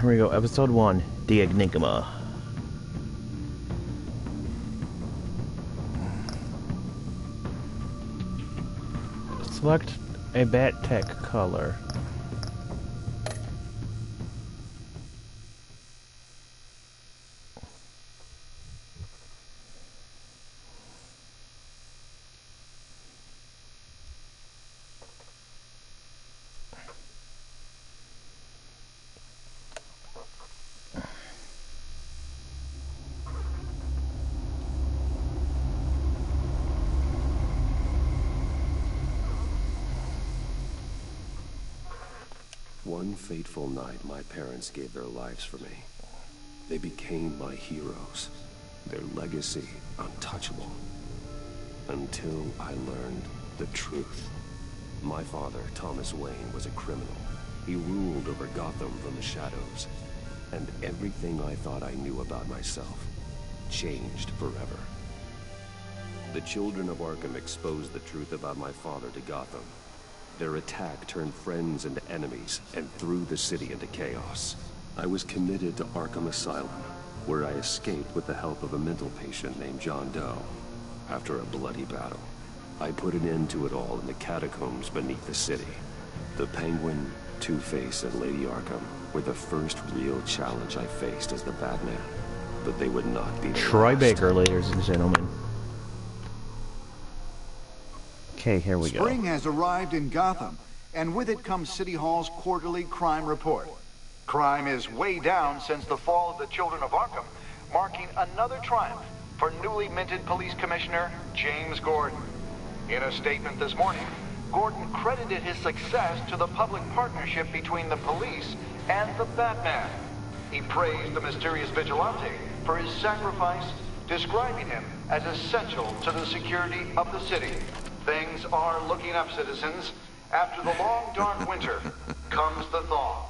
Here we go. Episode 1. The Enigma. Select a bat tech color. One fateful night, my parents gave their lives for me. They became my heroes, their legacy untouchable. Until I learned the truth. My father, Thomas Wayne, was a criminal. He ruled over Gotham from the shadows. And everything I thought I knew about myself changed forever. The children of Arkham exposed the truth about my father to Gotham. Their attack turned friends into enemies and threw the city into chaos. I was committed to Arkham Asylum, where I escaped with the help of a mental patient named John Doe. After a bloody battle, I put an end to it all in the catacombs beneath the city. The Penguin, Two-Face, and Lady Arkham were the first real challenge I faced as the Batman. But they would not be the Troy last. Baker, ladies and gentlemen. Okay, here we go. Spring has arrived in Gotham, and with it comes City Hall's quarterly crime report. Crime is way down since the fall of the Children of Arkham, marking another triumph for newly minted Police Commissioner James Gordon. In a statement this morning, Gordon credited his success to the public partnership between the police and the Batman. He praised the mysterious vigilante for his sacrifice, describing him as essential to the security of the city. Things are looking up, citizens. After the long, dark winter comes the thaw.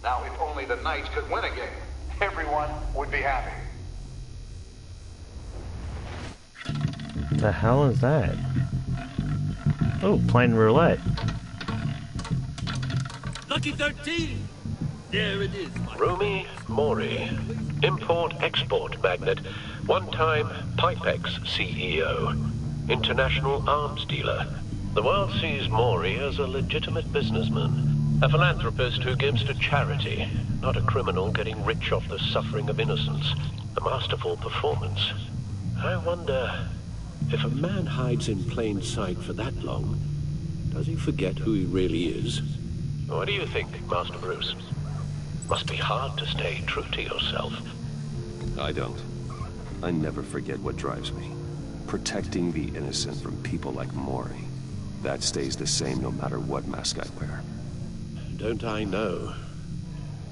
Now, if only the Knights could win again, everyone would be happy. The hell is that? Oh, playing roulette. Lucky 13! There it is. Rumi Mori, import-export magnate, one-time Pipex CEO. International arms dealer. The world sees Mori as a legitimate businessman, a philanthropist who gives to charity, not a criminal getting rich off the suffering of innocence. A masterful performance. I wonder, if a man hides in plain sight for that long, does he forget who he really is? What do you think, Master Bruce? Must be hard to stay true to yourself. I don't. I never forget what drives me. Protecting the innocent from people like Mori. That stays the same no matter what mask I wear. Don't I know?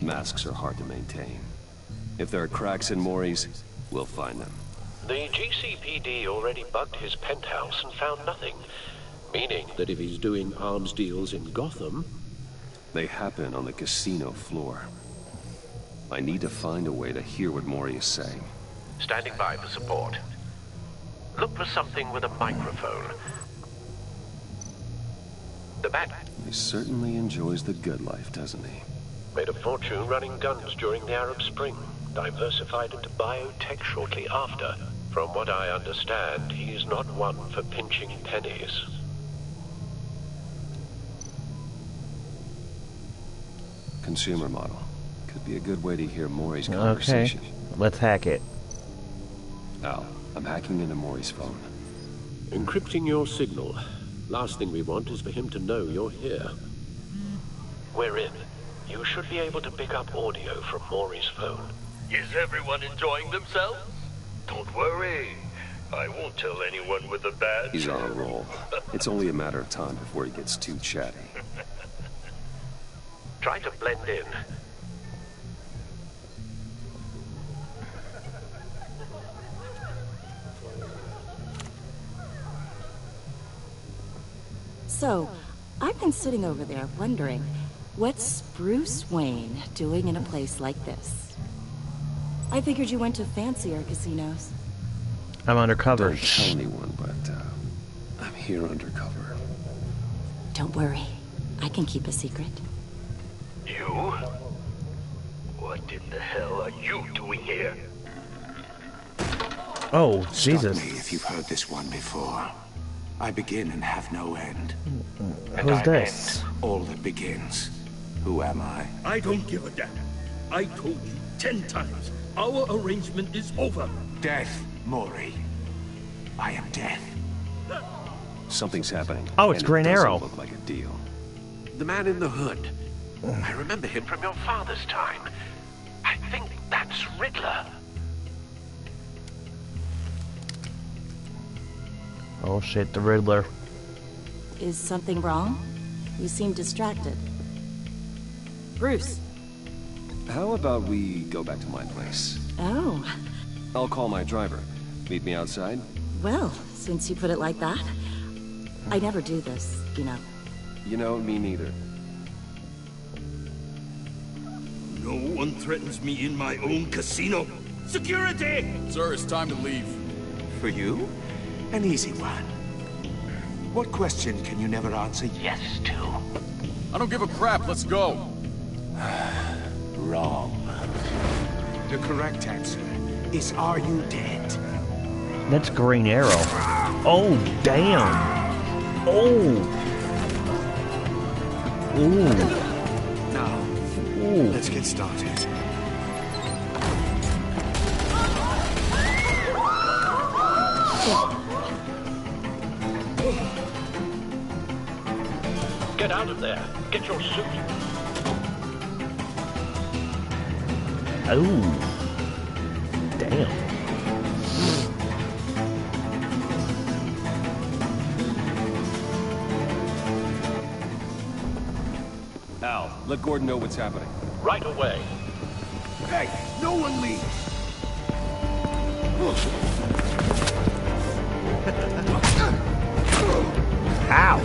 Masks are hard to maintain. If there are cracks in Mori's, we'll find them. The GCPD already bugged his penthouse and found nothing. Meaning that if he's doing arms deals in Gotham... They happen on the casino floor. I need to find a way to hear what Mori is saying. Standing by for support. Look for something with a microphone. The Bat... He certainly enjoys the good life, doesn't he? Made a fortune running guns during the Arab Spring. Diversified into biotech shortly after. From what I understand, he's not one for pinching pennies. Consumer model. Could be a good way to hear Mori's conversation. Okay, let's hack it. Al, I'm hacking into Mori's phone. Encrypting your signal. Last thing we want is for him to know you're here. We're in. You should be able to pick up audio from Mori's phone. Is everyone enjoying themselves? Don't worry. I won't tell anyone with a badge. He's on a roll. It's only a matter of time before he gets too chatty. Try to blend in. So, I've been sitting over there wondering, what's Bruce Wayne doing in a place like this? I figured you went to fancier casinos. I'm undercover. Don't tell anyone, but I'm here undercover. Don't worry, I can keep a secret. You? What in the hell are you doing here? Oh, Stop Jesus. me if you've heard this one before. I begin and have no end. Who's this? All that begins. Who am I? I don't give a damn. I told you 10 times. Our arrangement is over. Death, Mori. I am death. Something's happening. Oh, it's and Green it doesn't Arrow. Look like a deal. The man in the hood. I remember him from your father's time. I think that's Riddler. Oh shit, the Riddler. Is something wrong? You seem distracted. Bruce. How about we go back to my place? Oh, I'll call my driver. Meet me outside. well, since you put it like that. I never do this, you know. You know, me neither. No one threatens me in my own casino. Security! Sir, it's time to leave. For you? An easy one. What question can you never answer yes to? I don't give a crap, let's go. Wrong. The correct answer is, are you dead? That's Green Arrow. Oh, damn. Oh. Ooh. Now, Ooh. let's get started. Get out of there. Get your suit. Oh. Damn. Al, let Gordon know what's happening. Right away. Hey, no one leaves! Ow.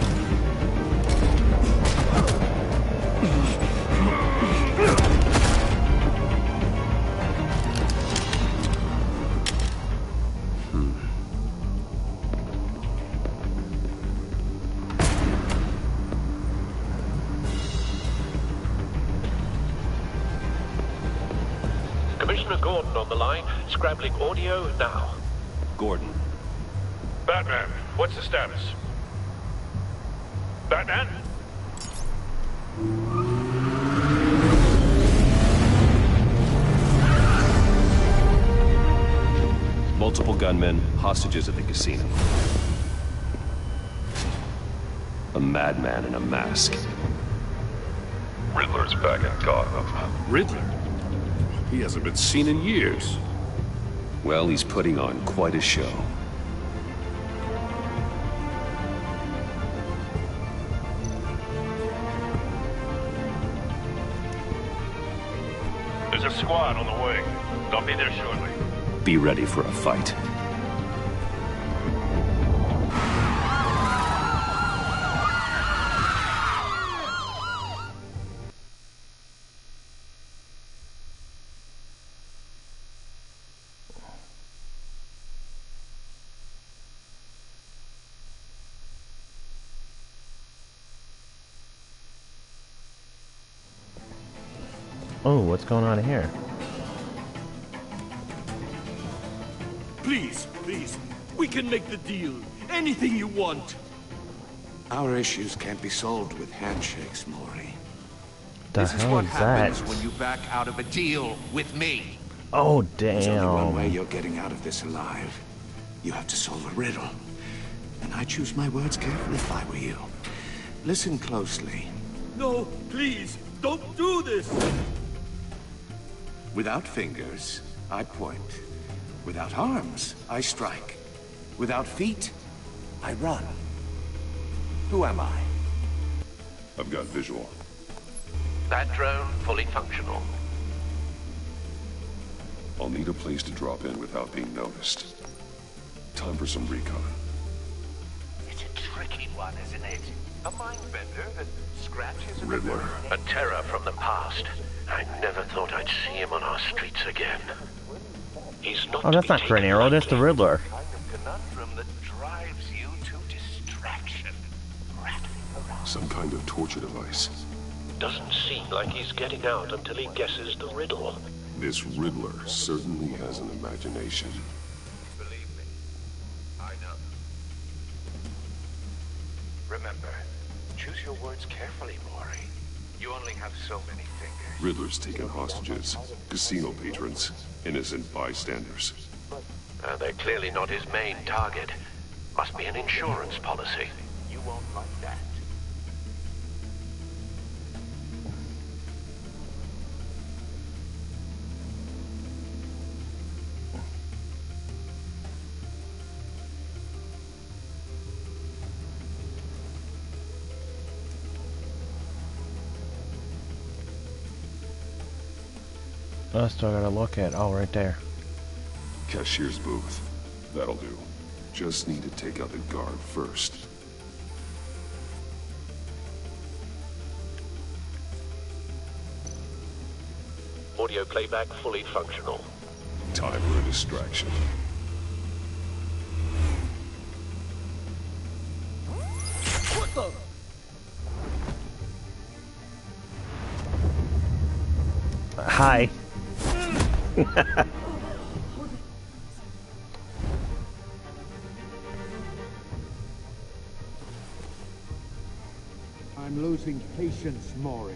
Commissioner Gordon on the line. Scrambling audio now. Gordon. Batman, what's the status? Batman? Multiple gunmen, hostages at the casino. A madman in a mask. Riddler's back in Gotham. Riddler? He hasn't been seen in years. Well, he's putting on quite a show. There's a squad on the way. They'll be there shortly. Be ready for a fight. Oh, what's going on here? Please, please. We can make the deal. Anything you want. Our issues can't be solved with handshakes, Mori. The This is hell what is happens that? when you back out of a deal with me. Oh, There's only one way damn. you're getting out of this alive. You have to solve a riddle. And I choose my words carefully if I were you. Listen closely. No, please. Don't do this. Without fingers, I point. Without arms, I strike. Without feet, I run. Who am I? I've got visual. That drone fully functional. I'll need a place to drop in without being noticed. Time for some recon. It's a tricky one, isn't it? A mind bender that scratches at Riddler. A terror from the past. I never thought I'd see him on our streets again. He's not Oh, that's not Green Arrow, that's the Riddler. Kind of conundrum that drives you to distraction. Rattling around. Some kind of torture device. Doesn't seem like he's getting out until he guesses the riddle. This Riddler certainly has an imagination. Believe me, I know. Remember, choose your words carefully, Mori. You only have so many fingers. Riddler's taken hostages, casino patrons, innocent bystanders. They're clearly not his main target. Must be an insurance policy. You won't like that. I still gotta look at. Oh, right there. Cashier's booth. That'll do. Just need to take out the guard first. Audio playback fully functional. Time for a distraction. What the? Hi. I'm losing patience, Mori.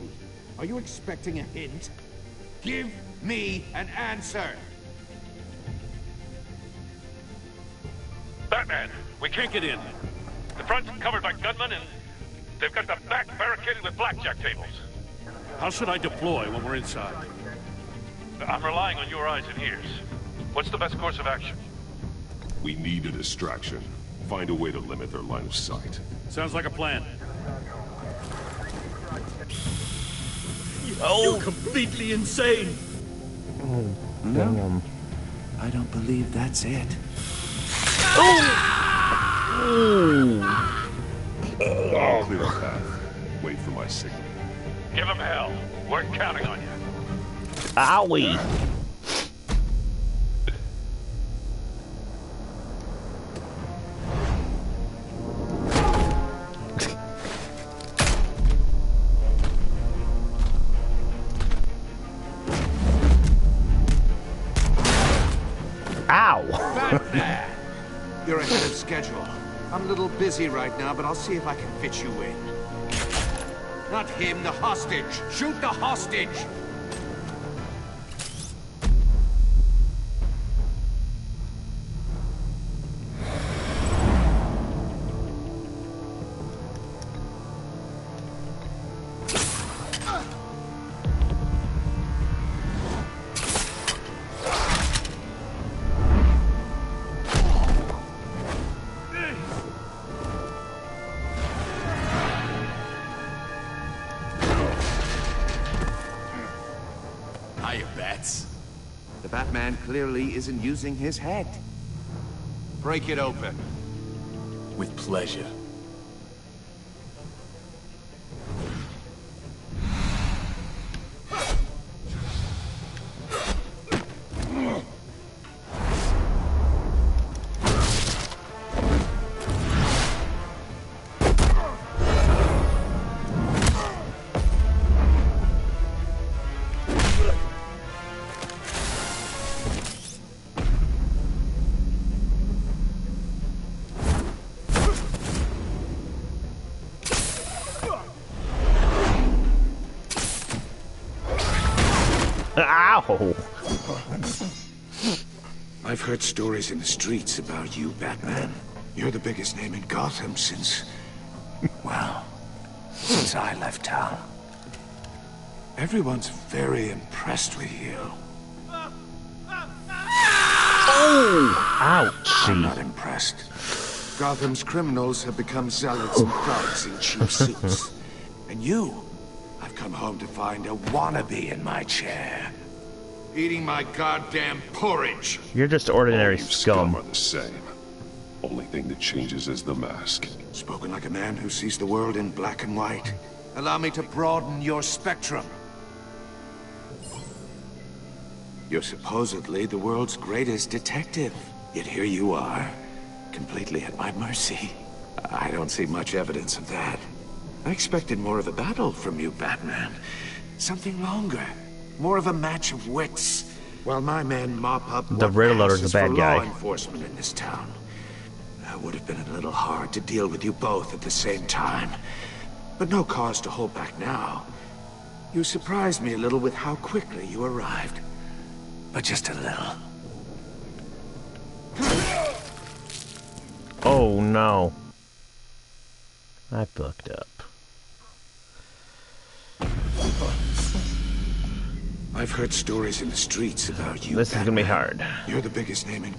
Are you expecting a hint? Give me an answer! Batman, we can't get in. The front's covered by gunmen, and they've got the back barricaded with blackjack tables. How should I deploy when we're inside? I'm relying on your eyes and ears. What's the best course of action? We need a distraction. Find a way to limit their line of sight. Sounds like a plan. Oh, You're completely insane! oh, No. damn. I don't believe that's it. Clear a path. Wait for my signal. Give them hell. We're counting on you. Owie. Ow! Batman! You're ahead of schedule. I'm a little busy right now, but I'll see if I can fit you in. Not him, the hostage! Shoot the hostage! Hiya, Bats. The Batman clearly isn't using his head. Break it open. With pleasure. Ow! I've heard stories in the streets about you, Batman. You're the biggest name in Gotham since... well, since I left town. Everyone's very impressed with you. Oh! I'm Ouchie. not impressed. Gotham's criminals have become zealots and thugs in cheap suits. And you, I've come home to find a wannabe in my chair. Eating my goddamn porridge. You're just ordinary All you scum scum. are the same. Only thing that changes is the mask. Spoken like a man who sees the world in black and white. Allow me to broaden your spectrum. You're supposedly the world's greatest detective. Yet here you are, completely at my mercy. I don't see much evidence of that. I expected more of a battle from you, Batman. Something longer. More of a match of wits. While my men mop up The what Riddler is passes the bad for guy. law enforcement in this town. It would have been a little hard to deal with you both at the same time. But no cause to hold back now. You surprised me a little with how quickly you arrived. But just a little. Oh no. I fucked up. I've heard stories in the streets about you, This is gonna be Batman. hard. You're the biggest name in...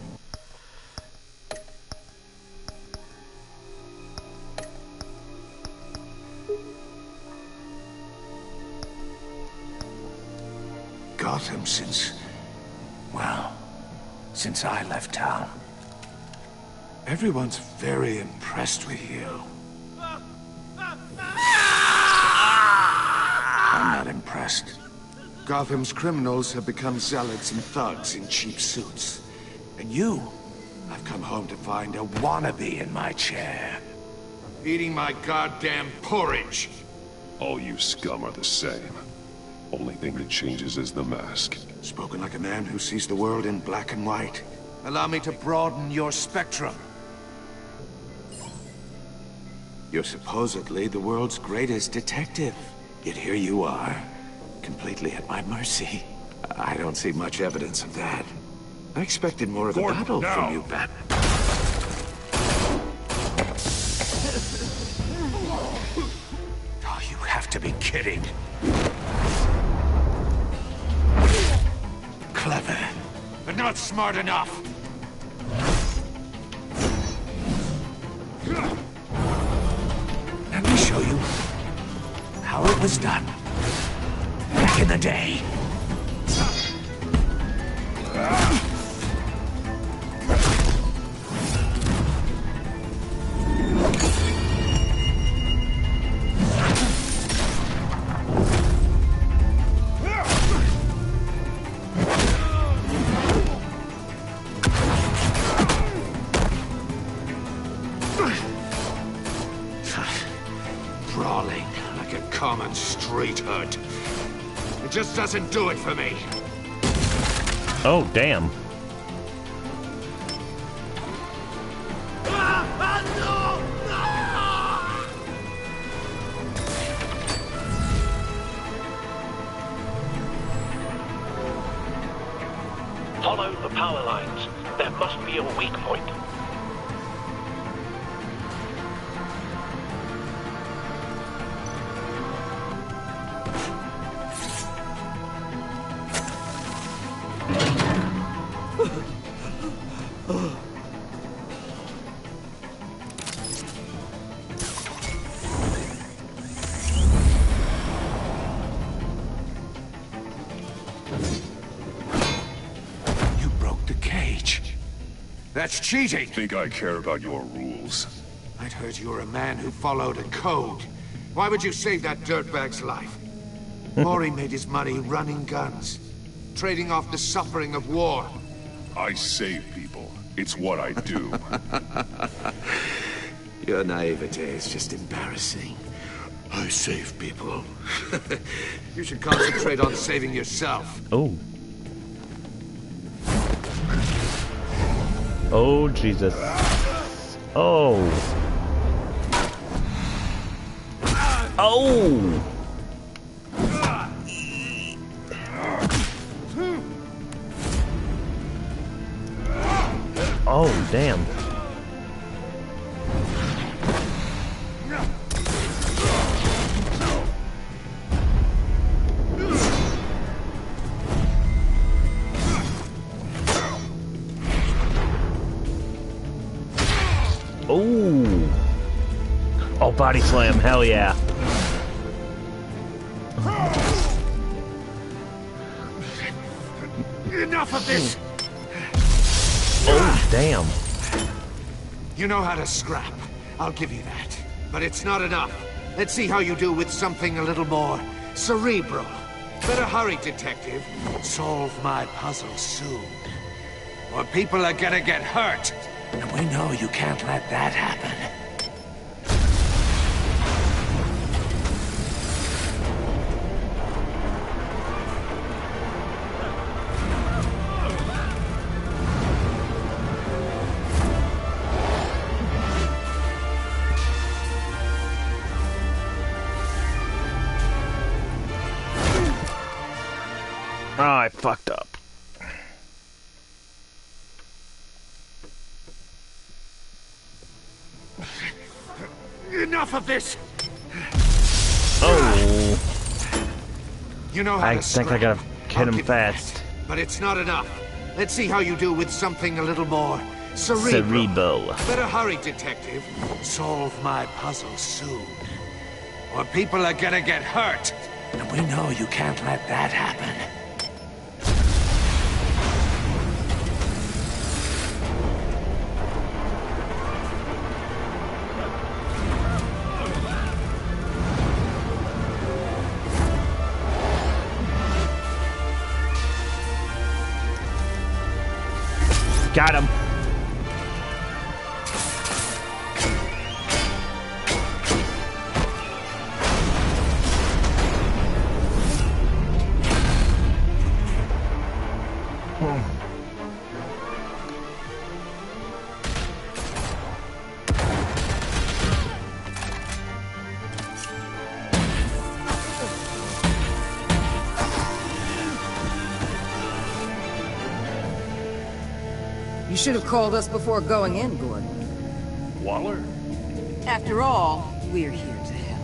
Gotham since... well, since I left town. Everyone's very impressed with you. I'm not impressed. Gotham's criminals have become zealots and thugs in cheap suits. And you, I've come home to find a wannabe in my chair. Eating my goddamn porridge. All you scum are the same. Only thing that changes is the mask. Spoken like a man who sees the world in black and white. Allow me to broaden your spectrum. You're supposedly the world's greatest detective. Yet here you are, completely at my mercy. I don't see much evidence of that. I expected more of a battle from you, Batman. Oh, you have to be kidding. Clever, but not smart enough. Let me show you how it was done back in the day. Brawling like a common street hood. It just doesn't do it for me. Oh, damn. Follow the power lines. There must be a weak point. You broke the cage. That's cheating. Think I care about your rules? I'd heard you were a man who followed a code. Why would you save that dirtbag's life? Mori made his money running guns, trading off the suffering of war. I save people. It's what I do. Your naivete is just embarrassing. I save people. You should concentrate on saving yourself. Oh. Oh, Jesus. Oh. Oh. Oh, damn. Oh. Oh, body slam. Hell yeah. Enough of this! Oh, damn. You know how to scrap. I'll give you that. But it's not enough. Let's see how you do with something a little more cerebral. Better hurry, detective. Solve my puzzle soon. Or people are gonna get hurt. And we know you can't let that happen. I fucked up. Enough of this! Oh. You know how I to think I scrap. gotta hit I'll him give you fast. that. But it's not enough. Let's see how you do with something a little more cerebral. Better hurry, detective. Solve my puzzle soon. Or people are gonna get hurt. And we know you can't let that happen. Got him. You should have called us before going in, Gordon. Waller? After all, we're here to help.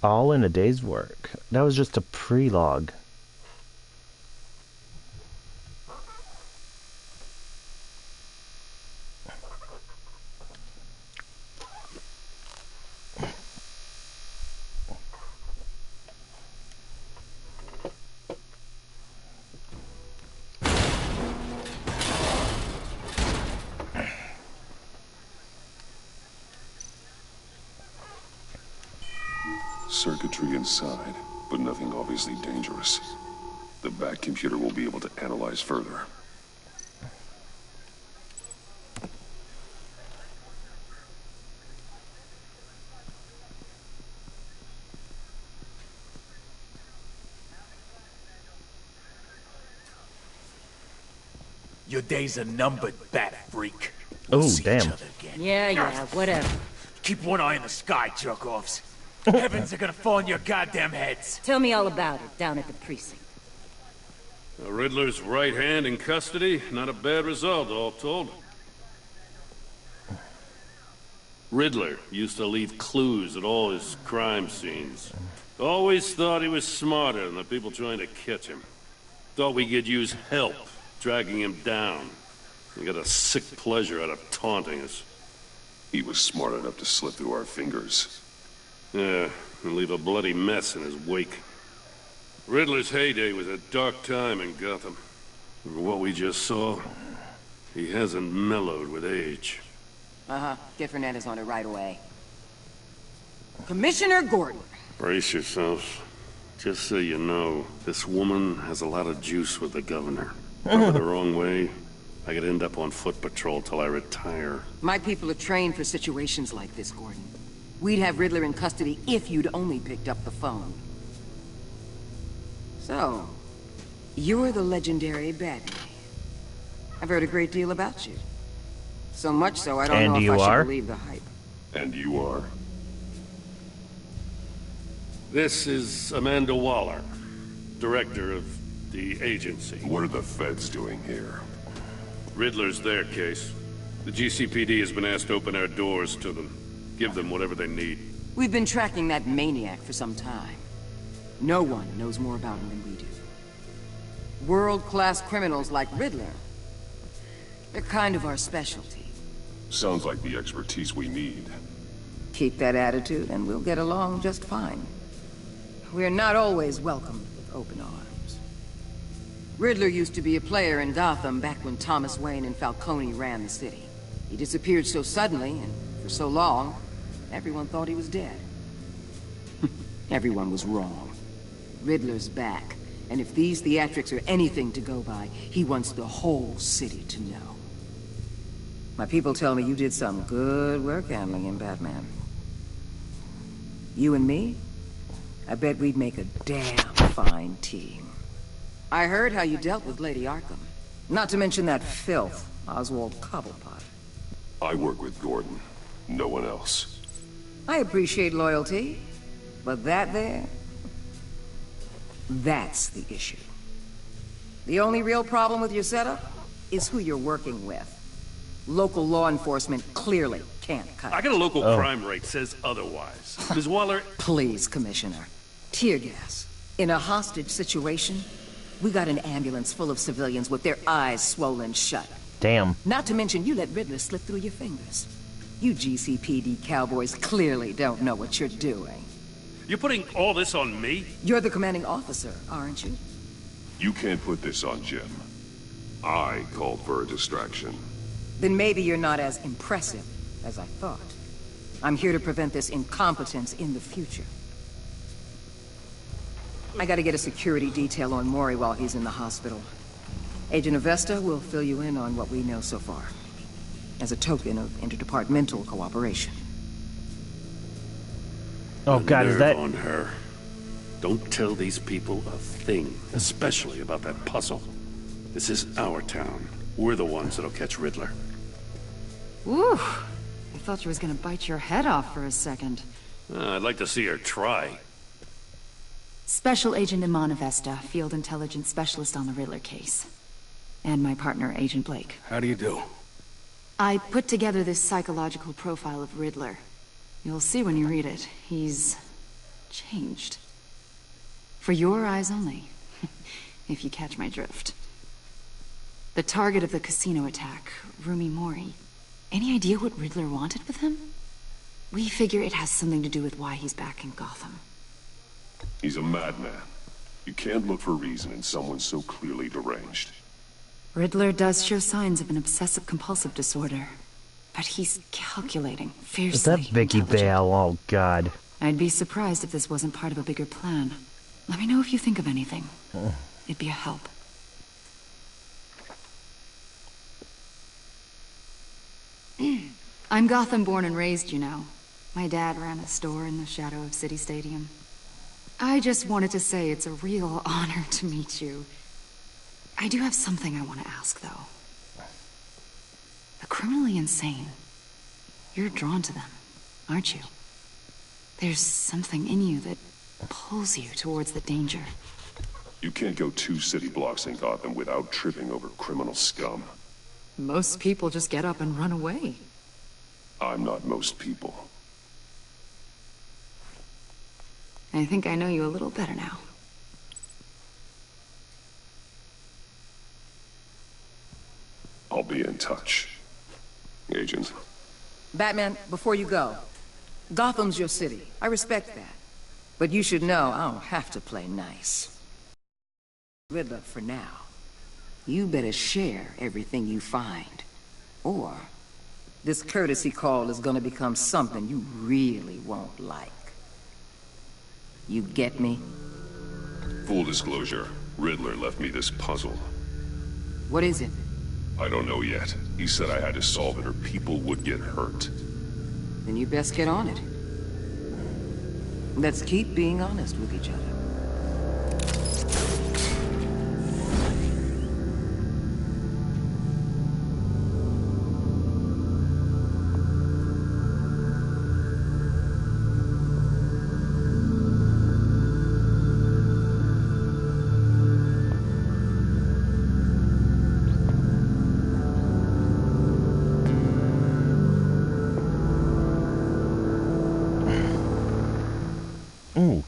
All in a day's work. That was just a prelogue. Circuitry inside, but nothing obviously dangerous. The back computer will be able to analyze further. Your days are numbered, bat freak. Oh, See damn. each other again. Yeah, whatever. Keep one eye in the sky, jerk-offs. Heavens are gonna fall on your goddamn heads. Tell me all about it down at the precinct. The Riddler's right hand in custody. Not a bad result, all told. Riddler used to leave clues at all his crime scenes. Always thought he was smarter than the people trying to catch him. Thought we could use help dragging him down. He got a sick pleasure out of taunting us. He was smart enough to slip through our fingers. Yeah, and leave a bloody mess in his wake. Riddler's heyday was a dark time in Gotham. For what we just saw, he hasn't mellowed with age. Get Fernandez on it right away. Commissioner Gordon. Brace yourselves. Just so you know, this woman has a lot of juice with the governor. Rub her the wrong way, I could end up on foot patrol till I retire. My people are trained for situations like this, Gordon. We'd have Riddler in custody if you'd only picked up the phone. So, you're the legendary Batman. I've heard a great deal about you. So much so, I don't know if I should believe the hype. And you are? This is Amanda Waller, director of the agency. What are the feds doing here? Riddler's their case. The GCPD has been asked to open our doors to them. Give them whatever they need. We've been tracking that maniac for some time. No one knows more about him than we do. World-class criminals like Riddler. They're kind of our specialty. Sounds like the expertise we need. Keep that attitude and we'll get along just fine. We're not always welcomed with open arms. Riddler used to be a player in Gotham back when Thomas Wayne and Falcone ran the city. He disappeared so suddenly and for so long, everyone thought he was dead. Everyone was wrong. Riddler's back, and if these theatrics are anything to go by, he wants the whole city to know. My people tell me you did some good work handling him, Batman. You and me? I bet we'd make a damn fine team. I heard how you dealt with Lady Arkham. Not to mention that filth, Oswald Cobblepot. I work with Gordon. No one else. I appreciate loyalty, but that's the issue. The only real problem with your setup is who you're working with. Local law enforcement clearly can't cut it. I got a local crime rate says otherwise. Ms. Waller... Please, Commissioner. Tear gas. In a hostage situation, we got an ambulance full of civilians with their eyes swollen shut. Damn. Not to mention you let Riddler slip through your fingers. You GCPD cowboys clearly don't know what you're doing. You're putting all this on me? You're the commanding officer, aren't you? You can't put this on Jim. I called for a distraction. Then maybe you're not as impressive as I thought. I'm here to prevent this incompetence in the future. I gotta get a security detail on Mori while he's in the hospital. Agent Avesta will fill you in on what we know so far, as a token of interdepartmental cooperation. Oh God, is that... on her. Don't tell these people a thing, especially about that puzzle. This is our town. We're the ones that'll catch Riddler. Woo! I thought you was gonna bite your head off for a second. I'd like to see her try. Special Agent Iman Avesta, Field Intelligence Specialist on the Riddler case. And my partner, Agent Blake. How do you do? I put together this psychological profile of Riddler. You'll see when you read it. He's... changed. For your eyes only, if you catch my drift. The target of the casino attack, Rumi Mori. Any idea what Riddler wanted with him? We figure it has something to do with why he's back in Gotham. He's a madman. You can't look for reason in someone so clearly deranged. Riddler does show signs of an obsessive-compulsive disorder. But he's calculating, fiercely Is that Vicky Bale? Oh God. I'd be surprised if this wasn't part of a bigger plan. Let me know if you think of anything. It'd be a help. I'm Gotham born and raised, you know. My dad ran a store in the shadow of City Stadium. I just wanted to say it's a real honor to meet you. I do have something I want to ask, though. The criminally insane. You're drawn to them, aren't you? There's something in you that pulls you towards the danger. You can't go 2 city blocks in Gotham without tripping over criminal scum. Most people just get up and run away. I'm not most people. I think I know you a little better now. I'll be in touch. Agent. Batman, before you go, Gotham's your city. I respect that. But you should know I don't have to play nice. Riddler for now. You better share everything you find. Or this courtesy call is gonna become something you really won't like. You get me? Full disclosure, Riddler left me this puzzle. What is it? I don't know yet. He said I had to solve it or people would get hurt. Then you best get on it. Let's keep being honest with each other. Ooh.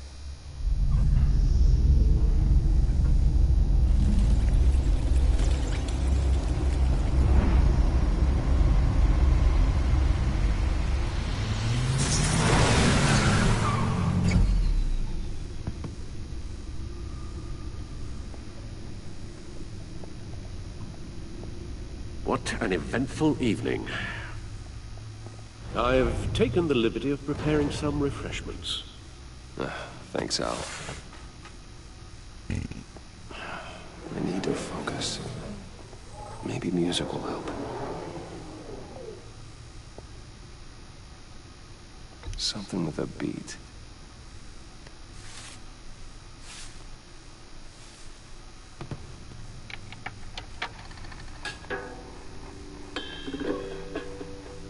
What an eventful evening. I've taken the liberty of preparing some refreshments. Thanks, Al. I need to focus. Maybe music will help. Something with a beat.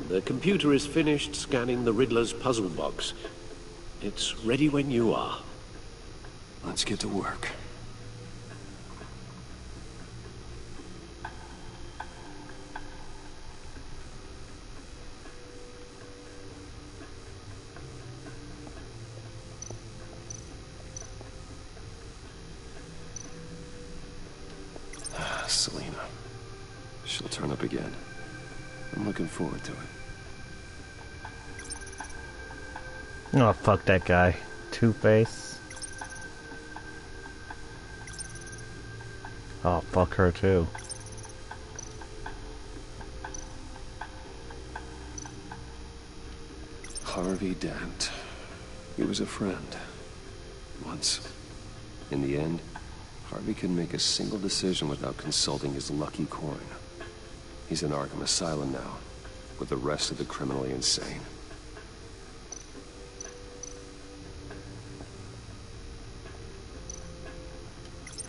The computer is finished scanning the Riddler's puzzle box. It's ready when you are. Let's get to work. Selena. She'll turn up again. I'm looking forward to it. Oh, fuck that guy. Two-Face. Oh, fuck her too. Harvey Dent. He was a friend. Once. In the end, Harvey couldn't make a single decision without consulting his lucky coin. He's in Arkham Asylum now, with the rest of the criminally insane.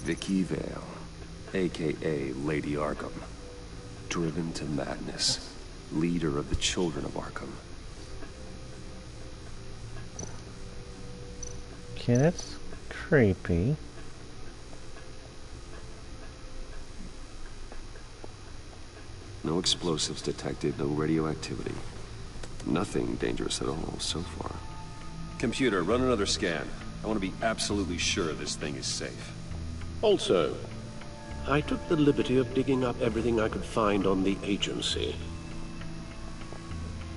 Vicky Vale, a.k.a. Lady Arkham. Driven to madness. Leader of the Children of Arkham. Okay, that's creepy. No explosives detected, no radioactivity. Nothing dangerous at all so far. Computer, run another scan. I want to be absolutely sure this thing is safe. Also, I took the liberty of digging up everything I could find on the agency.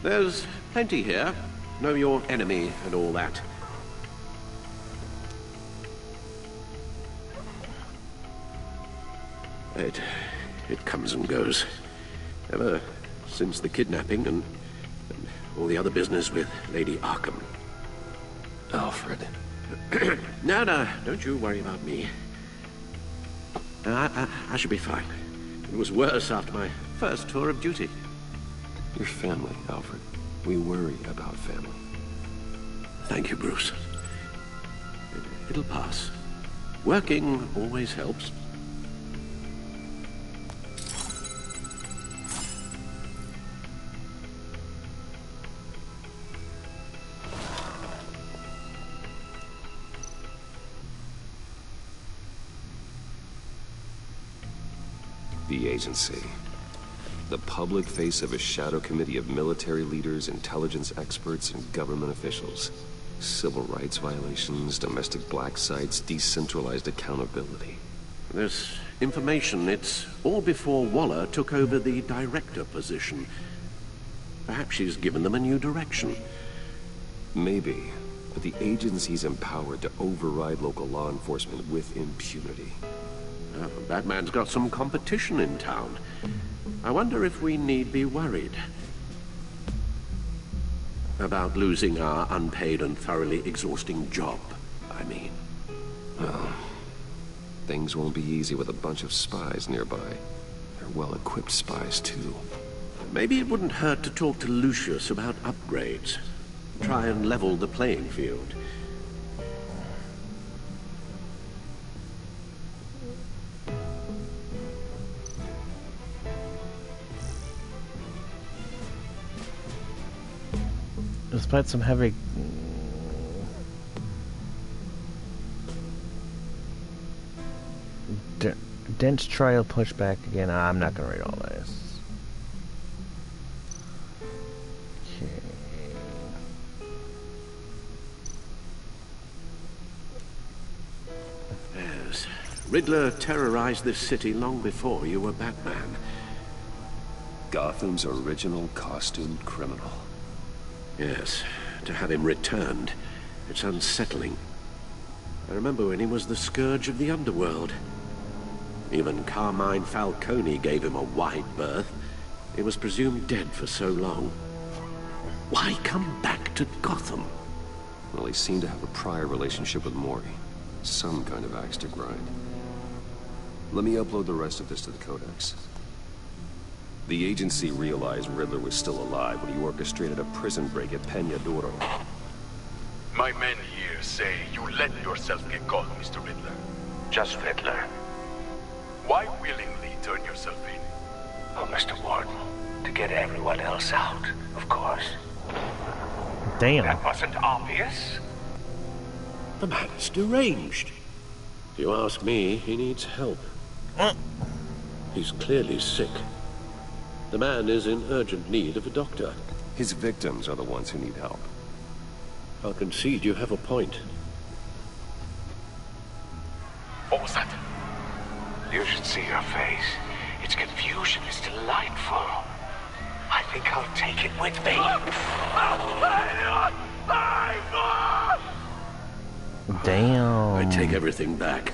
There's plenty here. Know your enemy and all that. It comes and goes. Ever since the kidnapping and all the other business with Lady Arkham. Alfred. No, don't you worry about me. I should be fine. It was worse after my first tour of duty. Your family, Alfred. We worry about family. Thank you, Bruce. It'll pass. Working always helps. The agency. The public face of a shadow committee of military leaders, intelligence experts, and government officials. Civil rights violations, domestic black sites, decentralized accountability. This information, it's all before Waller took over the director position. Perhaps she's given them a new direction. Maybe, but the agency's empowered to override local law enforcement with impunity. Batman's got some competition in town. I wonder if we need be worried about losing our unpaid and thoroughly exhausting job, I mean. Well, things won't be easy with a bunch of spies nearby. They're well-equipped spies, too. Maybe it wouldn't hurt to talk to Lucius about upgrades. Try and level the playing field. Despite some heavy... Dent's trial pushback again. I'm not gonna read all this. Okay. Yes. Riddler terrorized this city long before you were Batman. Gotham's original costumed criminal. Yes, to have him returned, it's unsettling. I remember when he was the scourge of the underworld. Even Carmine Falcone gave him a wide berth. He was presumed dead for so long. Why come back to Gotham? Well, he seemed to have a prior relationship with Mori. Some kind of axe to grind. Let me upload the rest of this to the Codex. The agency realized Riddler was still alive when he orchestrated a prison break at Peñadoro. My men here say you let yourself get caught, Mr. Riddler. Just Riddler. Why willingly turn yourself in? Oh, Mr. Warden, to get everyone else out, of course. Damn. That wasn't obvious. The man is deranged. If you ask me, he needs help. He's clearly sick. The man is in urgent need of a doctor. His victims are the ones who need help. I'll concede you have a point. What was that? You should see her face. Its confusion is delightful. I think I'll take it with me. Damn. I take everything back.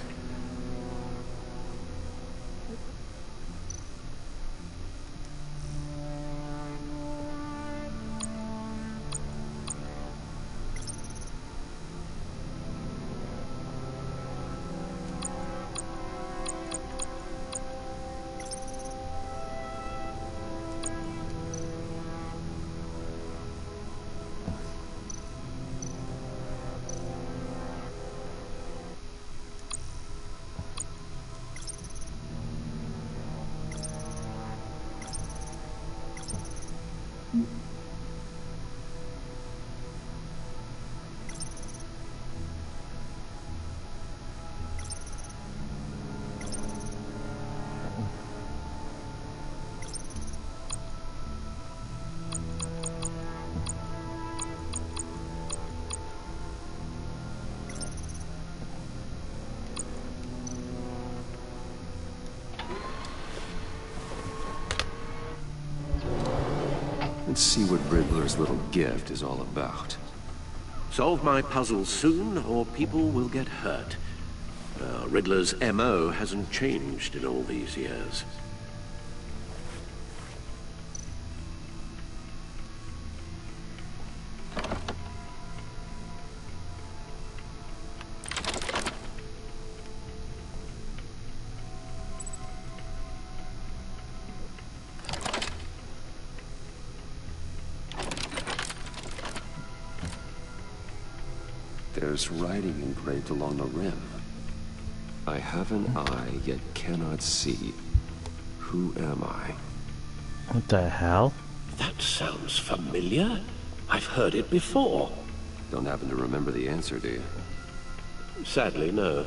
Let's see what Riddler's little gift is all about. Solve my puzzle soon, or people will get hurt. Riddler's MO hasn't changed in all these years. There's writing engraved along the rim. I have an eye, yet cannot see. Who am I? What the hell? That sounds familiar. I've heard it before. Don't happen to remember the answer, do you? Sadly, no.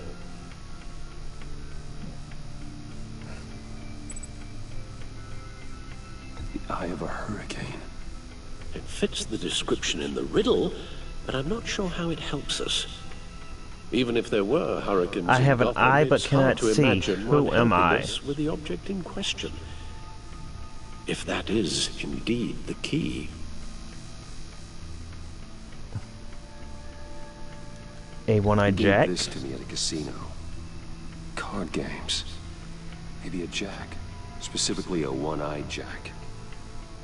The eye of a hurricane. It fits the description in the riddle, but I'm not sure how it helps us. Even if there were hurricanes I have in an Gotham, eye but it's hard cannot to see. imagine Who one am helping I? us with the object in question. If that is indeed the key. A one-eyed He jack? gave this to me at a casino. Card games. Maybe a jack. Specifically a one-eyed jack.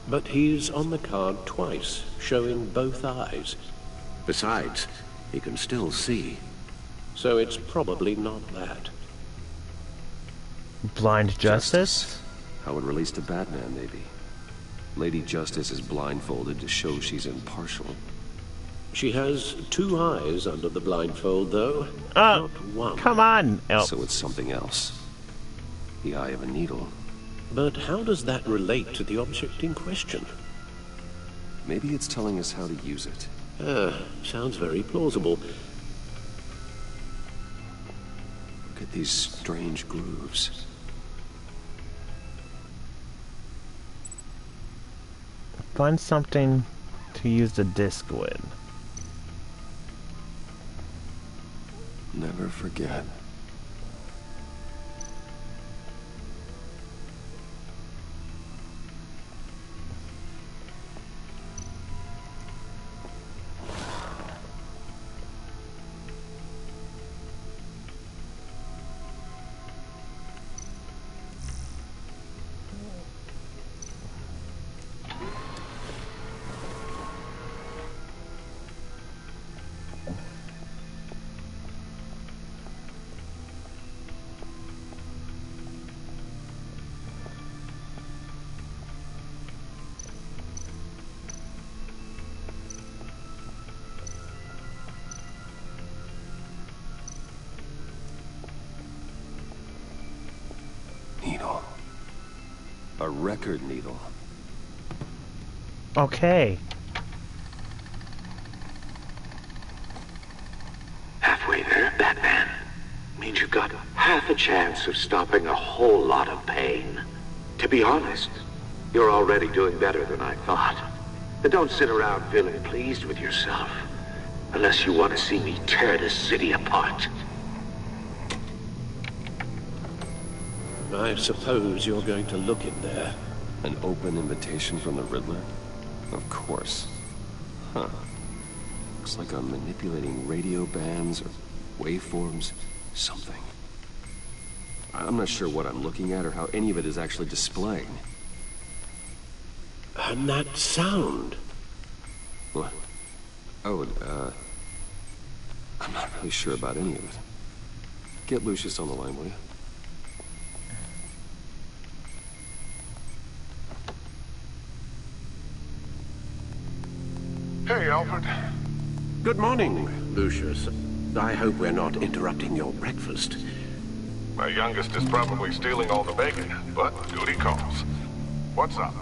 But he's on the card twice, showing both eyes. Besides, he can still see. So it's probably not that. Blind Justice? How it relates to Batman, maybe. Lady Justice is blindfolded to show she's impartial. She has two eyes under the blindfold, though. Oh, not one. Come on! Oh. So it's something else. The eye of a needle. But how does that relate to the object in question? Maybe it's telling us how to use it. Sounds very plausible. Look at these strange grooves. Find something to use the disc with. Never forget. A record needle. Okay. Halfway there, Batman. Means you've got half a chance of stopping a whole lot of pain. To be honest, you're already doing better than I thought. But don't sit around feeling pleased with yourself. Unless you want to see me tear this city apart. I suppose you're going to look in there. An open invitation from the Riddler? Of course. Huh. Looks like I'm manipulating radio bands or waveforms. Something. I'm not sure what I'm looking at or how any of it is actually displaying. And that sound. What? Oh, I'm not really sure about any of it. Get Lucius on the line, will you? Hey, Alfred. Good morning, Lucius. I hope we're not interrupting your breakfast. My youngest is probably stealing all the bacon, but duty calls. What's up?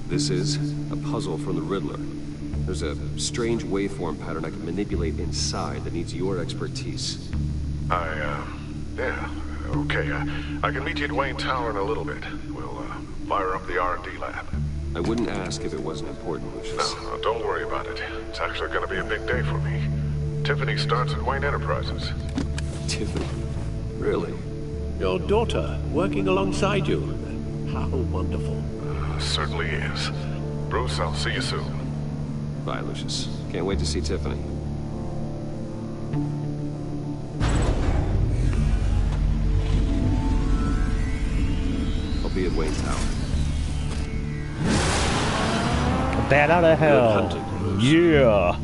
This is a puzzle from the Riddler. There's a strange waveform pattern I can manipulate inside that needs your expertise. Yeah, okay. I can meet you at Wayne Tower in a little bit. We'll, fire up the R&D lab. I wouldn't ask if it wasn't important, Lucius. No, don't worry about it. It's actually gonna be a big day for me. Tiffany starts at Wayne Enterprises. Tiffany? Really? Your daughter, working alongside you. How wonderful. Certainly is. Bruce, I'll see you soon. Bye, Lucius. Can't wait to see Tiffany. I'll be at Wayne Tower. Bat out of hell. Good hunting, Bruce. Yeah.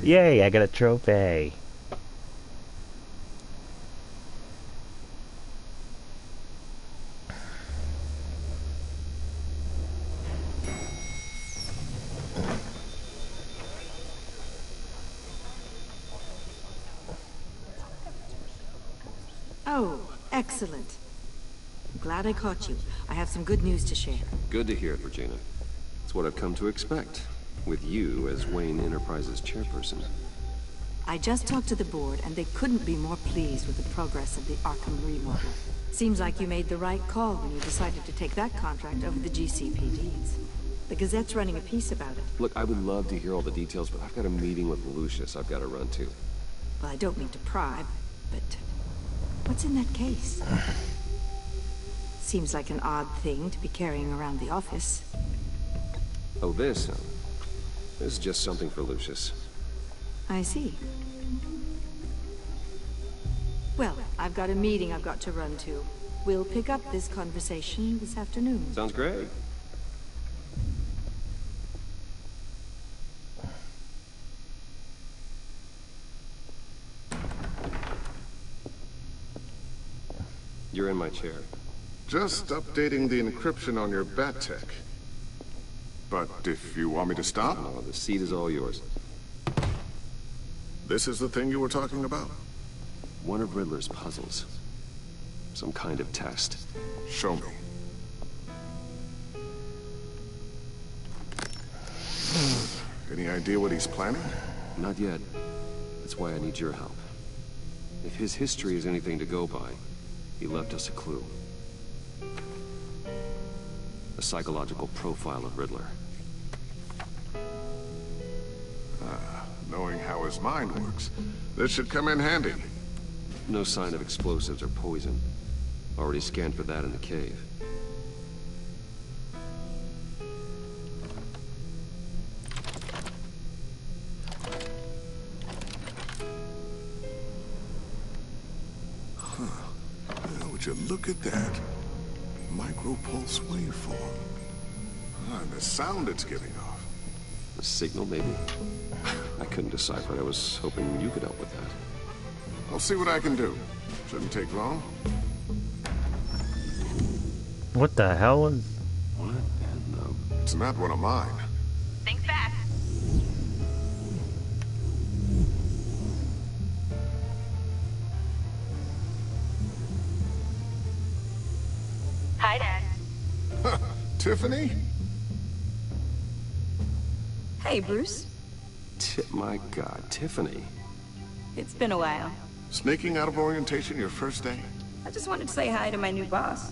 Yay, I got a trophy. Oh, excellent. I'm glad I caught you. I have some good news to share. Good to hear it, Regina. It's what I've come to expect, with you as Wayne Enterprises chairperson. I just talked to the board, and they couldn't be more pleased with the progress of the Arkham remodel. Seems like you made the right call when you decided to take that contract over the GCPD's. The Gazette's running a piece about it. Look, I would love to hear all the details, but I've got a meeting with Lucius I've got to run to. Well, I don't mean to pry, but what's in that case? Seems like an odd thing to be carrying around the office. Oh, this? This is just something for Lucius. I see. Well, I've got a meeting I've got to run to. We'll pick up this conversation this afternoon. Sounds great. You're in my chair. Just updating the encryption on your Bat-Tech. But if you want me to stop? No, the seat is all yours. This is the thing you were talking about? One of Riddler's puzzles. Some kind of test. Show me. Any idea what he's planning? Not yet. That's why I need your help. If his history is anything to go by, he left us a clue. A psychological profile of Riddler. Knowing how his mind works, this should come in handy. No sign of explosives or poison. Already scanned for that in the cave. Would you look at that? Micropulse waveform. And the sound it's giving off. A signal, maybe? I couldn't decipher it. I was hoping you could help with that. I'll see what I can do. Shouldn't take long. What the hell is... What in the... It's not one of mine. Think fast. Hi, Dad. Tiffany? Hey, Bruce. My God, Tiffany. It's been a while. Sneaking out of orientation your first day? I just wanted to say hi to my new boss.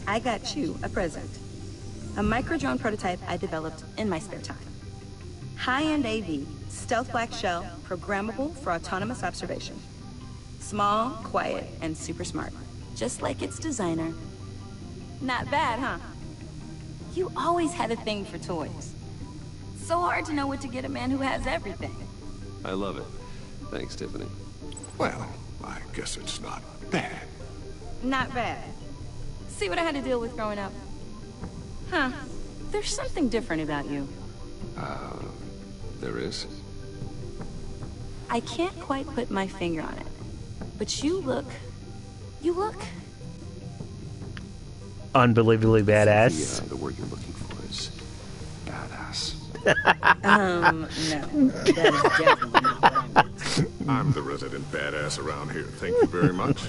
I got you a present. A micro-drone prototype I developed in my spare time. High-end AV, stealth black shell, programmable for autonomous observation. Small, quiet, and super smart. Just like its designer. Not bad, huh? You always had a thing for toys. So hard to know what to get a man who has everything. I love it. Thanks, Tiffany. Well, I guess it's not bad. Not bad. See what I had to deal with growing up? Huh. There's something different about you. There is? I can't quite put my finger on it. But you look... Unbelievably badass. The word you're looking for is badass. No. That is definitely not what I meant. I'm the resident badass around here. Thank you very much.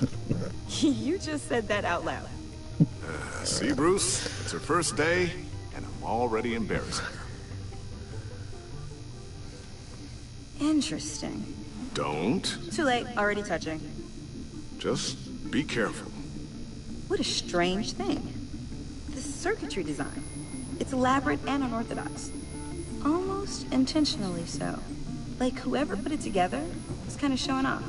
You just said that out loud. See, Bruce? It's her first day, and I'm already embarrassing her. Interesting. Don't. Too late. Already touching. Just be careful. What a strange thing. The circuitry design. It's elaborate and unorthodox. Almost intentionally so. Like whoever put it together was kind of showing off.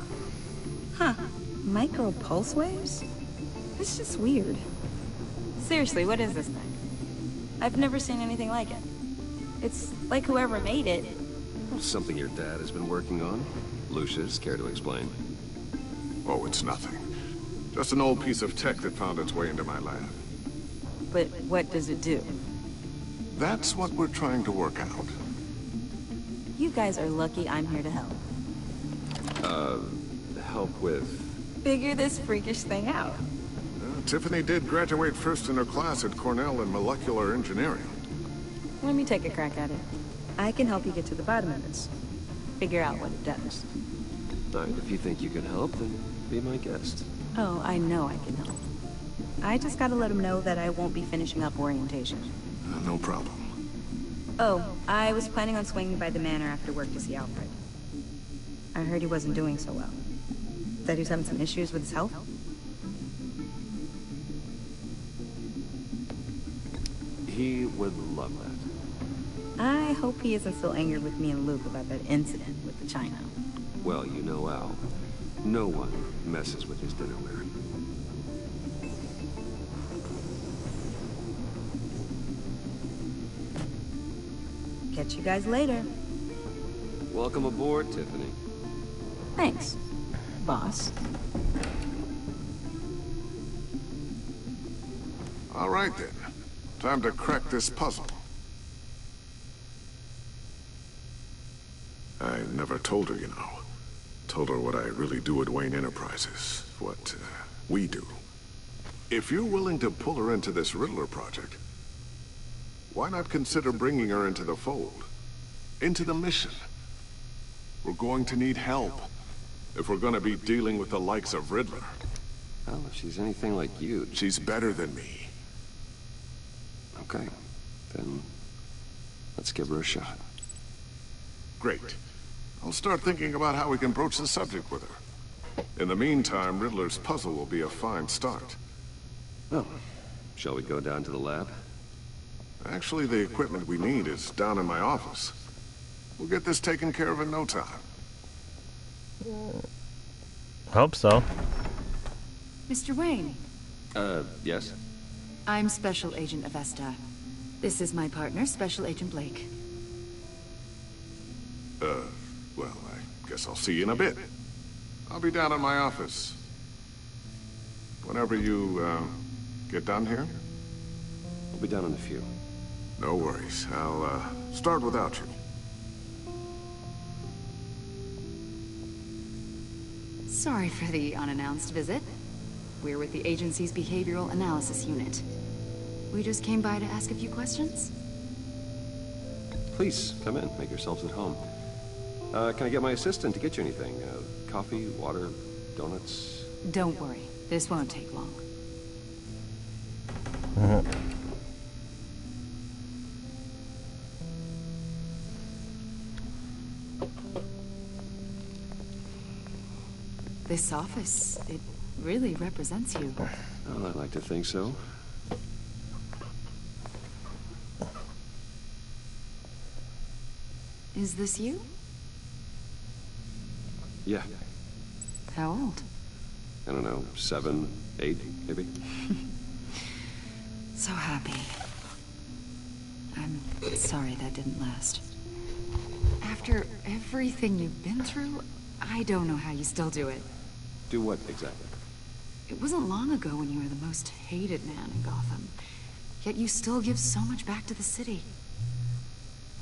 Huh. Micro pulse waves? It's just weird. Seriously, what is this thing? I've never seen anything like it. It's like whoever made it. Something your dad has been working on? Lucius, care to explain? Oh, it's nothing. Just an old piece of tech that found its way into my lab. But what does it do? That's what we're trying to work out. You guys are lucky I'm here to help. Help with... Figure this freakish thing out. Tiffany did graduate first in her class at Cornell in molecular engineering. Let me take a crack at it. I can help you get to the bottom of this. Figure out what it does. All right, if you think you can help, then be my guest. Oh, I know I can help. I just gotta let him know that I won't be finishing up orientation. No problem. Oh, I was planning on swinging by the manor after work to see Alfred. I heard he wasn't doing so well. That he was having some issues with his health? He would love that. I hope he isn't still angered with me and Luke about that incident with the China. Well, you know Al. No one messes with his dinnerware. Catch you guys later. Welcome aboard, Tiffany. Thanks, boss. All right, then. Time to crack this puzzle. I never told her, you know. Told her what I really do at Wayne Enterprises. What we do. If you're willing to pull her into this Riddler project, why not consider bringing her into the fold? Into the mission? We're going to need help if we're going to be dealing with the likes of Riddler. Well, if she's anything like you... She's better than me. Okay, then let's give her a shot. Great. I'll start thinking about how we can broach the subject with her. In the meantime, Riddler's puzzle will be a fine start. Well, shall we go down to the lab? Actually, the equipment we need is down in my office. We'll get this taken care of in no time. Hope so. Mr. Wayne. Yes? I'm Special Agent Avesta. This is my partner, Special Agent Blake. Well, I guess I'll see you in a bit. I'll be down in my office. Whenever you, get done here? I'll be down in a few. No worries. I'll, start without you. Sorry for the unannounced visit. We're with the agency's Behavioral Analysis Unit. We just came by to ask a few questions. Please, come in. Make yourselves at home. Can I get my assistant to get you anything? Coffee, water, donuts? Don't worry. This won't take long. This office, it really represents you. Well, I'd like to think so. Is this you? Yeah. How old? I don't know, 7, 8, maybe? So happy. I'm sorry that didn't last. After everything you've been through, I don't know how you still do it. Do what, exactly? It wasn't long ago when you were the most hated man in Gotham. Yet you still give so much back to the city.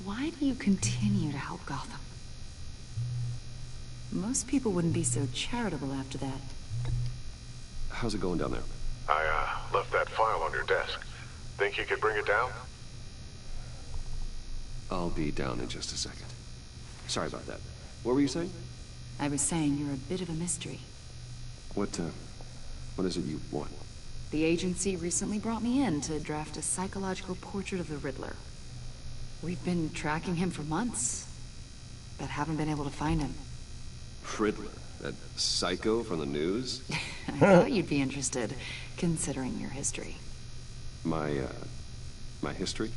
Why do you continue to help Gotham? Most people wouldn't be so charitable after that. How's it going down there? I left that file on your desk. Think you could bring it down? I'll be down in just a second. Sorry about that. What were you saying? I was saying you're a bit of a mystery. What is it you want? The agency recently brought me in to draft a psychological portrait of the Riddler. We've been tracking him for months, but haven't been able to find him. Riddler? That psycho from the news? I thought you'd be interested, considering your history. My history?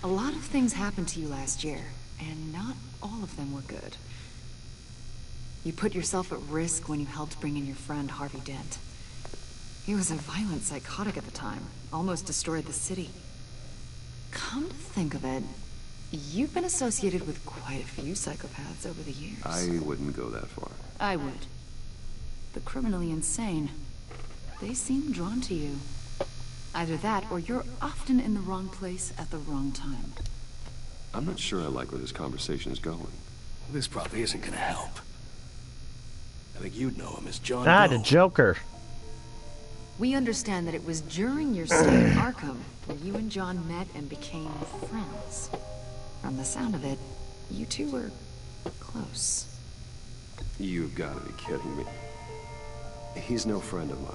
A lot of things happened to you last year, and not all of them were good. You put yourself at risk when you helped bring in your friend Harvey Dent. He was a violent psychotic at the time, almost destroyed the city. Come to think of it, you've been associated with quite a few psychopaths over the years. I wouldn't go that far. I would. The criminally insane, they seem drawn to you. Either that, or you're often in the wrong place at the wrong time. I'm not sure I like where this conversation is going. This probably isn't gonna help. I think you'd know him as John the Doe. Joker. We understand that it was during your stay in Arkham where you and John met and became friends. From the sound of it, you two were close. You've got to be kidding me. He's no friend of mine.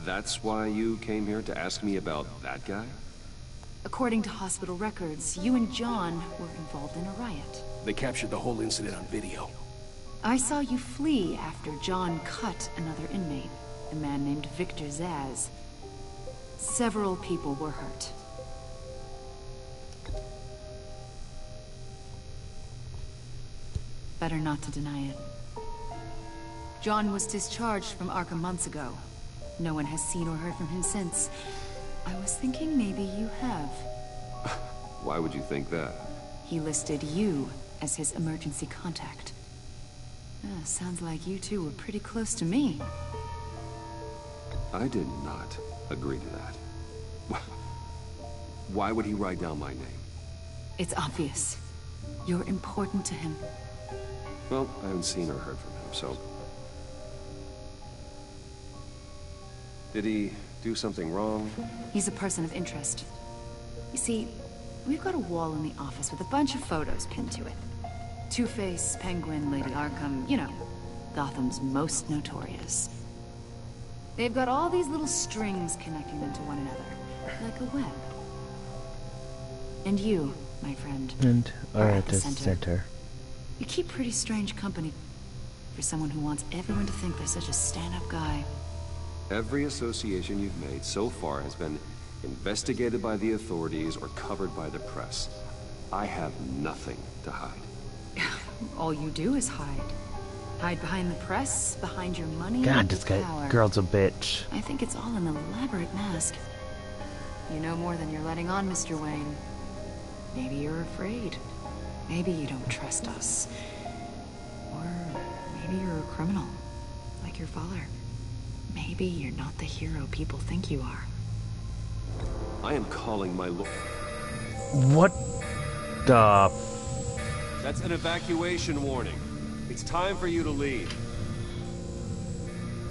That's why you came here to ask me about that guy? According to hospital records, you and John were involved in a riot. They captured the whole incident on video. I saw you flee after John cut another inmate, a man named Victor Zaz. Several people were hurt. Better not to deny it. John was discharged from Arkham months ago. No one has seen or heard from him since. I was thinking maybe you have. Why would you think that? He listed you as his emergency contact. Sounds like you two were pretty close to me. I did not agree to that. Why would he write down my name? It's obvious. You're important to him. Well, I haven't seen or heard from him, so... Did he do something wrong? He's a person of interest. You see, we've got a wall in the office with a bunch of photos pinned to it. Two-Face, Penguin, Lady Arkham, you know, Gotham's most notorious. They've got all these little strings connecting them to one another, like a web. And you, my friend, And are at the center. center. You keep pretty strange company for someone who wants everyone to think they're such a stand-up guy. Every association you've made so far has been investigated by the authorities or covered by the press. I have nothing to hide. All you do is hide. Hide behind the press, behind your money, God, and this your guy, power. girl's a bitch. I think it's all an elaborate mask. You know more than you're letting on, Mr. Wayne. Maybe you're afraid. Maybe you don't trust us. Or maybe you're a criminal, like your father. Maybe you're not the hero people think you are. I am calling my lawyer. What the... That's an evacuation warning. It's time for you to leave.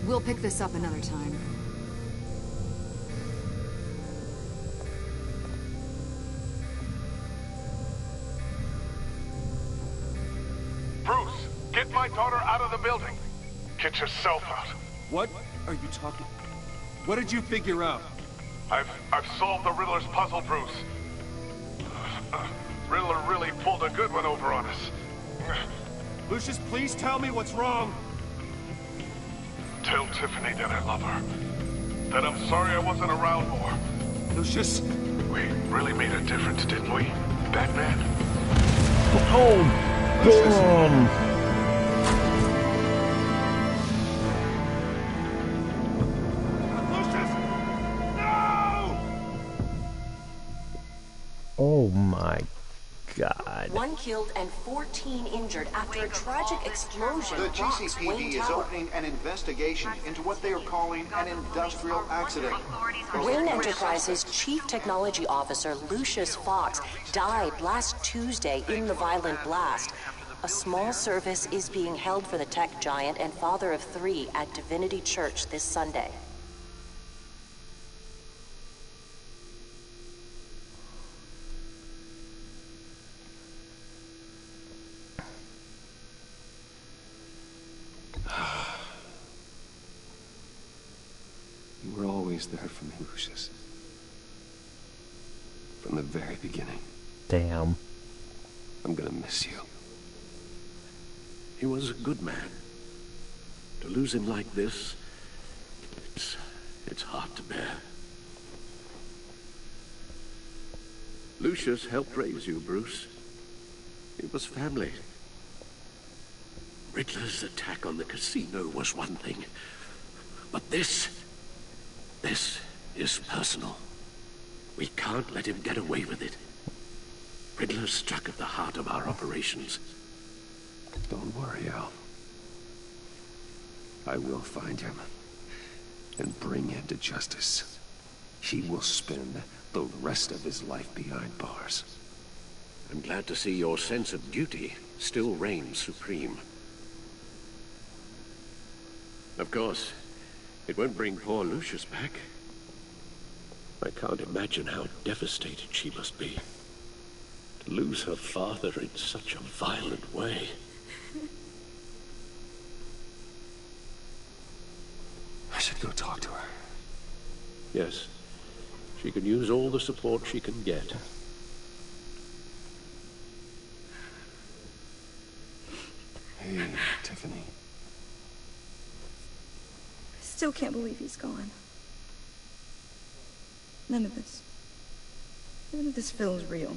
We'll pick this up another time. Bruce, get my daughter out of the building. Get yourself out. What are you talking? What did you figure out? I've solved the Riddler's puzzle, Bruce. Riddler really pulled a good one over on us. Lucius, please tell me what's wrong. Tell Tiffany that I love her. That I'm sorry I wasn't around more. Lucius? We really made a difference, didn't we, Batman? Oh, boom! Lucius! No! Oh my God. 1 killed and 14 injured after a tragic explosion. The rocks GCPD Wayne is Tower. opening an investigation into what they are calling an industrial accident. Wayne Enterprises' Chief Technology Officer, Lucius Fox, died last Tuesday in the violent blast. A small service is being held for the tech giant and father of 3 at Divinity Church this Sunday. You were always there for me, Lucius. From the very beginning. Damn. I'm gonna miss you. He was a good man. To lose him like this, it's hard to bear. Lucius helped raise you, Bruce. It was family. Riddler's attack on the casino was one thing, but this is personal. We can't let him get away with it. Riddler struck at the heart of our operations. Don't worry, Al. I will find him and bring him to justice. He will spend the rest of his life behind bars. I'm glad to see your sense of duty still reigns supreme. Of course, it won't bring poor Lucius back. I can't imagine how devastated she must be. To lose her father in such a violent way. I should go talk to her. Yes, she can use all the support she can get. Hey, Tiffany. I still can't believe he's gone. None of this feels real.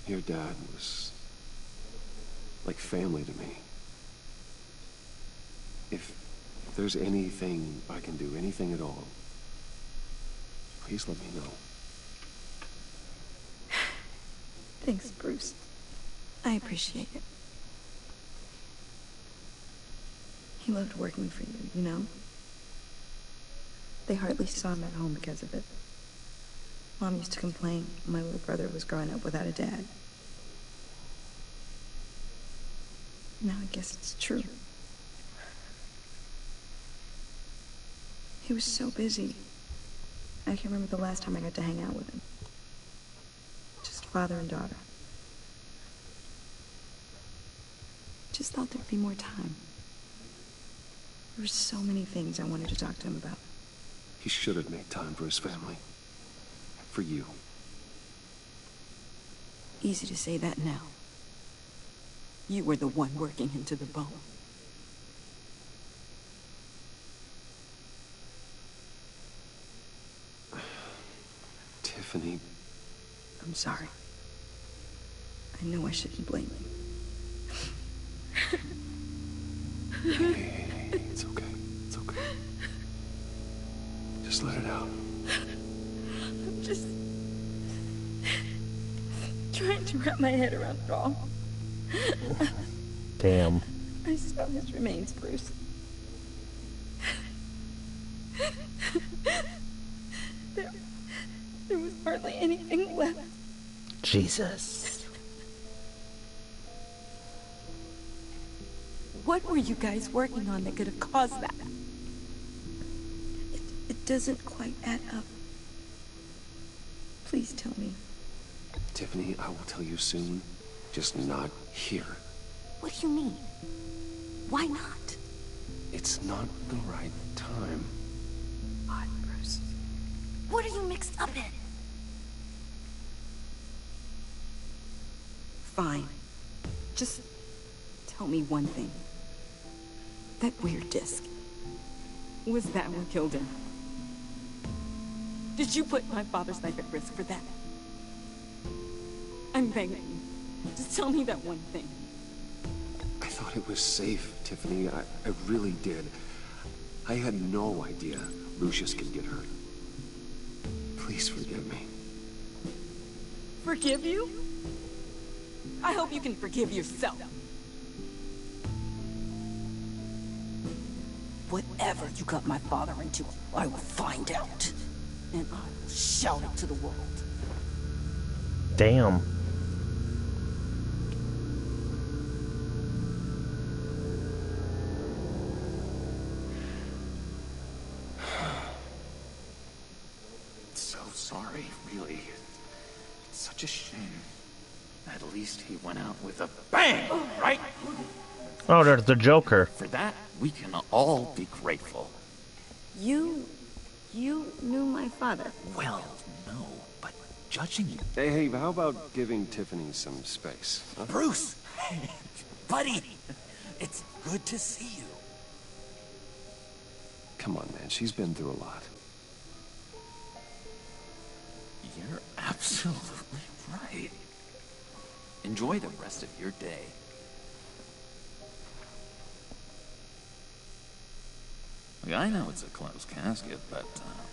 Your dad was like family to me. If there's anything I can do, anything at all, please let me know. Thanks, Bruce. I appreciate it. He loved working for you, you know? They hardly saw him at home because of it. Mom used to complain my little brother was growing up without a dad. Now I guess it's true. He was so busy. I can't remember the last time I got to hang out with him. Just father and daughter. Just thought there'd be more time. There were so many things I wanted to talk to him about. He should have made time for his family. For you. Easy to say that now. You were the one working him to the bone. Tiffany. I'm sorry. I know I shouldn't blame you. Hey, it's okay. It's okay. Just let it out. I'm just trying to wrap my head around it all. Damn. I saw his remains, Bruce. There was hardly anything left. Jesus. What were you guys working on that could have caused that? It doesn't quite add up. Please tell me. Tiffany, I will tell you soon. Just not here. What do you mean? Why not? It's not the right time. What, Bruce? What are you mixed up in? Fine. Just tell me one thing. That weird disc. Was that what killed him? Did you put my father's life at risk for that? I'm begging you. Just tell me that one thing. I thought it was safe, Tiffany. I really did. I had no idea Lucius could get hurt. Please forgive me. Forgive you? I hope you can forgive yourself. Whatever you got my father into, I will find out. And I will shout it to the world. Damn. So sorry, really. It's such a shame. At least he went out with a bang, right? Oh, there's the Joker. For that, we can all be grateful. You knew my father? Well, no, but judging you... Hey, how about giving Tiffany some space? Huh? Bruce! Buddy! It's good to see you. Come on, man. She's been through a lot. You're absolutely right. Enjoy the rest of your day. Look, I know it's a closed casket, but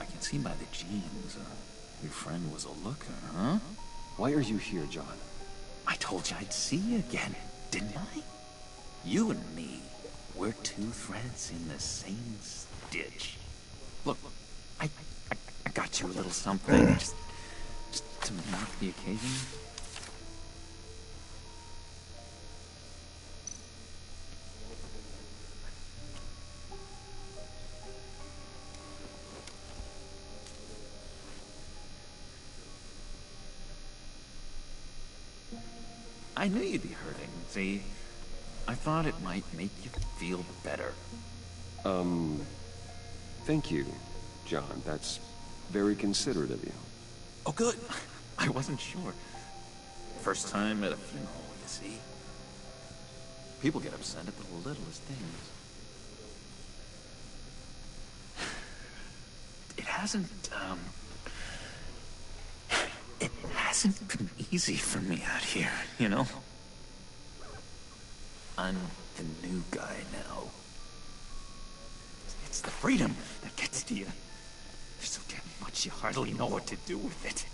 I can see by the jeans, your friend was a looker, huh? Why are you here, John? I told you I'd see you again, didn't I? You and me, we're two threads in the same stitch. Look, I got you a little something, just to mark the occasion. I knew you'd be hurting, see? I thought it might make you feel better. Thank you, John. That's very considerate of you. Oh, good. I wasn't sure. First time at a funeral, you see? People get upset at the littlest things. It hasn't been easy for me out here, you know? I'm the new guy now. It's the freedom that gets to you. There's so damn much you hardly know what to do with it.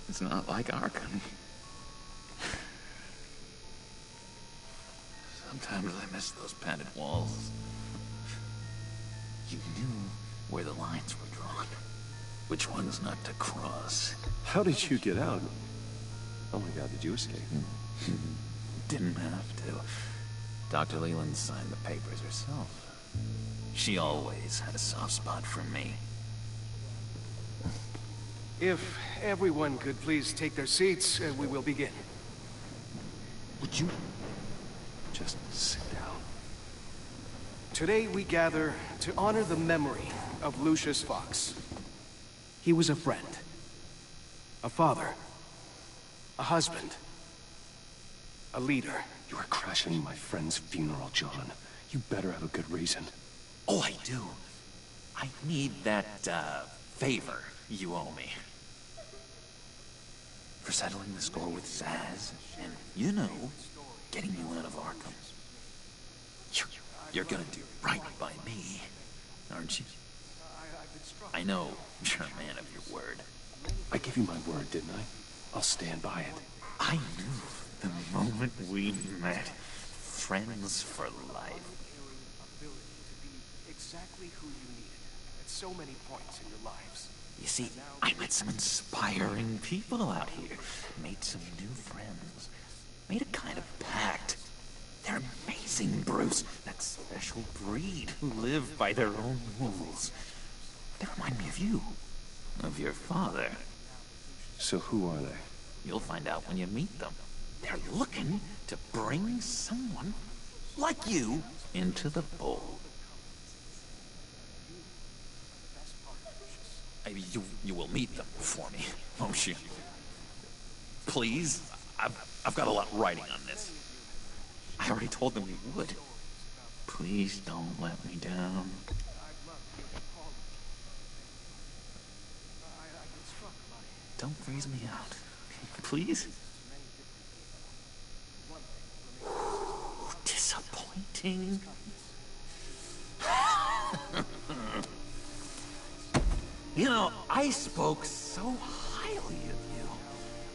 It's not like Arkham. Sometimes I miss those padded walls. You knew where the lines were drawn. Which ones not to cross. How did you get out? Oh my god, did you escape? Didn't have to. Dr. Leland signed the papers herself. She always had a soft spot for me. If everyone could please take their seats, we will begin. Would you just sit down? Today we gather to honor the memory of Lucius Fox. He was a friend, a father, a husband, a leader. You are crashing my friend's funeral, John. You better have a good reason. Oh, I do. I need that, favor you owe me. For settling the score with Zaz, and, you know, getting you out of Arkham. You're gonna do right by me, aren't you? I know you're a man of your word. I gave you my word, didn't I? I'll stand by it. I knew the moment we met. Friends for life. Exactly who you needed at so many points in your lives. You see, I met some inspiring people out here. Made some new friends. Made a kind of pact. They're amazing, Bruce. That special breed who live by their own rules. They remind me of you. Of your father. So who are they? You'll find out when you meet them. They're looking to bring someone like you, into the fold. You will meet them for me, won't you? Please? I've got a lot riding on this. I already told them you would. Please don't let me down. Don't freeze me out. Please? Disappointing. You know, I spoke so highly of you.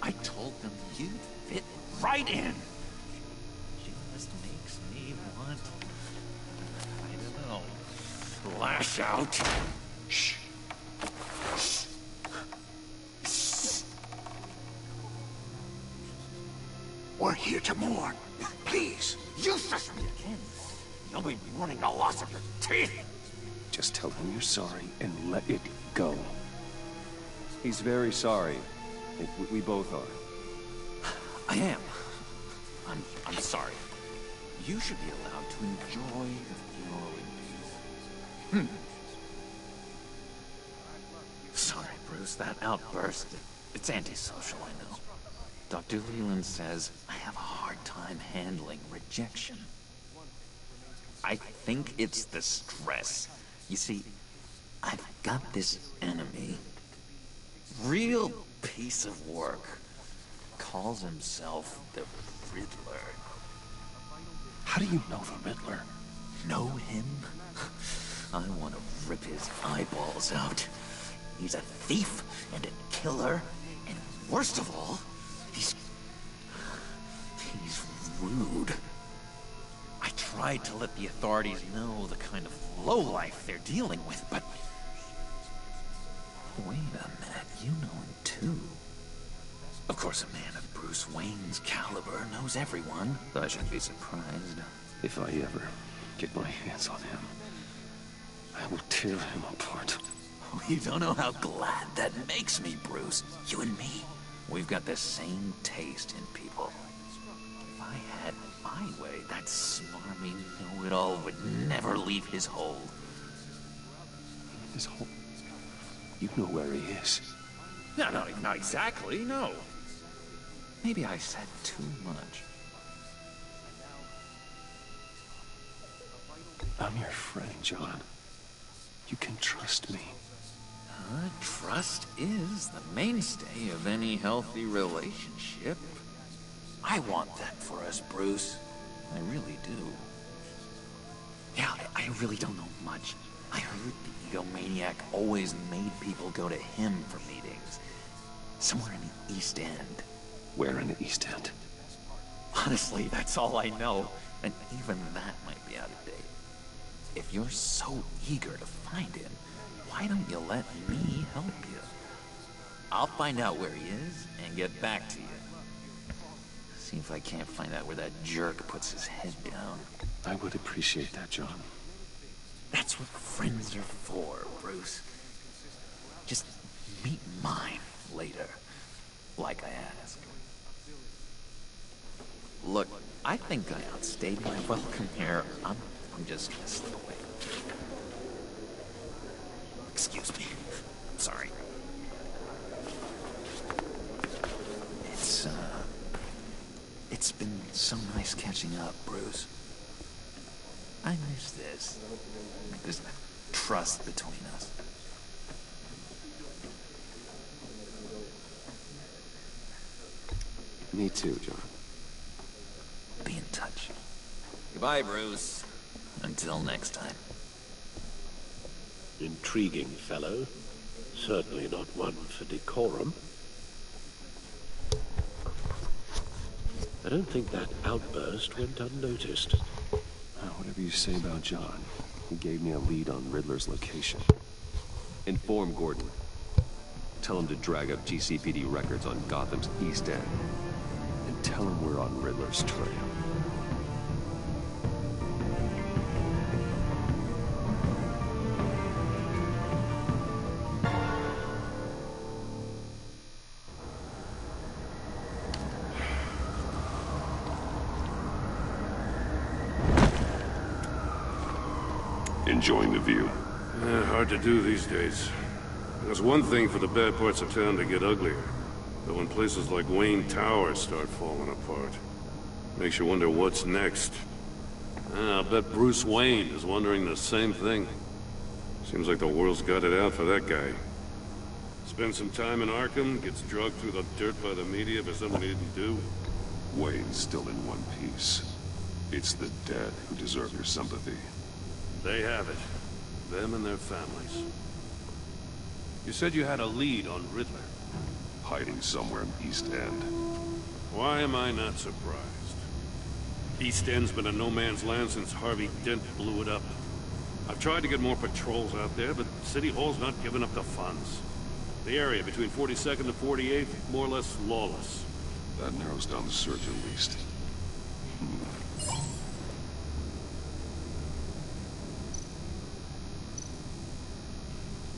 I told them you'd fit right in. Just makes me want, I don't know, lash out. Shh. We're here to mourn. Please, useless me again. You'll be mourning the loss of your teeth. Just tell him you're sorry and let it go. He's very sorry. We both are. I am. I'm sorry. You should be allowed to enjoy the funeral in peace. Sorry, Bruce, that outburst, it's antisocial, I know. Dr. Leland says I have a hard time handling rejection. I think it's the stress. You see, I've got this enemy. Real piece of work. Calls himself the Riddler. How do you know the Riddler? Know him? I want to rip his eyeballs out. He's a thief and a killer, and worst of all, he's rude. I tried to let the authorities know the kind of lowlife they're dealing with, but... Wait a minute, you know him too. Of course, a man of Bruce Wayne's caliber knows everyone, so I shouldn't be surprised. If I ever get my hands on him, I will tear him apart. Oh, you don't know how glad that makes me, Bruce. You and me, we've got the same taste in people. If I had my way, that smarmy know-it-all would never leave his hole. His hole? You know where he is. No, not exactly, no. Maybe I said too much. I'm your friend, John. You can trust me. Trust is the mainstay of any healthy relationship. I want that for us, Bruce. I really do. Yeah, I really don't know much. I heard the egomaniac always made people go to him for meetings. Somewhere in the East End. Where in the East End? Honestly, that's all I know. And even that might be out of date. If you're so eager to find him, why don't you let me help you? I'll find out where he is and get back to you. See if I can't find out where that jerk puts his head down. I would appreciate that, John. That's what friends are for, Bruce. Just meet mine later, like I asked. Look, I think I outstayed my welcome here. I'm just gonna slip away. Excuse me. Sorry. It's been so nice catching up, Bruce. I miss this. This trust between us. Me too, John. Be in touch. Goodbye, Bruce. Until next time. Intriguing fellow. Certainly not one for decorum. I don't think that outburst went unnoticed. Whatever you say about John, he gave me a lead on Riddler's location. Inform Gordon. Tell him to drag up GCPD records on Gotham's East End. And tell him we're on Riddler's trail. Enjoying the view? Hard to do these days. There's one thing for the bad parts of town to get uglier. But when places like Wayne Tower start falling apart, makes you wonder what's next. I'll bet Bruce Wayne is wondering the same thing. Seems like the world's got it out for that guy. Spends some time in Arkham, gets drugged through the dirt by the media for something he didn't do. Wayne's still in one piece. It's the dead who deserve your sympathy. They have it. Them and their families. You said you had a lead on Riddler. Hiding somewhere in East End. Why am I not surprised? East End's been a no-man's land since Harvey Dent blew it up. I've tried to get more patrols out there, but City Hall's not giving up the funds. The area between 42nd and 48th, more or less lawless. That narrows down the search at least.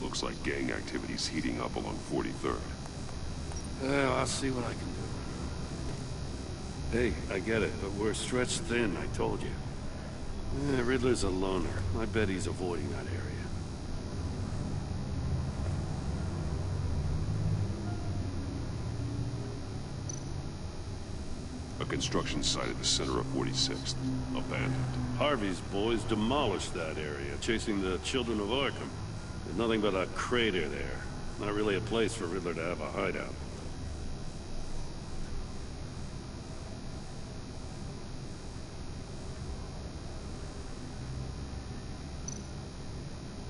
Looks like gang activity's heating up along 43rd. Well, I'll see what I can do. Hey, I get it, but we're stretched thin, I told you. Riddler's a loner. I bet he's avoiding that area. A construction site at the center of 46th. Abandoned. Harvey's boys demolished that area, chasing the children of Arkham. There's nothing but a crater there. Not really a place for Riddler to have a hideout.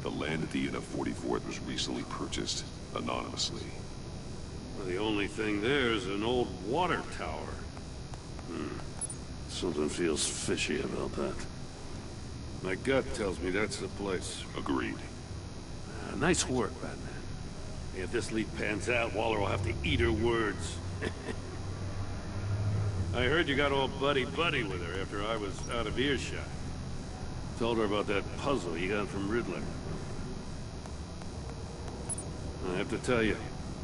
The land at the end of 44th was recently purchased, anonymously. Well, the only thing there is an old water tower. Something feels fishy about that. My gut tells me that's the place. Agreed. Nice work, Batman. If this lead pans out, Waller will have to eat her words. I heard you got all buddy-buddy with her after I was out of earshot. Told her about that puzzle you got from Riddler. I have to tell you,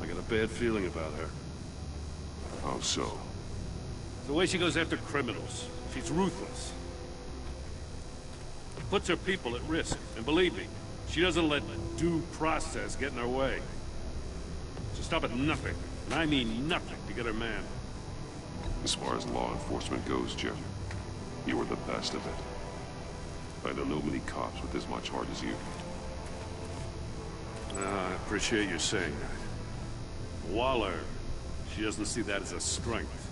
I got a bad feeling about her. How so? The way she goes after criminals. She's ruthless. Puts her people at risk. And believe me, she doesn't let due process get in her way. She'll stop at nothing, and I mean nothing, to get her man. As far as law enforcement goes, Jim, you are the best of it. I don't know many cops with as much heart as you. I appreciate you saying that. Waller, she doesn't see that as a strength.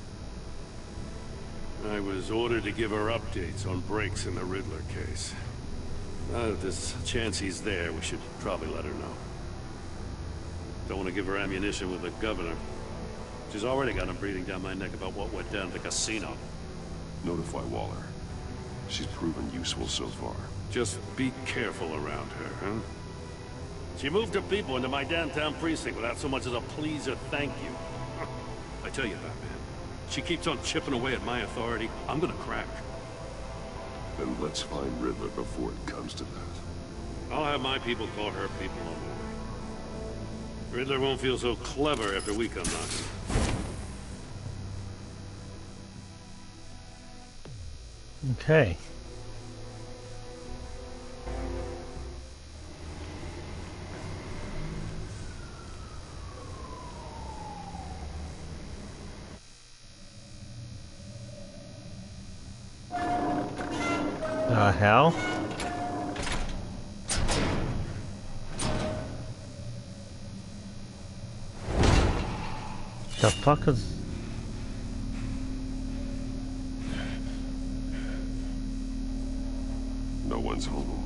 I was ordered to give her updates on breaks in the Riddler case. Now that there's a chance he's there, we should probably let her know. Don't want to give her ammunition with the governor. She's already got him breathing down my neck about what went down at the casino. Notify Waller. She's proven useful so far. Just be careful around her, huh? She moved her people into my downtown precinct without so much as a please or thank you. I tell you, Batman, she keeps on chipping away at my authority, I'm gonna crack. Then let's find Riddler before it comes to that. I'll have my people call her people on board. Riddler won't feel so clever after we come knocking. Okay. The hell? The fuck is... No one's home.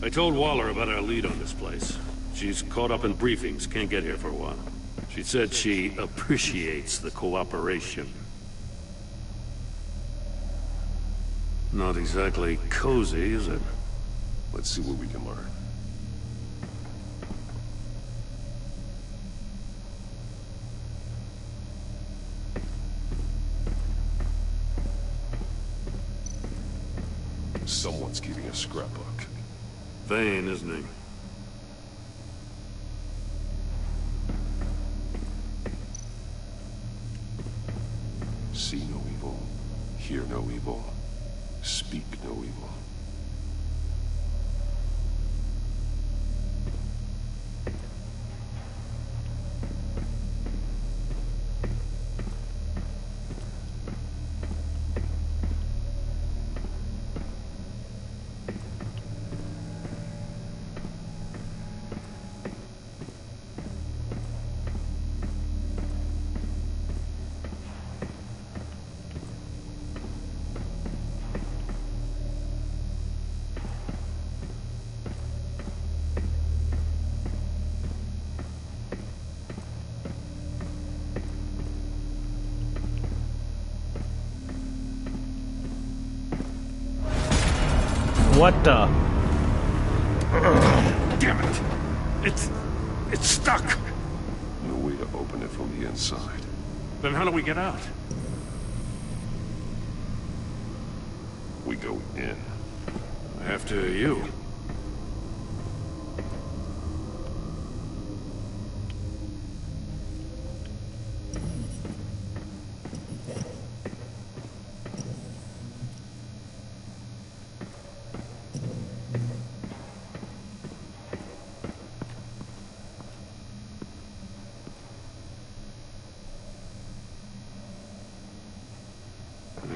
I told Waller about our lead on this place. She's caught up in briefings, can't get here for a while. She said she appreciates the cooperation. Not exactly cozy, is it? Let's see what we can learn. Someone's keeping a scrapbook. Vain, isn't he? See no evil, hear no evil, speak no evil. What the? Damn it! It's stuck! No way to open it from the inside. Then how do we get out? We go in. After you.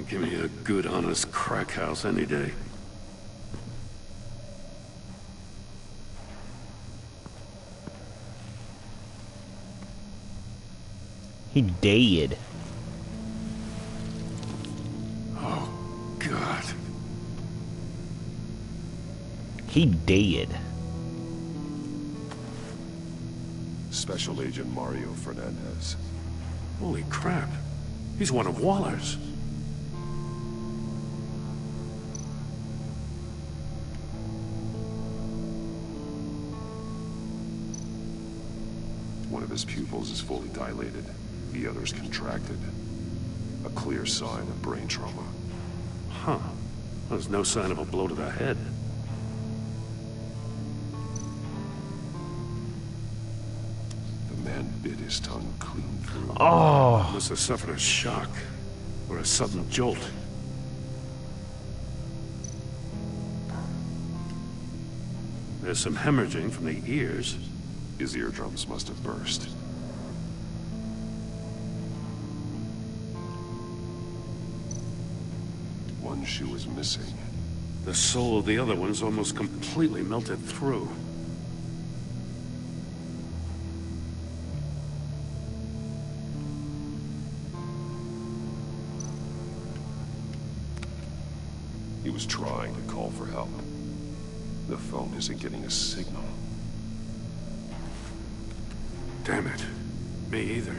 Give me a good, honest crack house any day. He dead. Oh, God. He dead. Special Agent Mario Fernandez. Holy crap. He's one of Waller's. One of his pupils is fully dilated. The other's contracted. A clear sign of brain trauma. Huh. There's no sign of a blow to the head. The man bit his tongue clean through. Oh! Must have suffered a shock. Or a sudden jolt. There's some hemorrhaging from the ears. His eardrums must have burst. One shoe is missing. The sole of the other one's almost completely melted through. He was trying to call for help. The phone isn't getting a signal. Damn it. Me either.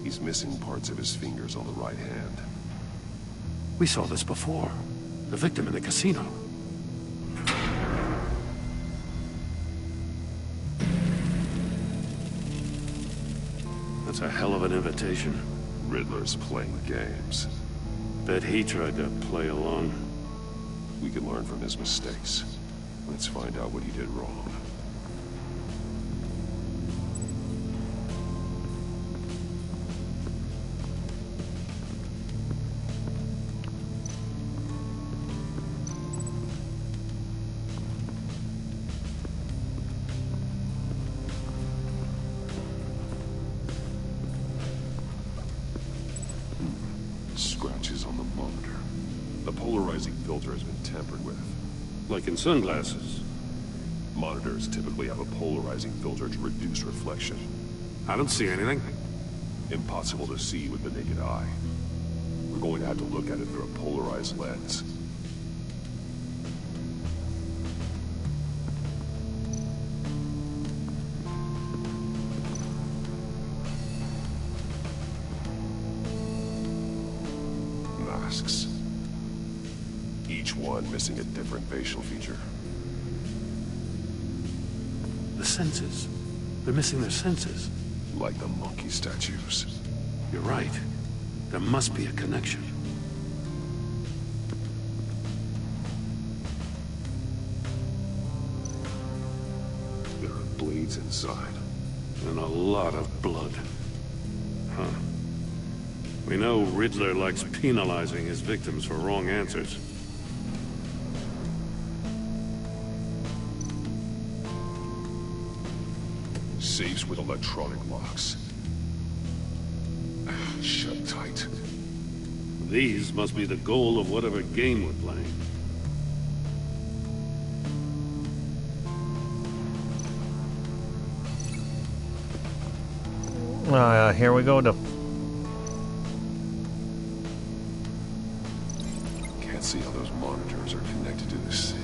He's missing parts of his fingers on the right hand. We saw this before. The victim in the casino. That's a hell of an invitation. Riddler's playing games. Bet he tried to play along. We can learn from his mistakes. Let's find out what he did wrong. Scratches on the monitor. The polarizing filter has been tampered with. Like in sunglasses. Monitors typically have a polarizing filter to reduce reflection. I don't see anything. Impossible to see with the naked eye. We're going to have to look at it through a polarized lens. Masks. Each one missing a different facial feature. The senses. They're missing their senses. Like the monkey statues. You're right. There must be a connection. There are blades inside. And a lot of blood. Huh. We know Riddler likes penalizing his victims for wrong answers. Safes with electronic locks. Shut tight. These must be the goal of whatever game we're playing. Here we go. Can't see how those monitors are connected to this safe.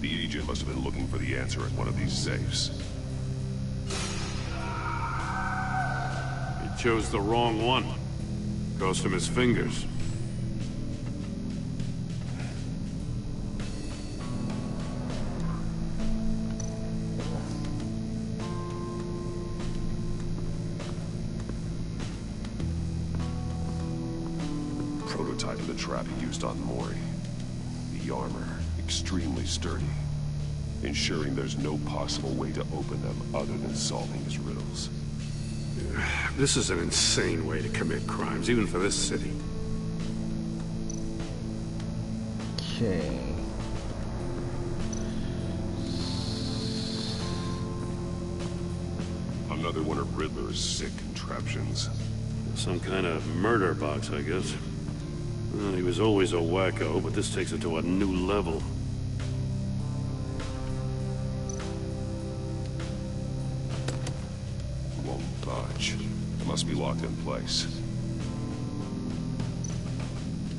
The agent must have been looking for the answer at one of these safes. He chose the wrong one. Cost him his fingers. Prototype of the trap he used on Mori. The armor, extremely sturdy, ensuring there's no possible way to open them other than solving his riddles. This is an insane way to commit crimes, even for this city. Okay. Another one of Riddler's sick contraptions. Some kind of murder box, I guess. Well, he was always a wacko, but this takes it to a new level. Won't budge. It must be locked in place.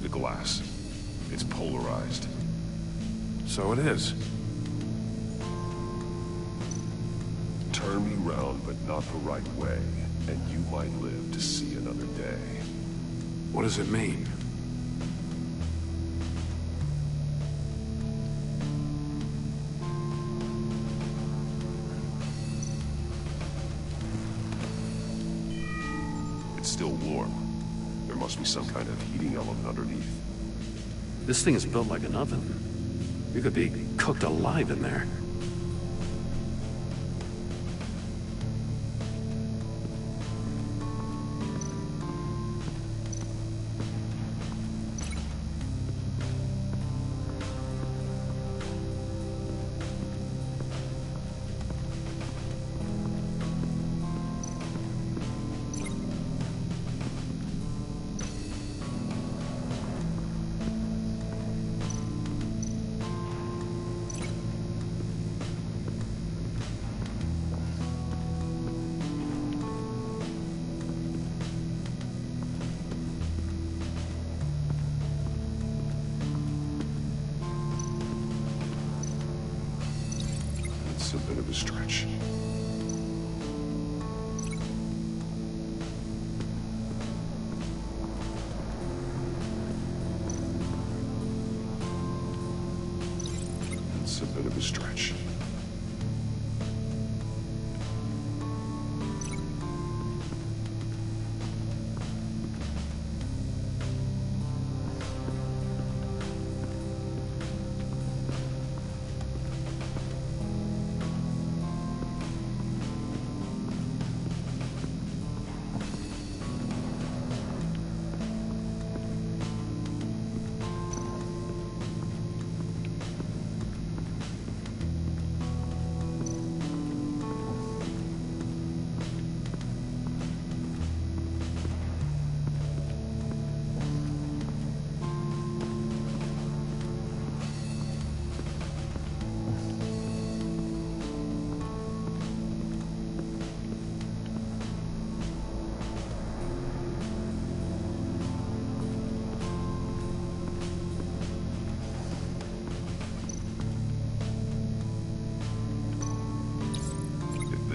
The glass. It's polarized. So it is. Turn me round, but not the right way, and you might live to see another day. What does it mean? It's still warm. There must be some kind of heating element underneath. This thing is built like an oven. You could be cooked alive in there. It's a bit of a stretch. It's a bit of a stretch.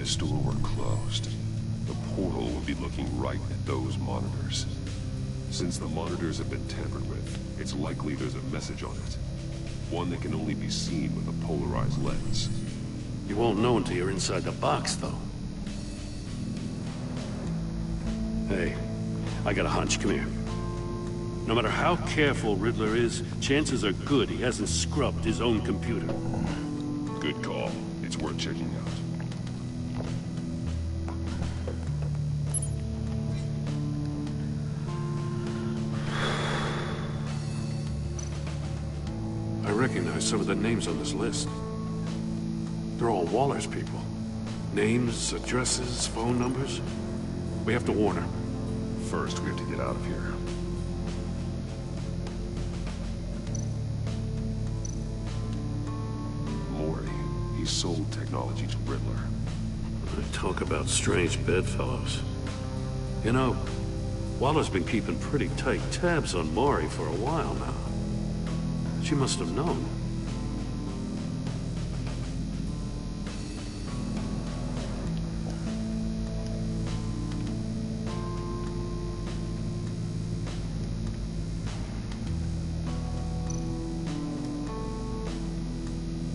the store were closed, the portal would be looking right at those monitors. Since the monitors have been tampered with, it's likely there's a message on it. One that can only be seen with a polarized lens. You won't know until you're inside the box, though. Hey, I got a hunch. Come here. No matter how careful Riddler is, chances are good he hasn't scrubbed his own computer. Good call. It's worth checking out. I recognize some of the names on this list. They're all Waller's people. Names, addresses, phone numbers. We have to warn her. First, we have to get out of here. Mori, he sold technology to Riddler. Talk about strange bedfellows. You know, Waller's been keeping pretty tight tabs on Mori for a while now. She must have known.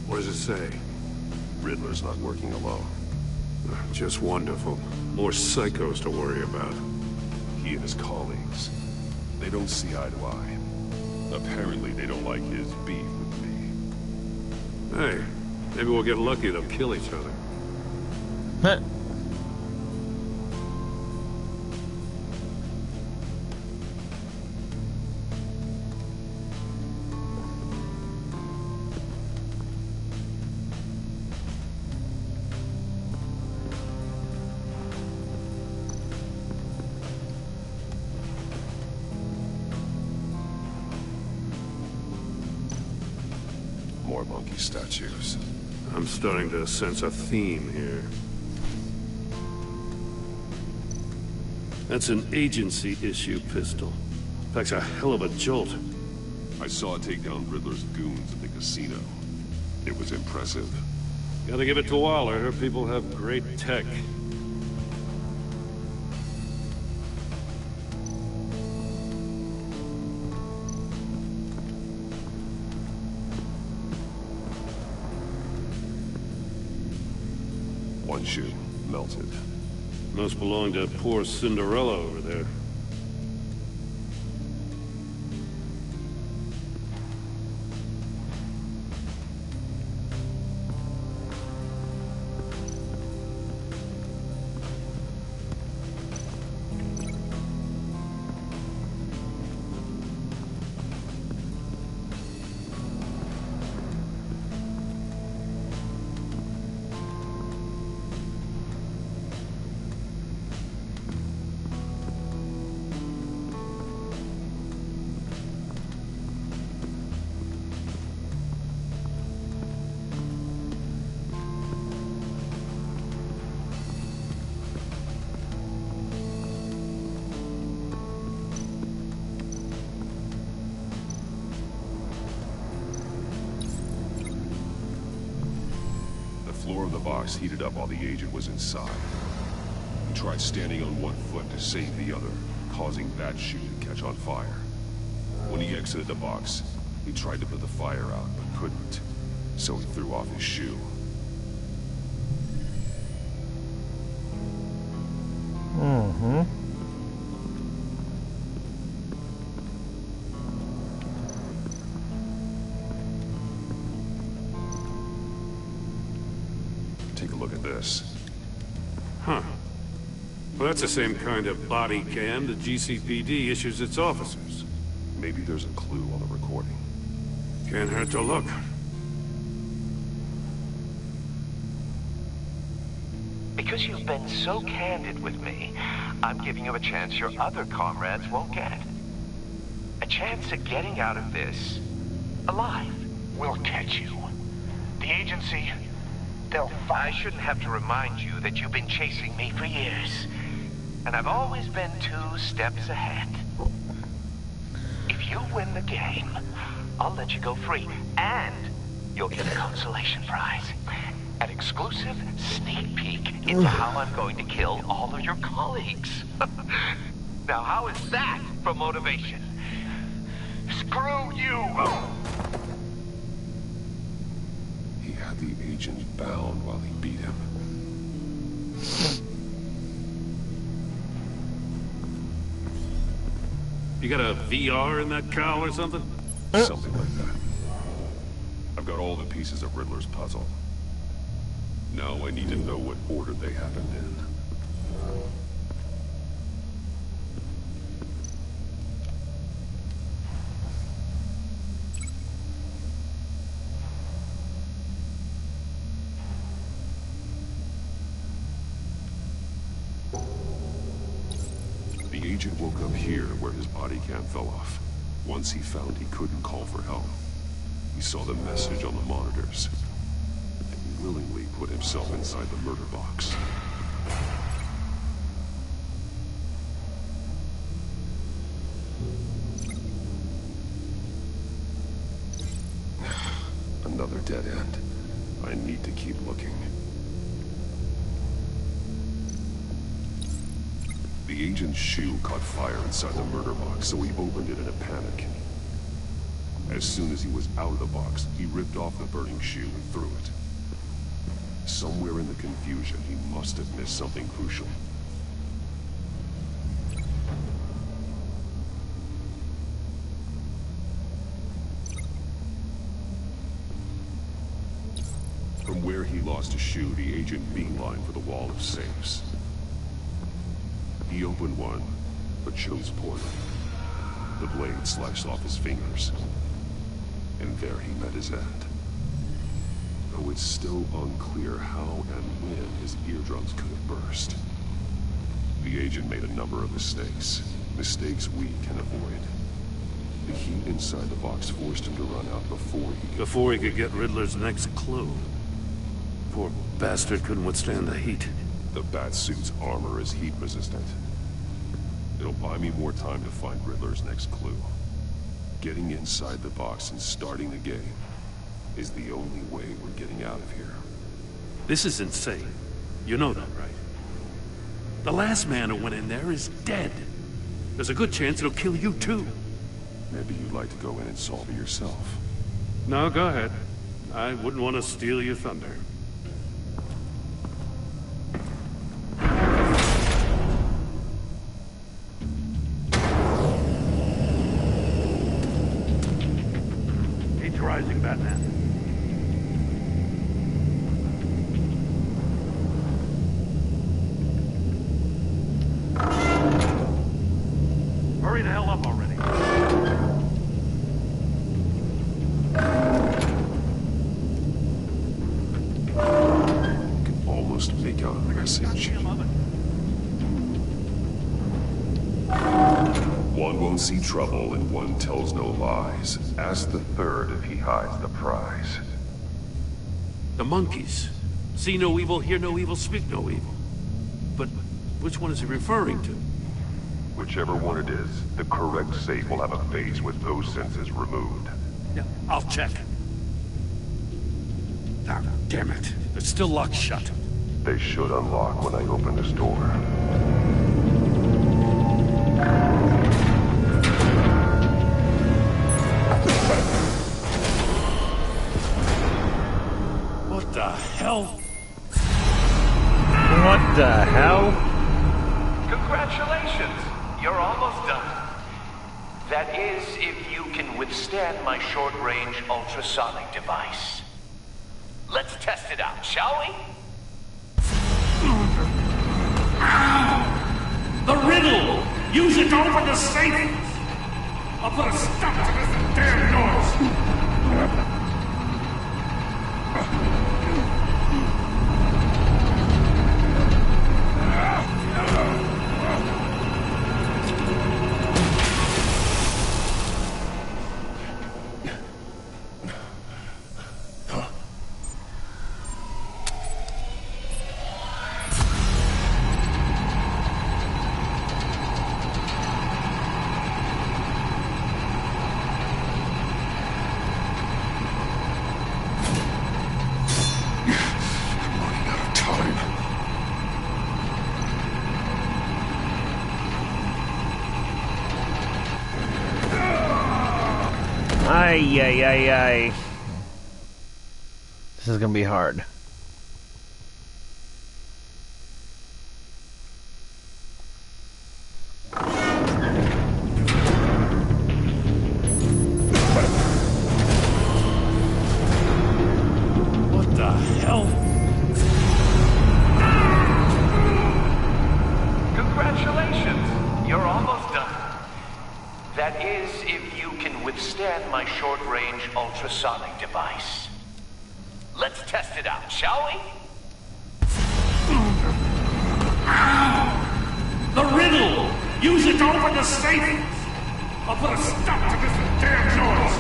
What does it say? Riddler's not working alone. Just wonderful. More psychos to worry about. He and his colleagues, they don't see eye to eye. Apparently, they don't like his beef with me. Hey, maybe we'll get lucky. They'll kill each other. More monkey statues. I'm starting to sense a theme here. That's an agency-issue pistol. Packs a hell of a jolt. I saw it take down Riddler's goons at the casino. It was impressive. Gotta give it to Waller. Her people have great tech. One shoe, melted. Must belong to poor Cinderella over there. The floor of the box heated up while the agent was inside. He tried standing on one foot to save the other, causing that shoe to catch on fire. When he exited the box, he tried to put the fire out, but couldn't. So he threw off his shoe. Mm-hmm. Take a look at this. Huh. Well, that's the same kind of body cam the GCPD issues its officers. Maybe there's a clue on the recording. Can't hurt to look. Because you've been so candid with me, I'm giving you a chance your other comrades won't get. A chance at getting out of this alive. We'll catch you. The agency, they'll find... I shouldn't have to remind you that you've been chasing me for years. And I've always been 2 steps ahead. If you win the game, I'll let you go free. And you'll get a consolation prize. An exclusive exclusive sneak peek into how I'm going to kill all of your colleagues. Now, how is that for motivation? Screw you! He had the agent bound while he beat him. You got a VR in that cowl or something? Something like that. I've got all the pieces of Riddler's puzzle. Now I need to know what order they happened in. The agent woke up here where his body cam fell off. Once he found he couldn't call for help, he saw the message on the monitors, and he willingly put himself inside the murder box. Another dead end. I need to keep looking. The agent's shoe caught fire inside the murder box, so he opened it in a panic. As soon as he was out of the box, he ripped off the burning shoe and threw it. Somewhere in the confusion, he must have missed something crucial. From where he lost a shoe, the agent beelined for the wall of safes. He opened one, but chose poorly. The blade slashed off his fingers. And there he met his end. Though it's still unclear how and when his eardrums could have burst. The agent made a number of mistakes. Mistakes we can avoid. The heat inside the box forced him to run out before he could get Riddler's next clue. Poor bastard couldn't withstand the heat. The Batsuit's armor is heat resistant. It'll buy me more time to find Riddler's next clue. Getting inside the box and starting the game is the only way we're getting out of here. This is insane. You know that, right? The last man who went in there is dead. There's a good chance it'll kill you too. Maybe you'd like to go in and solve it yourself. No, go ahead. I wouldn't want to steal your thunder. Rising, Batman. Hurry the hell up already. I can almost make out a message. One won't see trouble and one tells no lies. Ask the third if he hides the prize. The monkeys. See no evil, hear no evil, speak no evil. But which one is he referring to? Whichever one it is, the correct safe will have a phase with those senses removed. Yeah, I'll check. Ah, damn it. It's still locked shut. They should unlock when I open this door. What the hell? What the hell? Congratulations! You're almost done. That is, if you can withstand my short-range ultrasonic device. Let's test it out, shall we? The riddle! Use it to open the safe! I'll put a stop to this damn noise! Ay, ay, ay, ay. This is gonna be hard. What the hell? Congratulations! You're almost done. That is, if you can withstand my short-range ultrasonic device. Let's test it out, shall we? The riddle! Use it to open the safe! I'll put a stop to this damn noise!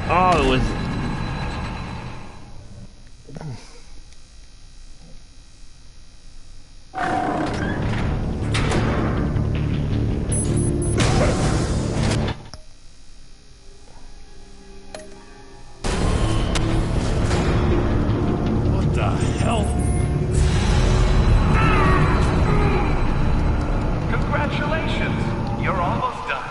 Oh, it was... What the hell? Congratulations! You're almost done.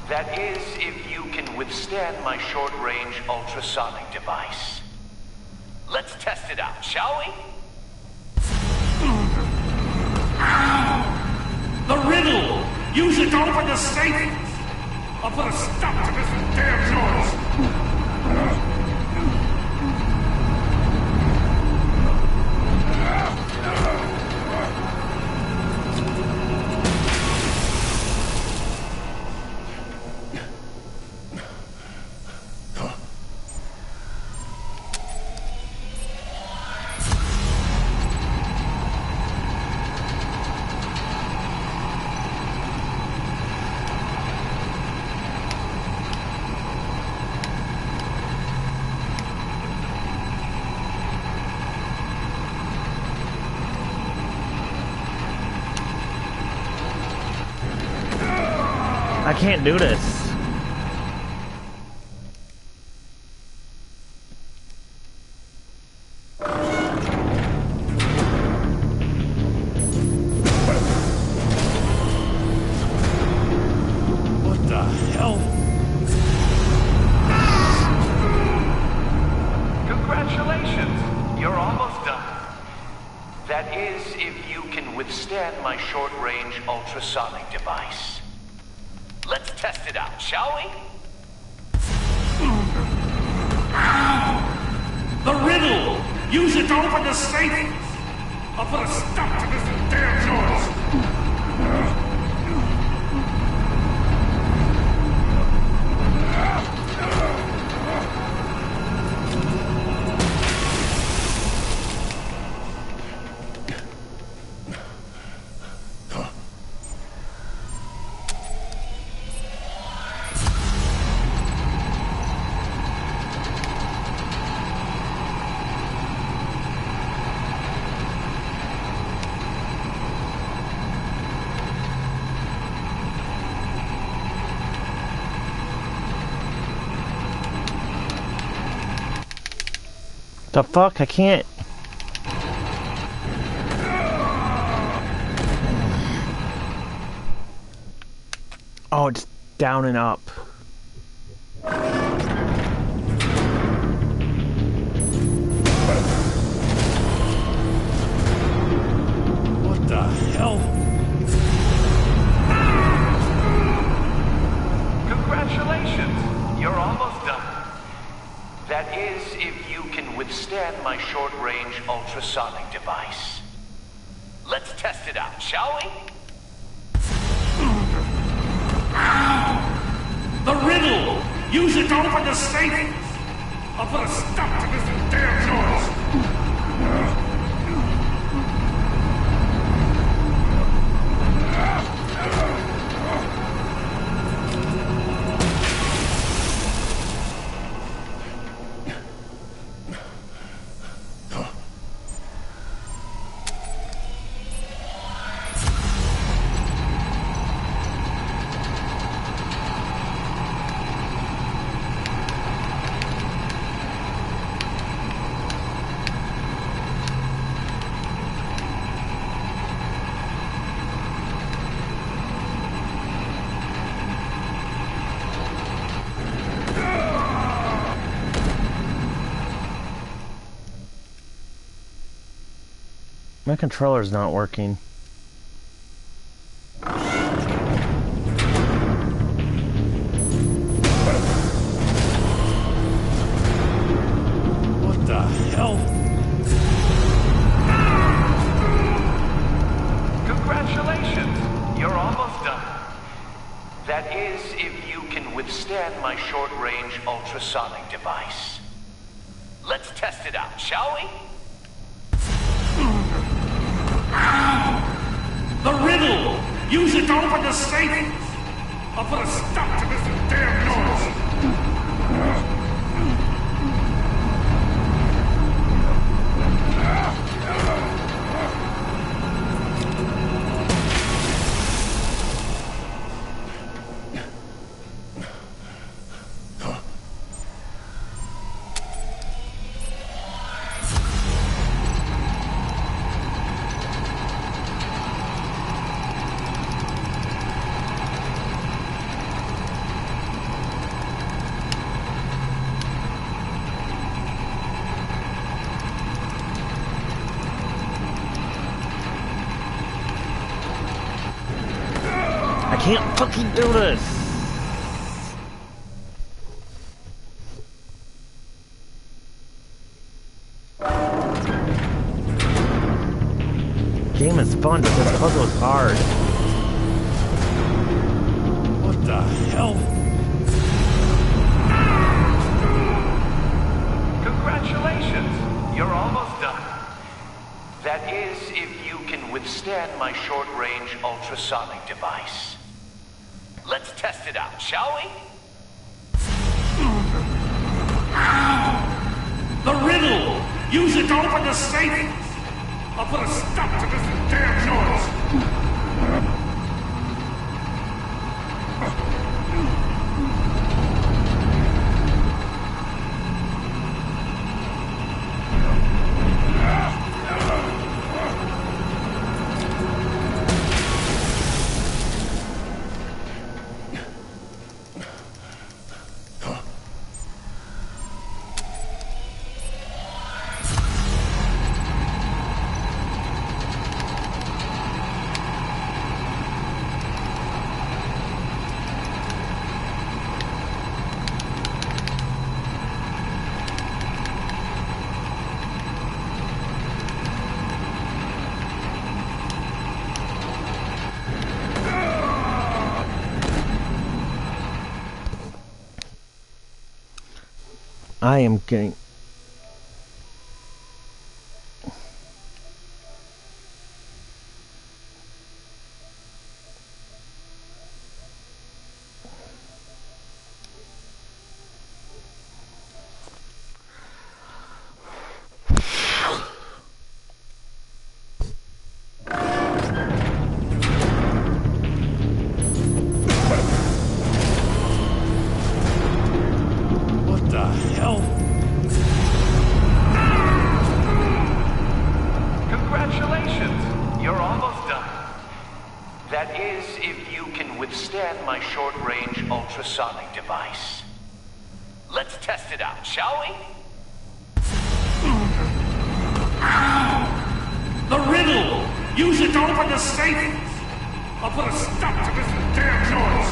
That is, if you can withstand my short-range ultrasonic device. Let's test it out, shall we? The riddle! Use it to open the safe! I'll put a stop to this damn noise! I can't do this. What the hell? Congratulations! You're almost done. That is, if you can withstand my short-range ultrasonic device. Let's test it out, shall we? The riddle! Use it to open the safe! I'll put a stop to this damn noise! The fuck? I can't. Oh, it's down and up. What the hell? Congratulations! You're almost done. That is, if you can withstand my short-range ultrasonic device. Let's test it out, shall we? The riddle! Use it to open the safe! I'll put a stop to this damn noise! My controller's not working. What the hell? Congratulations! You're almost done. That is, if you can withstand my short-range ultrasonic device. Let's test it out, shall we? The riddle! Use it to open the safe! I'll put a stop to this damn noise! I can't fucking do this! Game is fun, but this puzzle is hard. What the hell? Congratulations! You're almost done. That is, if you can withstand my short-range ultrasonic device. Let's test it out, shall we? The riddle! Use it to open the safe! I'll put a stop to this damn noise! I am getting... What the hell? Congratulations! You're almost done. That is, if you can withstand my short-range ultrasonic device. Let's test it out, shall we? The riddle! Use it to open the safe! I'll put a stop to this damn noise!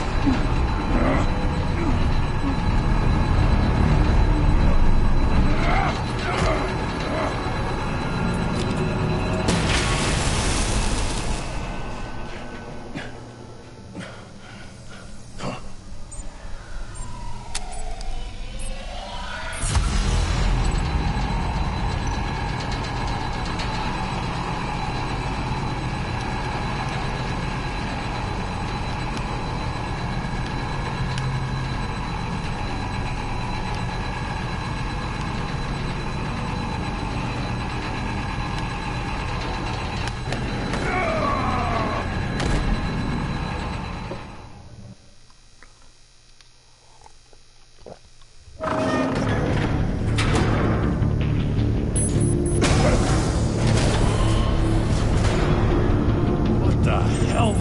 hell?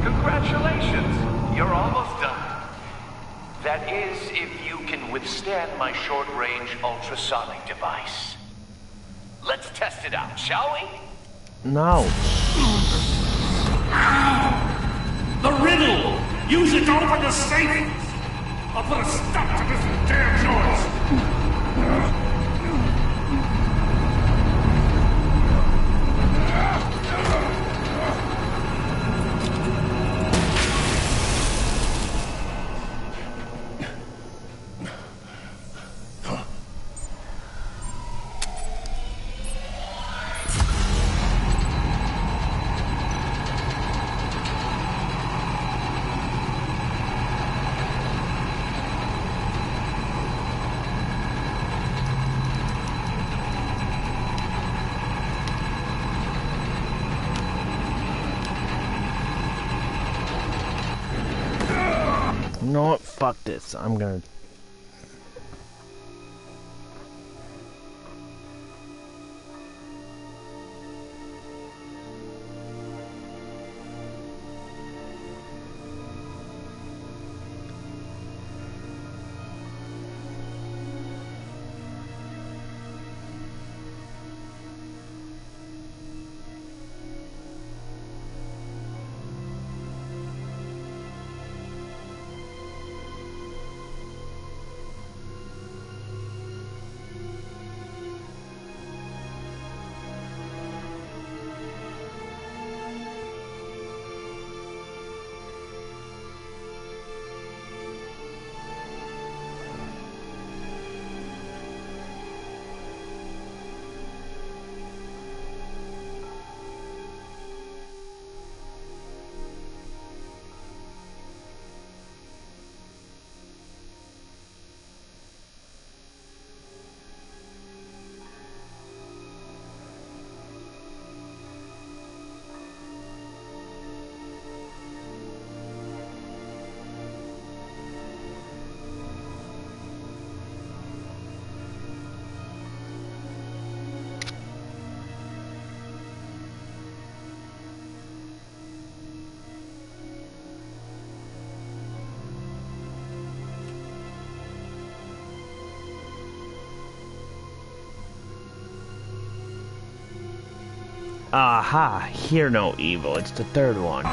Congratulations! You're almost done. That is, if you can withstand my short-range ultrasonic device. Let's test it out, shall we? No. The riddle! Use it to open the safe! I'll put a stop to this damn noise! You know what? Fuck this. I'm gonna... Aha, hear no evil. It's the third one.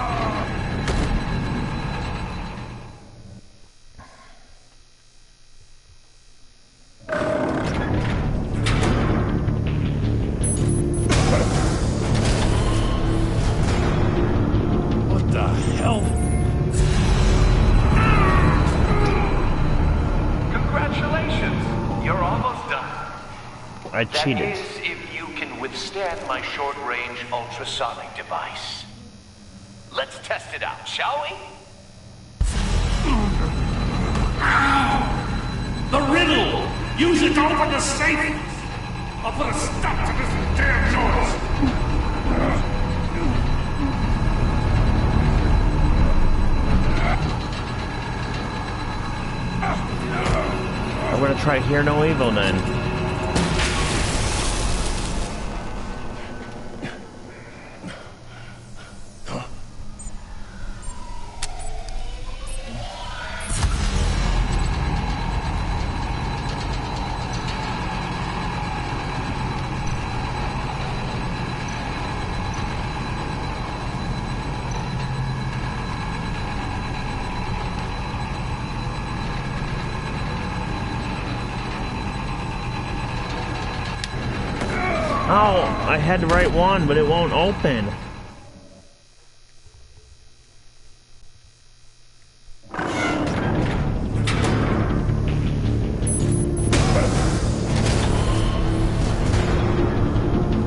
What the hell? Congratulations! You're almost done. I cheated. That is, if you can withstand my short-range ultrasonic device. Let's test it out, shall we? The riddle! Use it to open the safe! I'll put a stop to this damn noise! I'm gonna try hear no evil then. Oh, I had the right one, but it won't open.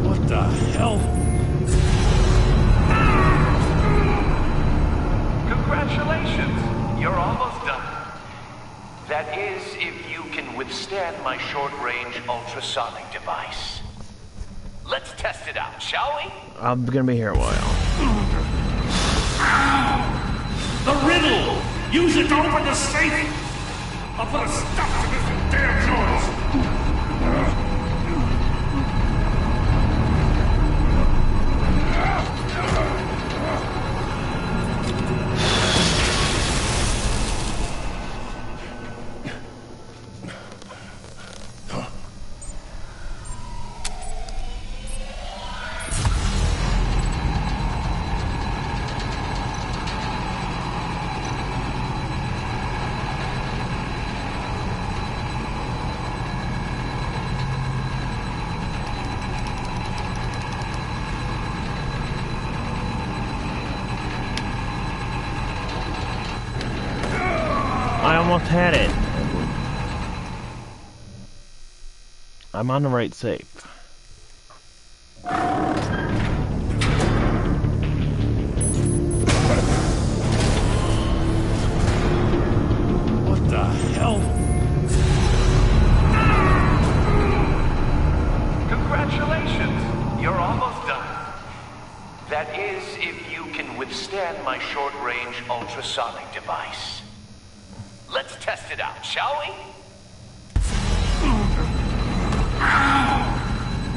What the hell? Congratulations! You're almost done. That is, if you can withstand my short-range ultrasonic device. Let's test it out, shall we? I'm gonna be here a while. The riddle! Use it to open the safe! I'll put a stop to this damn noise! almost had it. I'm on the right safe. What the hell? Congratulations! You're almost done. That is, if you can withstand my short-range ultrasonic device. Let's test it out, shall we?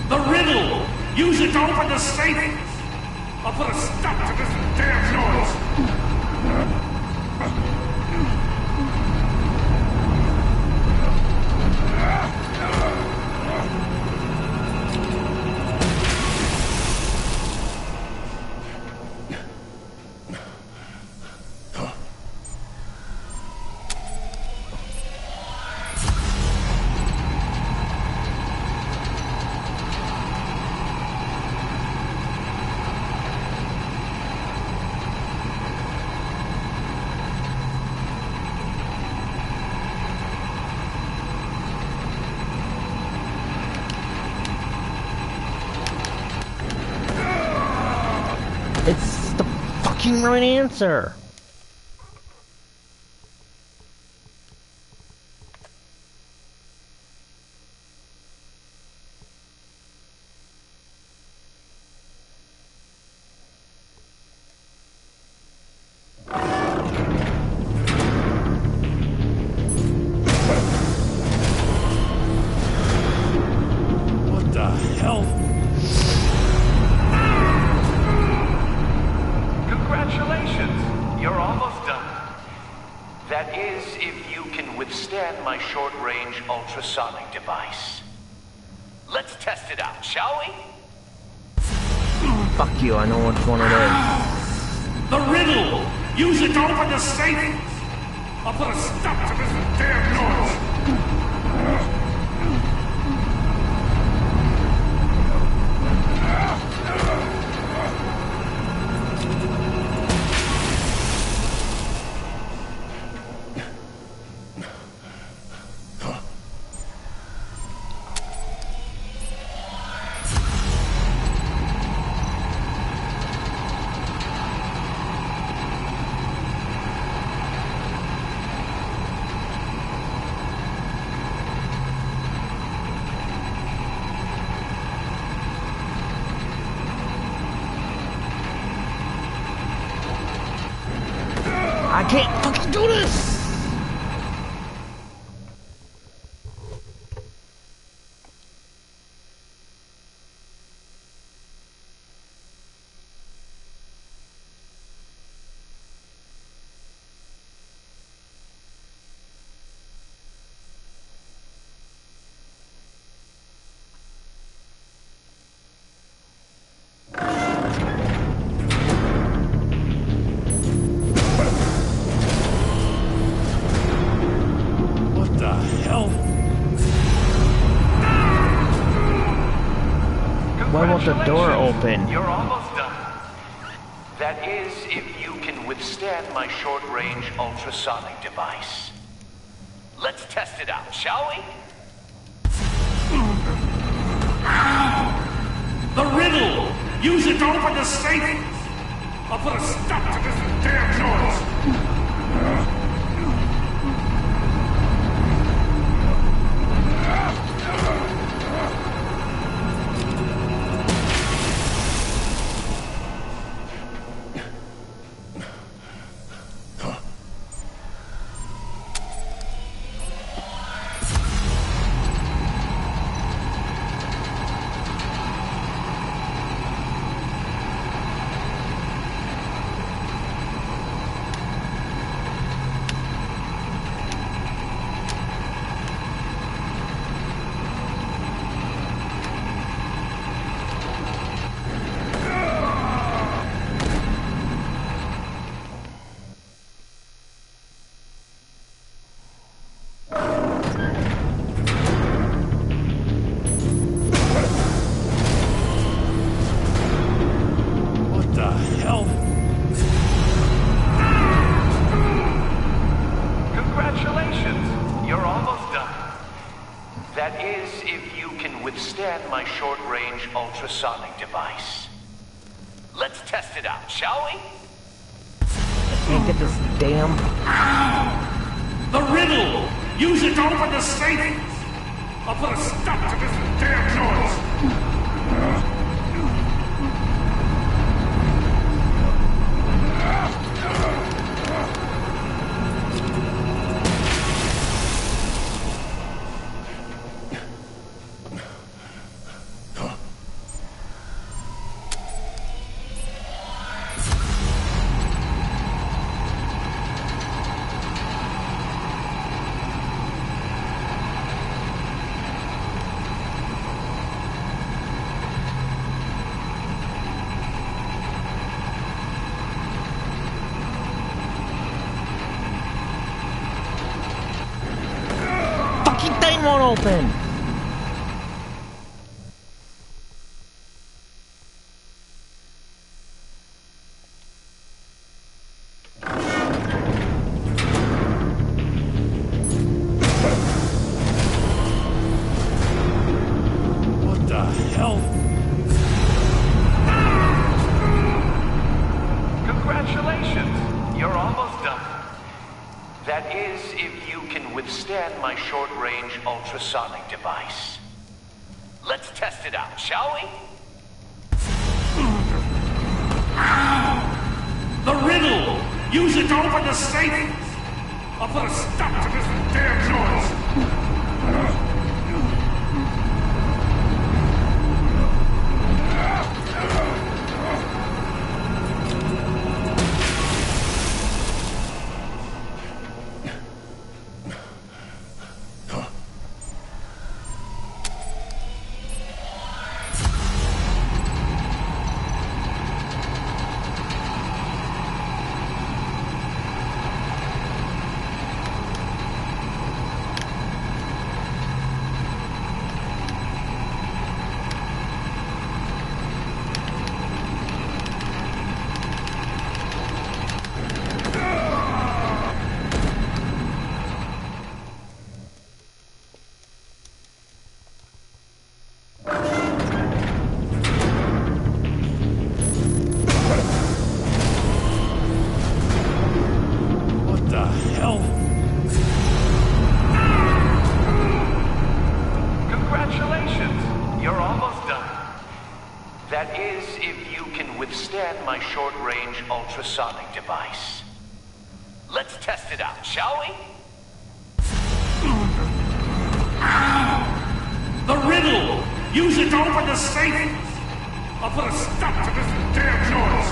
The riddle! Use it to open the safe! I'll put a stop to this damn noise! It's the fucking right answer. What the hell? Congratulations! You're almost done. That is, if you can withstand my short-range ultrasonic device. Let's test it out, shall we? Fuck you, I know which one it is. The riddle! Use it to open the safe! I'll put a stop to this damn noise! I can't fucking do this! Why won't the door open? You're almost done. That is, if you can withstand my short-range ultrasonic device. Let's test it out, shall we? The riddle! Use it to open the safe! I'll put a stop to this damn noise! ultrasonic device. Let's test it out, shall we? I can't get this damn... The riddle! Use it to open the safe! I'll put a stop to this damn noise! Thing won't open. What the hell? Congratulations! You're almost done. That is, if you can withstand my short-range ultrasonic device. Let's test it out, shall we? The riddle! Use it to open the safe! I'll put a stop to this damn noise! That is, if you can withstand my short-range ultrasonic device. Let's test it out, shall we? The riddle! Use it to open the safe! I'll put a stop to this damn noise!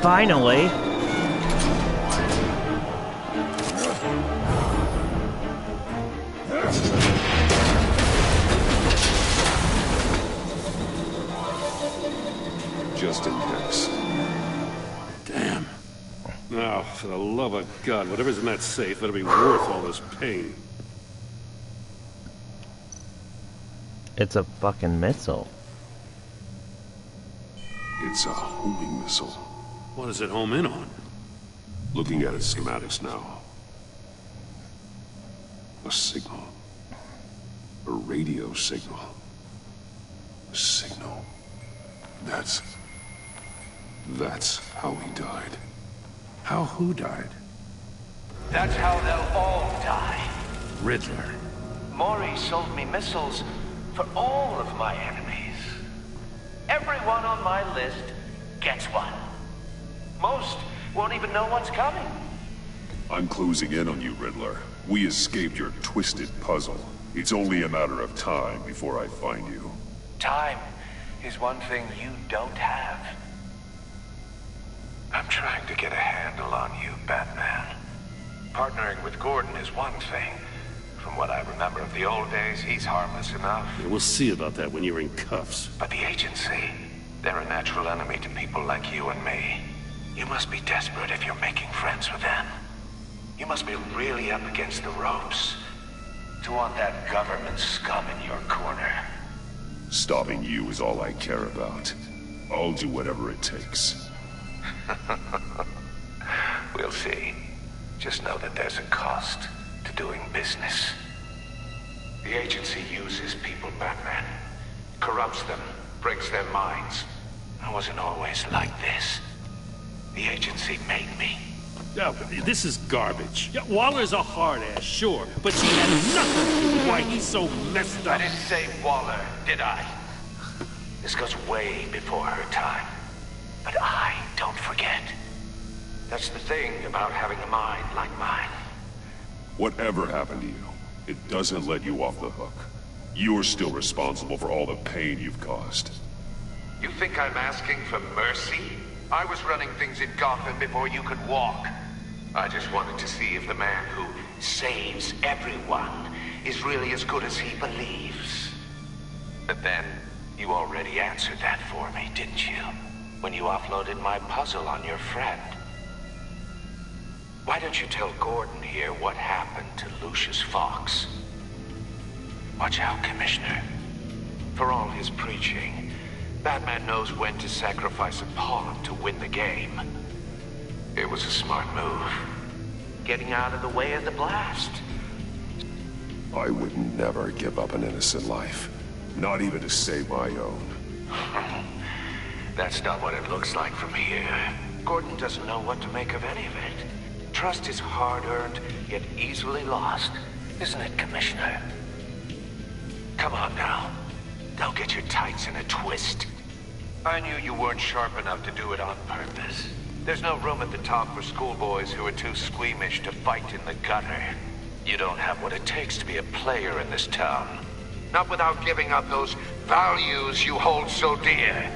Finally. Just in case. Damn. Now, for the love of God, whatever's in that safe better be worth all this pain. It's a fucking missile. It's a homing missile. What does it home in on? Looking at its schematics now. A signal. A radio signal. A signal. That's how he died. How who died? That's how they'll all die. Riddler. Maury sold me missiles for all of my enemies. Everyone on my list gets one. Most won't even know what's coming. I'm closing in on you, Riddler. We escaped your twisted puzzle. It's only a matter of time before I find you. Time is one thing you don't have. I'm trying to get a handle on you, Batman. Partnering with Gordon is one thing, From what I remember of the old days, he's harmless enough. Yeah, we'll see about that when you're in cuffs. But the agency, they're a natural enemy to people like you and me. You must be desperate if you're making friends with them. You must be really up against the ropes to want that government scum in your corner. Stopping you is all I care about. I'll do whatever it takes. We'll see. Just know that there's a cost to doing business. The agency uses people, Batman. Corrupts them, breaks their minds. I wasn't always like this. The agency made me. Yeah, but this is garbage. Yeah, Waller's a hard ass, sure, but she had nothing to do with why he's so messed up. I didn't say Waller, did I? This goes way before her time. But I don't forget. That's the thing about having a mind like mine. Whatever happened to you, it doesn't let you off the hook. You're still responsible for all the pain you've caused. You think I'm asking for mercy? I was running things in Gotham before you could walk. I just wanted to see if the man who saves everyone is really as good as he believes. But then, you already answered that for me, didn't you? When you offloaded my puzzle on your friend. Why don't you tell Gordon here what happened to Lucius Fox? Watch out, Commissioner. For all his preaching, Batman knows when to sacrifice a pawn to win the game. It was a smart move. Getting out of the way of the blast. I would never give up an innocent life. Not even to save my own. That's not what it looks like from here. Gordon doesn't know what to make of any of it. Trust is hard-earned, yet easily lost. Isn't it, Commissioner? Come on now. Don't get your tights in a twist. I knew you weren't sharp enough to do it on purpose. There's no room at the top for schoolboys who are too squeamish to fight in the gutter. You don't have what it takes to be a player in this town. Not without giving up those values you hold so dear.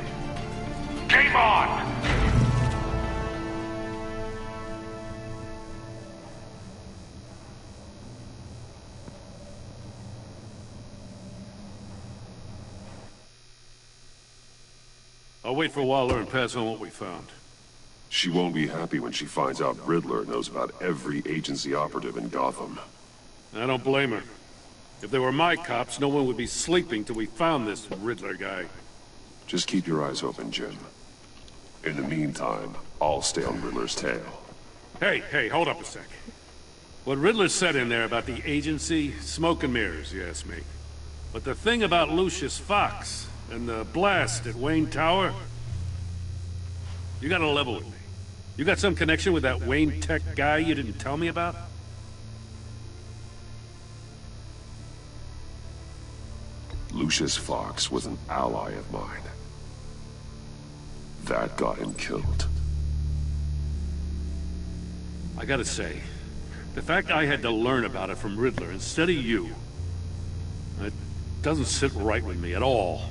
Game on! I'll wait for Waller and pass on what we found. She won't be happy when she finds out Riddler knows about every agency operative in Gotham. I don't blame her. If they were my cops, no one would be sleeping till we found this Riddler guy. Just keep your eyes open, Jim. In the meantime, I'll stay on Riddler's tail. Hey, hold up a sec. What Riddler said in there about the agency, smoke and mirrors, you ask me. But the thing about Lucius Fox and the blast at Wayne Tower, you gotta level with me. You got some connection with that Wayne Tech guy you didn't tell me about? Lucius Fox was an ally of mine. That got him killed. I gotta say, the fact I had to learn about it from Riddler instead of you, it doesn't sit right with me at all.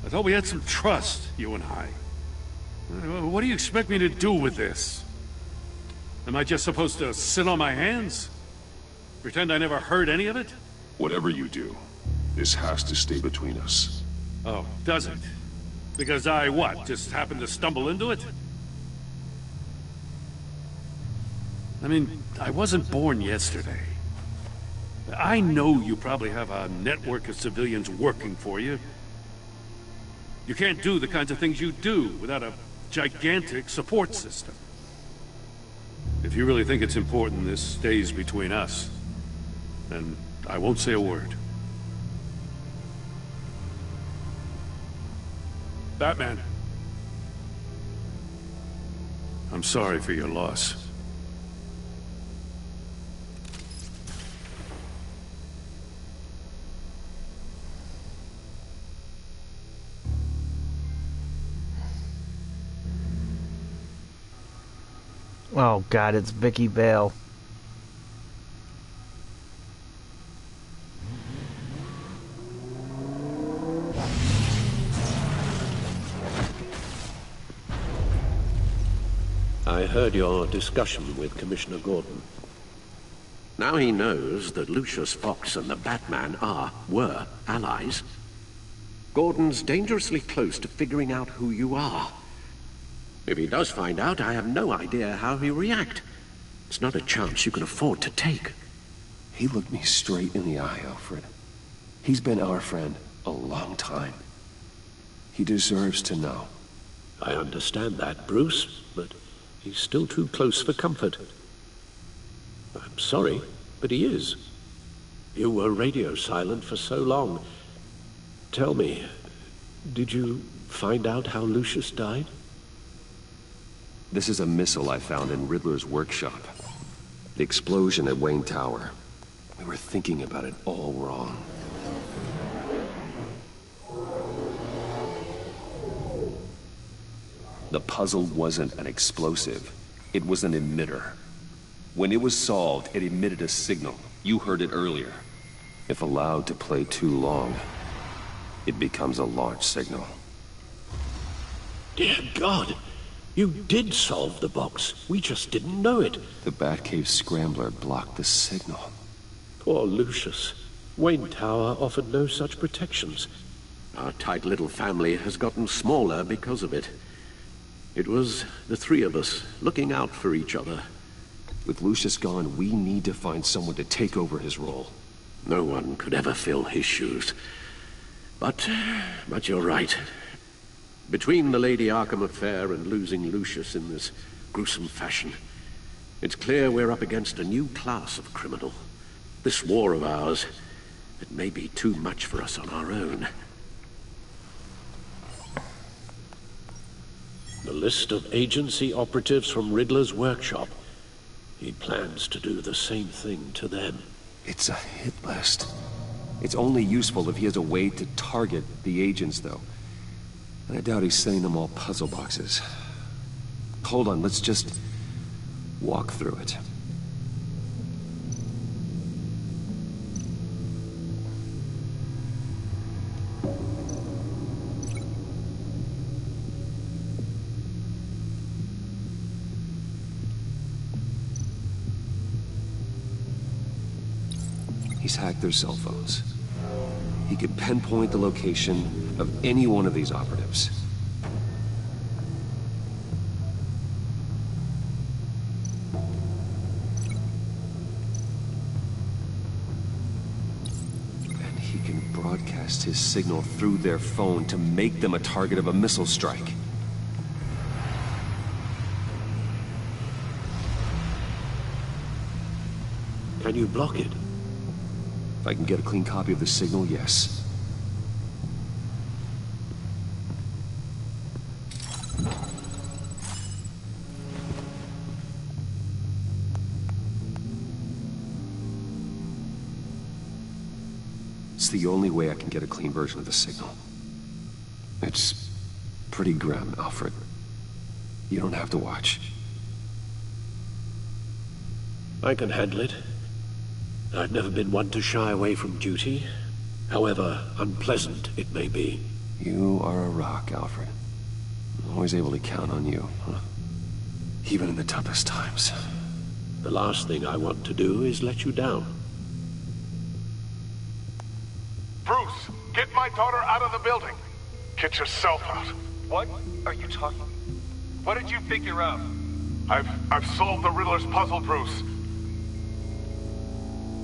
I thought we had some trust, you and I. What do you expect me to do with this? Am I just supposed to sit on my hands? Pretend I never heard any of it? Whatever you do, this has to stay between us. Oh, does it? Because I, what, just happened to stumble into it? I mean, I wasn't born yesterday. I know you probably have a network of civilians working for you. You can't do the kinds of things you do without a gigantic support system. If you really think it's important this stays between us, then I won't say a word. Batman. I'm sorry for your loss. Oh God, it's Vicky Vale. I heard your discussion with Commissioner Gordon. Now he knows that Lucius Fox and the Batman were allies. Gordon's dangerously close to figuring out who you are. If he does find out, I have no idea how he'll react. It's not a chance you can afford to take. He looked me straight in the eye, Alfred. He's been our friend a long time. He deserves to know. I understand that, Bruce, but he's still too close for comfort. I'm sorry, but he is. You were radio silent for so long. Tell me, did you find out how Lucius died? This is a missile I found in Riddler's workshop. The explosion at Wayne Tower. We were thinking about it all wrong. The puzzle wasn't an explosive. It was an emitter. When it was solved, it emitted a signal. You heard it earlier. If allowed to play too long, it becomes a launch signal. Dear God! You did solve the box. We just didn't know it. The Batcave scrambler blocked the signal. Poor Lucius. Wayne Tower offered no such protections. Our tight little family has gotten smaller because of it. It was the three of us looking out for each other. With Lucius gone, we need to find someone to take over his role. No one could ever fill his shoes. But you're right. Between the Lady Arkham affair and losing Lucius in this gruesome fashion, it's clear we're up against a new class of criminal. This war of ours, it may be too much for us on our own. The list of agency operatives from Riddler's workshop. He plans to do the same thing to them. It's a hit list. It's only useful if he has a way to target the agents, though. And I doubt he's sending them all puzzle boxes. Hold on, let's just walk through it. He's hacked their cell phones. He could pinpoint the location of any one of these operatives. And he can broadcast his signal through their phone to make them a target of a missile strike. Can you block it? If I can get a clean copy of the signal, yes. It's the only way I can get a clean version of the signal. It's pretty grim, Alfred. You don't have to watch. I can handle it. I've never been one to shy away from duty, however unpleasant it may be. You are a rock, Alfred. I'm always able to count on you, huh? Even in the toughest times. The last thing I want to do is let you down. Bruce, get my daughter out of the building. Get yourself out. What are you talking? What did you figure out? I've solved the Riddler's puzzle, Bruce.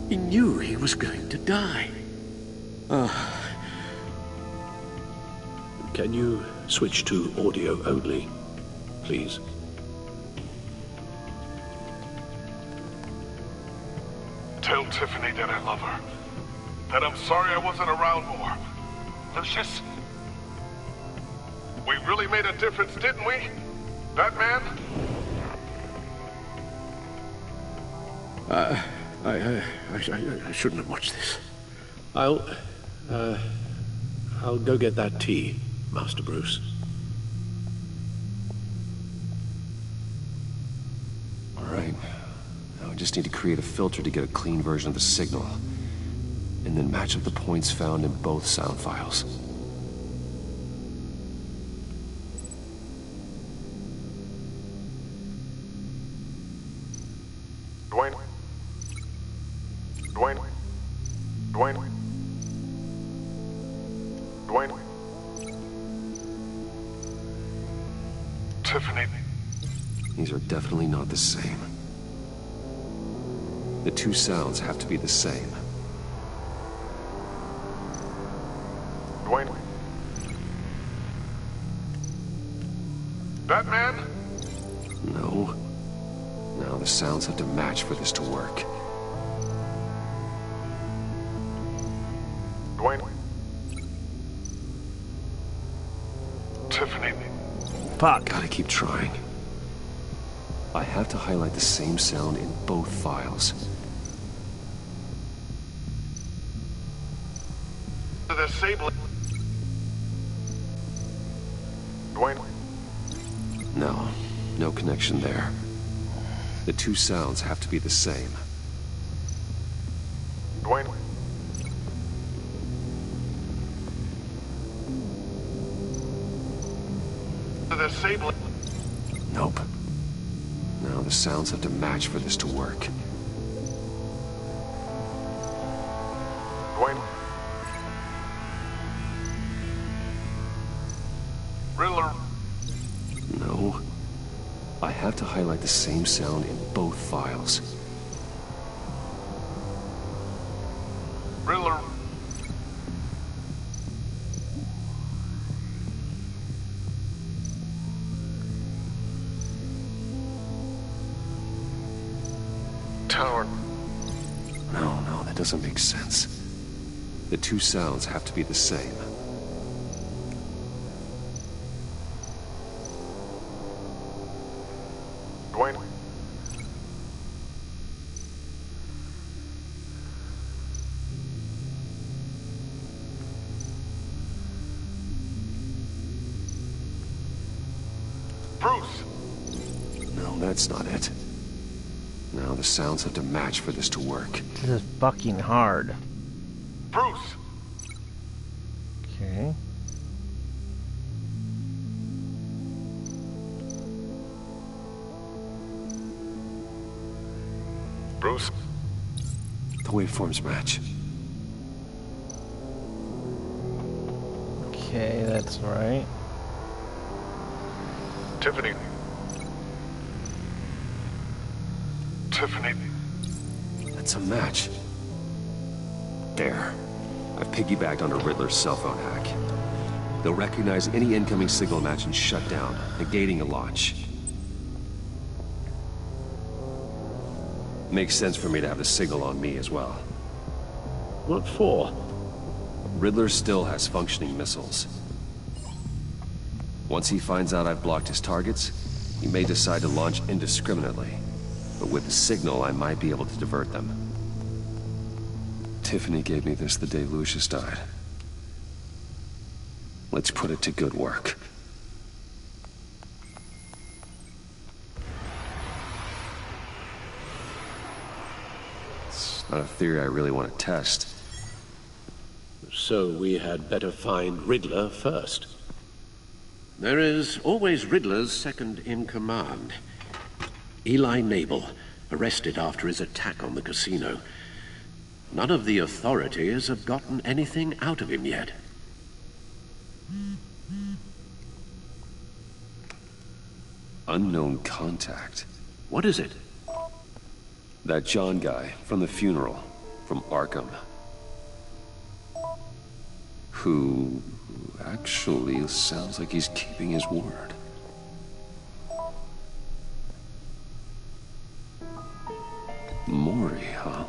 He knew he was going to die. Can you switch to audio only, please? Tell Tiffany that I love her. That I'm sorry I wasn't around more. Lucius? We really made a difference, didn't we? Batman? I shouldn't have watched this. I'll go get that tea, Master Bruce. All right. Now I just need to create a filter to get a clean version of the signal. And then match up the points found in both sound files. Dwayne? Tiffany. These are definitely not the same. The two sounds have to be the same. Dwayne. Batman? No. Now the sounds have to match for this to work. Dwayne. Tiffany. Fuck. Gotta keep trying. I have to highlight the same sound in both files. The sable. Dwayne. No. No connection there. The two sounds have to be the same. Dwayne. The sable. Nope. Now the sounds have to match for this to work. Dwayne. Riddler. No. I have to highlight the same sound in both files. Riddler. Tower. No, that doesn't make sense. The two sounds have to be the same. Dwayne. Bruce. No, that's not it. Now the sounds have to match for this to work. This is fucking hard. Bruce. Okay. Bruce. The waveforms match. Okay, that's right. Tiffany. Tiffany. That's a match. There. I've piggybacked on a Riddler's cell phone hack. They'll recognize any incoming signal match and shut down, negating a launch. Makes sense for me to have the signal on me as well. What for? Riddler still has functioning missiles. Once he finds out I've blocked his targets, he may decide to launch indiscriminately. But with the signal, I might be able to divert them. Tiffany gave me this the day Lucius died. Let's put it to good work. It's not a theory I really want to test. So we had better find Riddler first. There is always Riddler's second in command. Eli Nabel, arrested after his attack on the casino. None of the authorities have gotten anything out of him yet. Unknown contact. What is it? That John guy from the funeral, from Arkham. Who actually sounds like he's keeping his word. Mori, huh?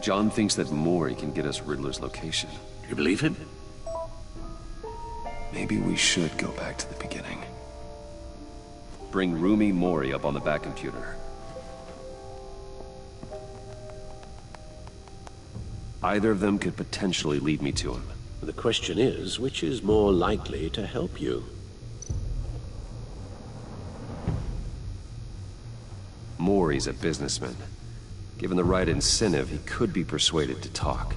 John thinks that Mori can get us Riddler's location. You believe him? Maybe we should go back to the beginning. Bring Rumi Mori up on the back computer. Either of them could potentially lead me to him. The question is, which is more likely to help you? Mori's a businessman. Given the right incentive, he could be persuaded to talk.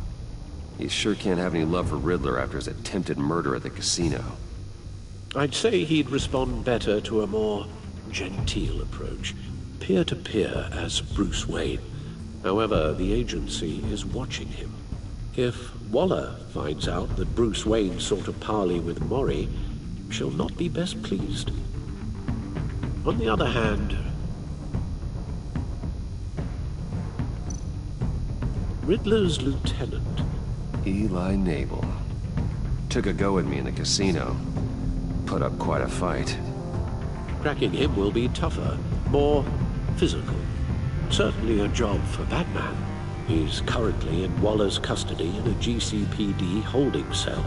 He sure can't have any love for Riddler after his attempted murder at the casino. I'd say he'd respond better to a more genteel approach. Peer-to-peer as Bruce Wayne. However, the agency is watching him. If Waller finds out that Bruce Wayne sought a parley with Mori, she'll not be best pleased. On the other hand, Riddler's lieutenant, Eli Nabel, took a go at me in the casino. Put up quite a fight. cracking him will be tougher, more physical. Certainly a job for Batman. He's currently in Waller's custody in a GCPD holding cell.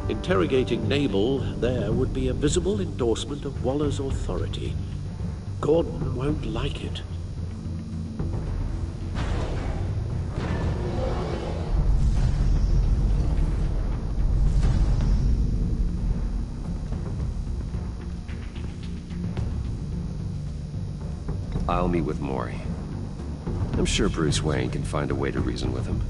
Interrogating Nabel there would be a visible endorsement of Waller's authority. Gordon won't like it. I'll meet with Mori. I'm sure Bruce Wayne can find a way to reason with him.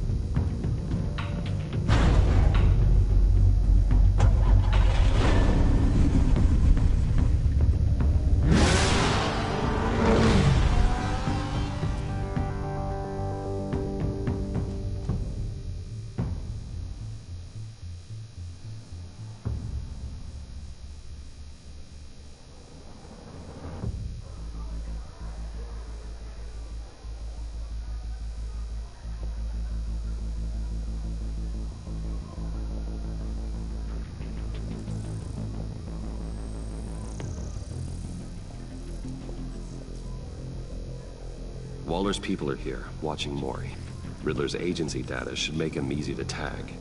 Waller's people are here, watching Mori. Riddler's agency data should make him easy to tag.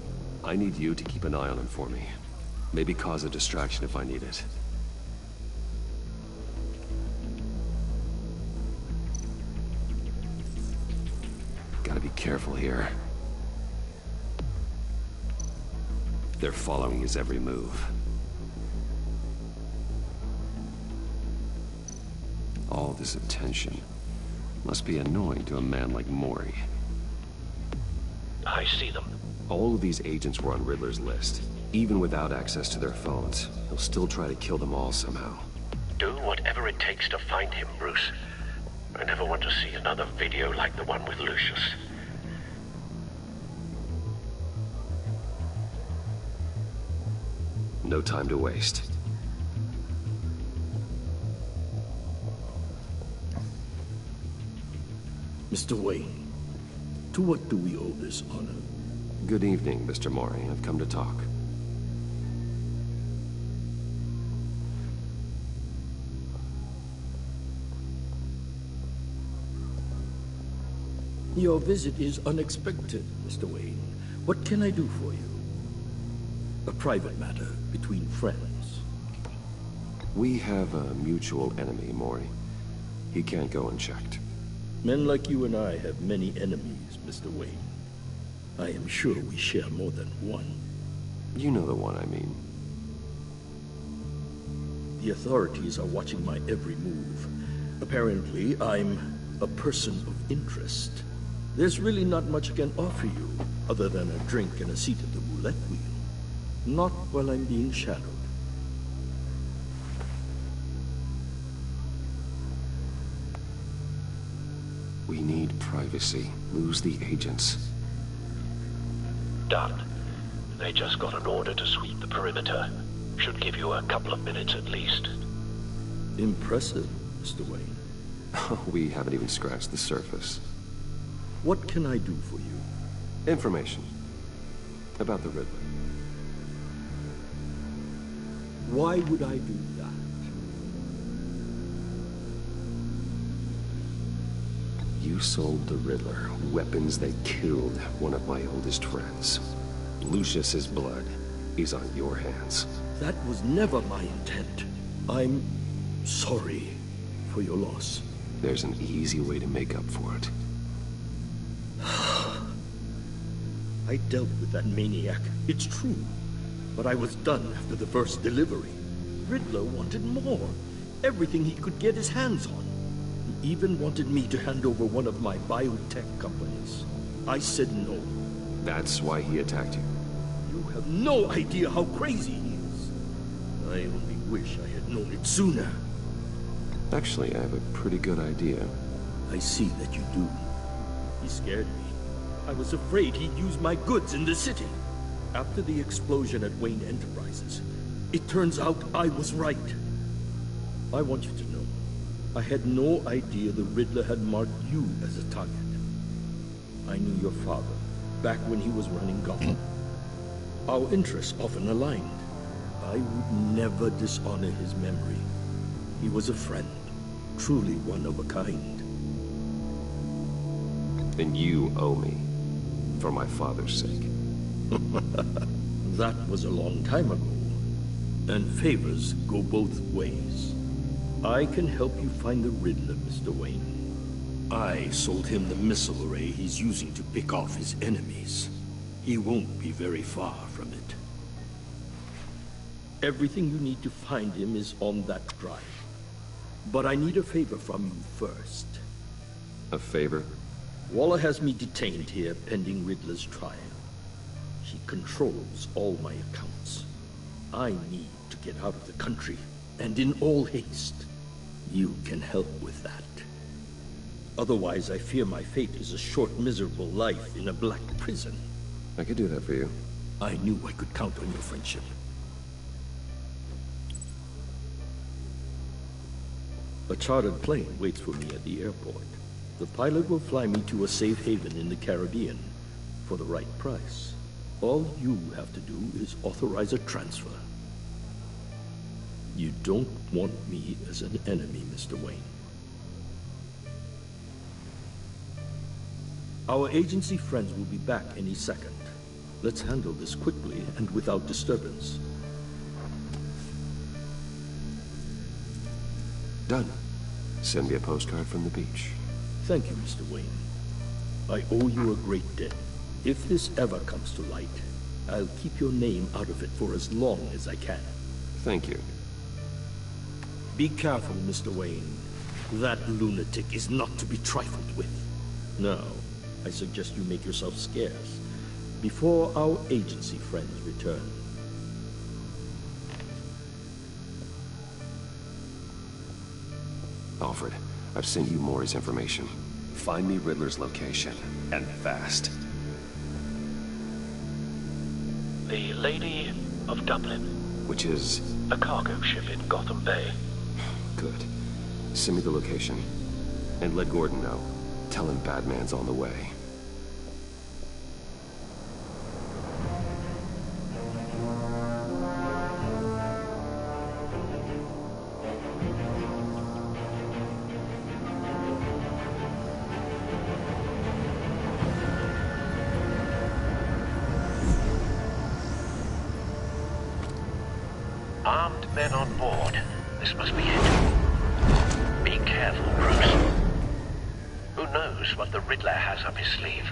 I need you to keep an eye on him for me. Maybe cause a distraction if I need it. Gotta be careful here. They're following his every move. All this attention must be annoying to a man like Mori. I see them. All of these agents were on Riddler's list. Even without access to their phones, he'll still try to kill them all somehow. Do whatever it takes to find him, Bruce. I never want to see another video like the one with Lucius. No time to waste. Mr. Wayne, to what do we owe this honor? Good evening, Mr. Mori. I've come to talk. Your visit is unexpected, Mr. Wayne. What can I do for you? A private matter between friends. We have a mutual enemy, Mori. He can't go unchecked. Men like you and I have many enemies, Mr. Wayne. I am sure we share more than one. You know the one I mean. The authorities are watching my every move. Apparently, I'm a person of interest. There's really not much I can offer you, other than a drink and a seat at the roulette wheel. Not while I'm being shadowed. We need privacy. Lose the agents. Done. They just got an order to sweep the perimeter. Should give you a couple of minutes at least. Impressive, Mr. Wayne. We haven't even scratched the surface. What can I do for you? Information. About the Riddler. Why would I do that? You sold the Riddler weapons that killed one of my oldest friends. Lucius's blood is on your hands. That was never my intent. I'm sorry for your loss. There's an easy way to make up for it. I dealt with that maniac, it's true. But I was done after the first delivery. Riddler wanted more. Everything he could get his hands on. He even wanted me to hand over one of my biotech companies. I said no. That's why he attacked you. You have no idea how crazy he is. I only wish I had known it sooner. Actually, I have a pretty good idea. I see that you do. He scared me. I was afraid he'd use my goods in the city. After the explosion at Wayne Enterprises, it turns out I was right. I want you to know, I had no idea the Riddler had marked you as a target. I knew your father, back when he was running Gotham. Our interests often aligned. I would never dishonor his memory. He was a friend, truly one of a kind. Then you owe me, for my father's sake. That was a long time ago. And favors go both ways. I can help you find the Riddler, Mr. Wayne. I sold him the missile array he's using to pick off his enemies. He won't be very far from it. Everything you need to find him is on that drive. But I need a favor from you first. A favor? Waller has me detained here pending Riddler's trial. He controls all my accounts. I need to get out of the country, and in all haste. You can help with that. Otherwise, I fear my fate is a short, miserable life in a black prison. I could do that for you. I knew I could count on your friendship. A chartered plane waits for me at the airport. The pilot will fly me to a safe haven in the Caribbean for the right price. All you have to do is authorize a transfer. You don't want me as an enemy, Mr. Wayne. Our agency friends will be back any second. Let's handle this quickly and without disturbance. Done. Send me a postcard from the beach. Thank you, Mr. Wayne. I owe you a great debt. If this ever comes to light, I'll keep your name out of it for as long as I can. Thank you. Be careful, Mr. Wayne. That lunatic is not to be trifled with. Now, I suggest you make yourself scarce before our agency friends return. Alfred, I've sent you Maury's information. Find me Riddler's location, and fast. The Lady of Dublin. Which is? A cargo ship in Gotham Bay. Good. Send me the location. And let Gordon know. Tell him Batman's on the way. Armed men on board. This must be it. Be careful, Bruce. Who knows what the Riddler has up his sleeve?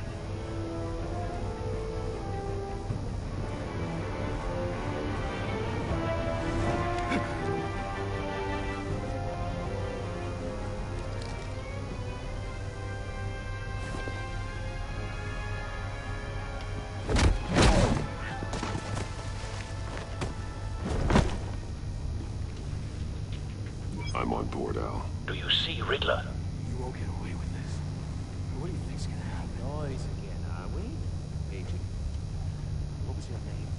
I'm on board, Al. Do you see Riddler? You won't get away with this. What do you think's gonna happen? Noise again, are we? Agent. What was your name?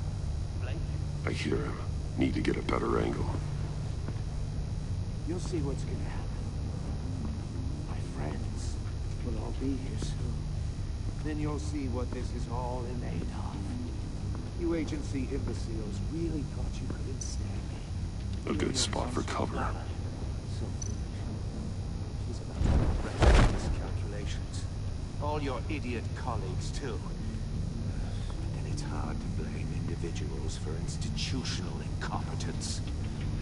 Blank? I hear him. Need to get a better angle. You'll see what's gonna happen. My friends will all be here soon. Then you'll see what this is all in aid of. You agency imbeciles really thought you couldn't stand me. A good spot for cover. She's about to break miscalculations. All your idiot colleagues, too. And it's hard to blame individuals for institutional incompetence.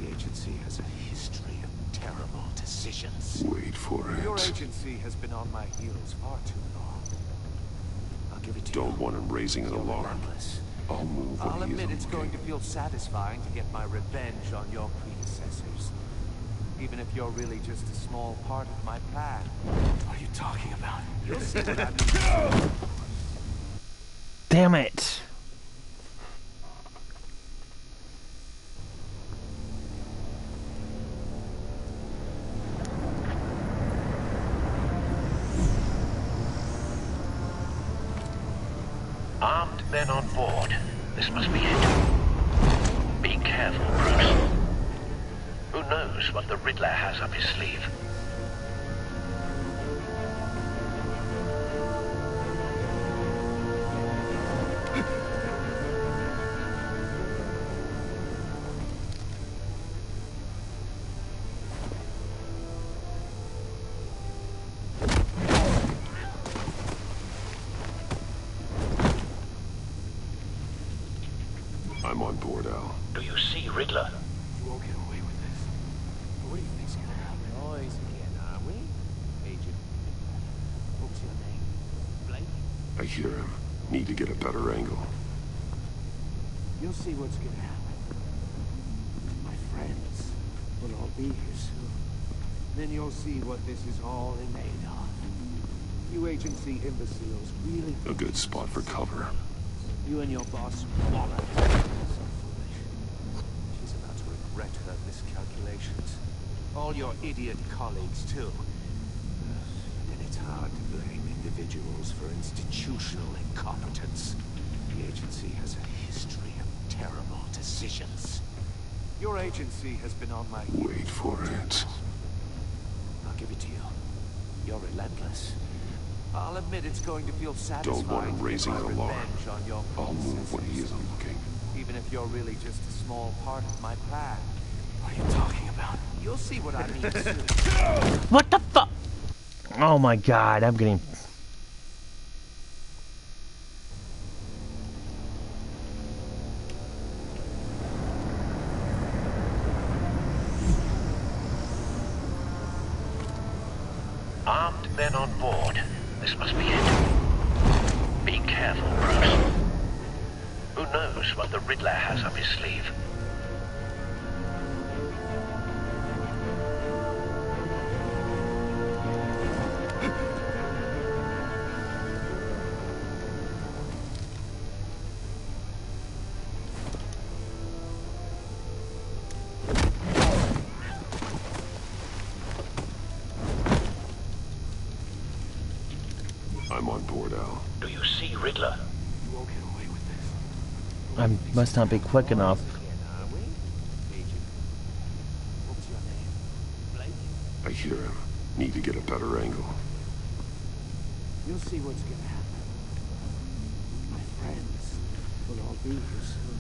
The agency has a history of terrible decisions. Wait for it. Your agency has been on my heels far too long. I'll give it to you. Don't want him raising an alarm. Relentless. I'll move when I'll he's admit it's okay. going to feel satisfying to get my revenge on your predecessors. Even if you're really just a small part of my plan. What are you talking about? You'll see what I mean. Damn it! Armed men on board. This must be it. Be careful, Bruce. Who knows what the Riddler has up his sleeve? I'm on board, Al. Do you see Riddler? You won't get away with this. What do you think's gonna happen? Noise again, are we? Agent. What's your name? Blake? I hear him. Need to get a better angle. You'll see what's gonna happen. My friends will all be here soon. Then you'll see what this is all in aid of. You agency imbeciles really... A good spot for cover. You and your boss wallet. So foolish. She's about to regret her miscalculations. All your idiot colleagues, too. And it's hard to blame individuals for institutional incompetence. The agency has a history of terrible decisions. Your agency has been on my heels. Wait for it. I'll give it to you. You're relentless. I'll admit it's going to feel satisfying. Don't want him raising an alarm. On your I'll move when he isn't looking. even if you're really just a small part of my plan. What are you talking about? You'll see what I mean soon. What the fuck? Oh my god, I'm getting... Armed men on board. This must be it. Be careful, Bruce. Who knows what the Riddler has up his sleeve? I'm on board, Al. Do you see Riddler? You won't get away with this. I must not be quick enough. I hear him. Need to get a better angle. You'll see what's gonna happen. My friends will all be here soon.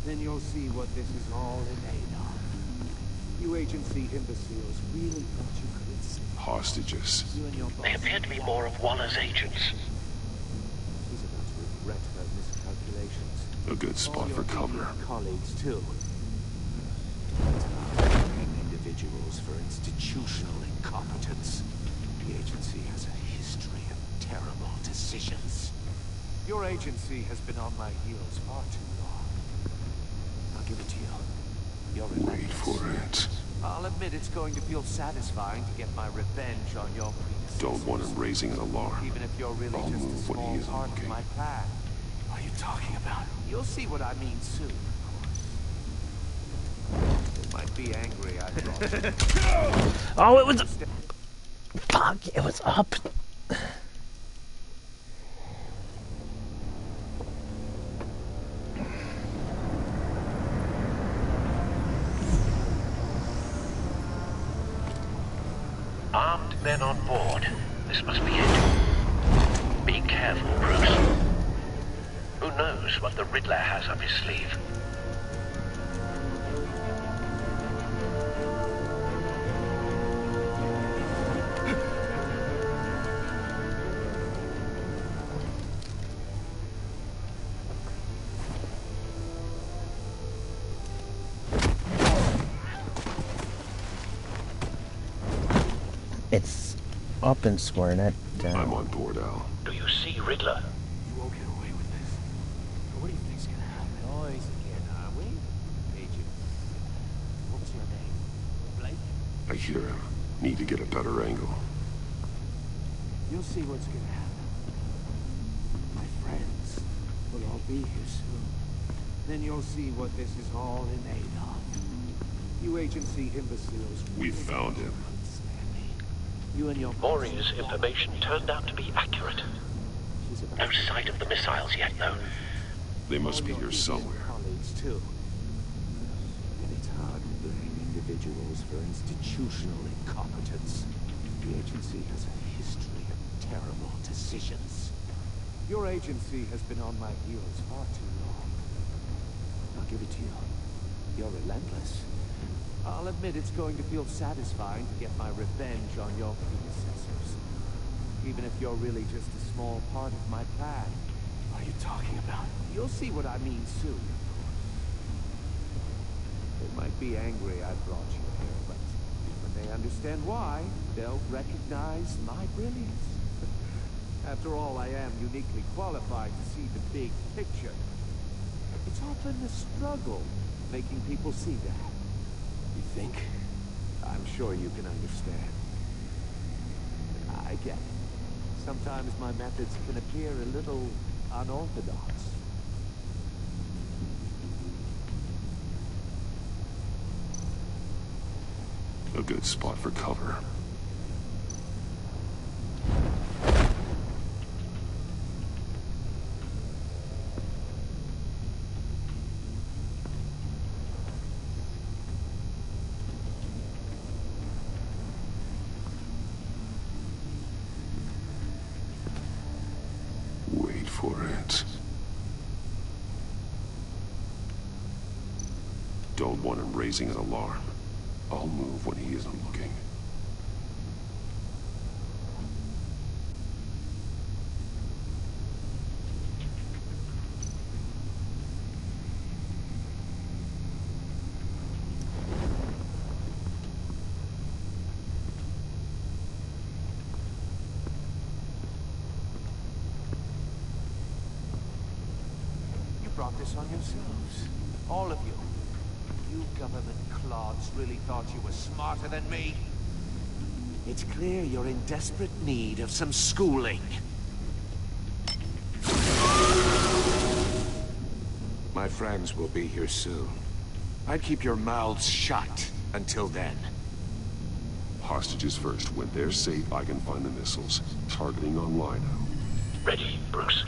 Then you'll see what this is all in aid of. You agency imbeciles really thought you could escape. Hostages. They appear to be more of Waller's agents. She's about to regret her miscalculations. A good spot for cover. Colleagues too. Individuals for institutional incompetence. The agency has a history of terrible decisions. Your agency has been on my heels far too long. I'll give it to you. You're Wait for it. I'll admit it's going to feel satisfying to get my revenge on your predecessors. Don't want him raising an alarm. Even if you're really I'll just a move when small he isn't part of looking. my plan. What are you talking about? You'll see what I mean soon, of course. You might be angry, I thought. Oh, it was... Fuck, it was up. Armed men on board. This must be it. Be careful, Bruce. Who knows what the Riddler has up his sleeve? It's up and square, not down. I'm on board, Al. Do you see Riddler? You won't get away with this. What do you think's gonna happen? Noise again, are we? Agent. What's your name? Blake? I hear him. Need to get a better angle. You'll see what's gonna happen. My friends will all be here soon. Then you'll see what this is all in aid of. You agency imbeciles. We found him. You and your Maury's information turned out to be accurate. no sight of the missiles yet, though. They must be here somewhere. Colleagues, too. And it's hard to blame individuals for institutional incompetence. The agency has a history of terrible decisions. Your agency has been on my heels far too long. I'll give it to you. You're relentless. I'll admit it's going to feel satisfying to get my revenge on your predecessors. Even if you're really just a small part of my plan. What are you talking about? You'll see what I mean soon, of course. They might be angry I brought you here, but when they understand why, they'll recognize my brilliance. After all, I am uniquely qualified to see the big picture. It's often the struggle making people see that. You think? I'm sure you can understand. I get it. Sometimes my methods can appear a little unorthodox. A good spot for cover. Wait for it. Don't want him raising an alarm. I'll move when he isn't looking. You brought this on yourselves. All of you. You government clods really thought you were smarter than me? It's clear you're in desperate need of some schooling. My friends will be here soon. I'd keep your mouths shut until then. Hostages first. When they're safe, I can find the missiles. Targeting on Lino. Ready, Bruce.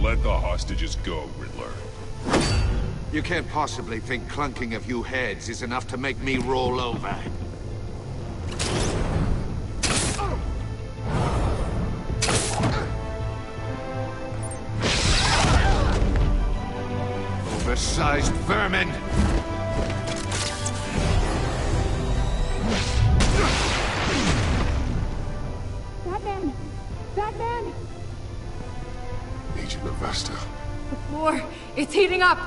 Let the hostages go, Riddler. You can't possibly think clunking a few heads is enough to make me roll over. Oversized vermin! Batman! Batman! Agent Avesta. The floor, it's heating up!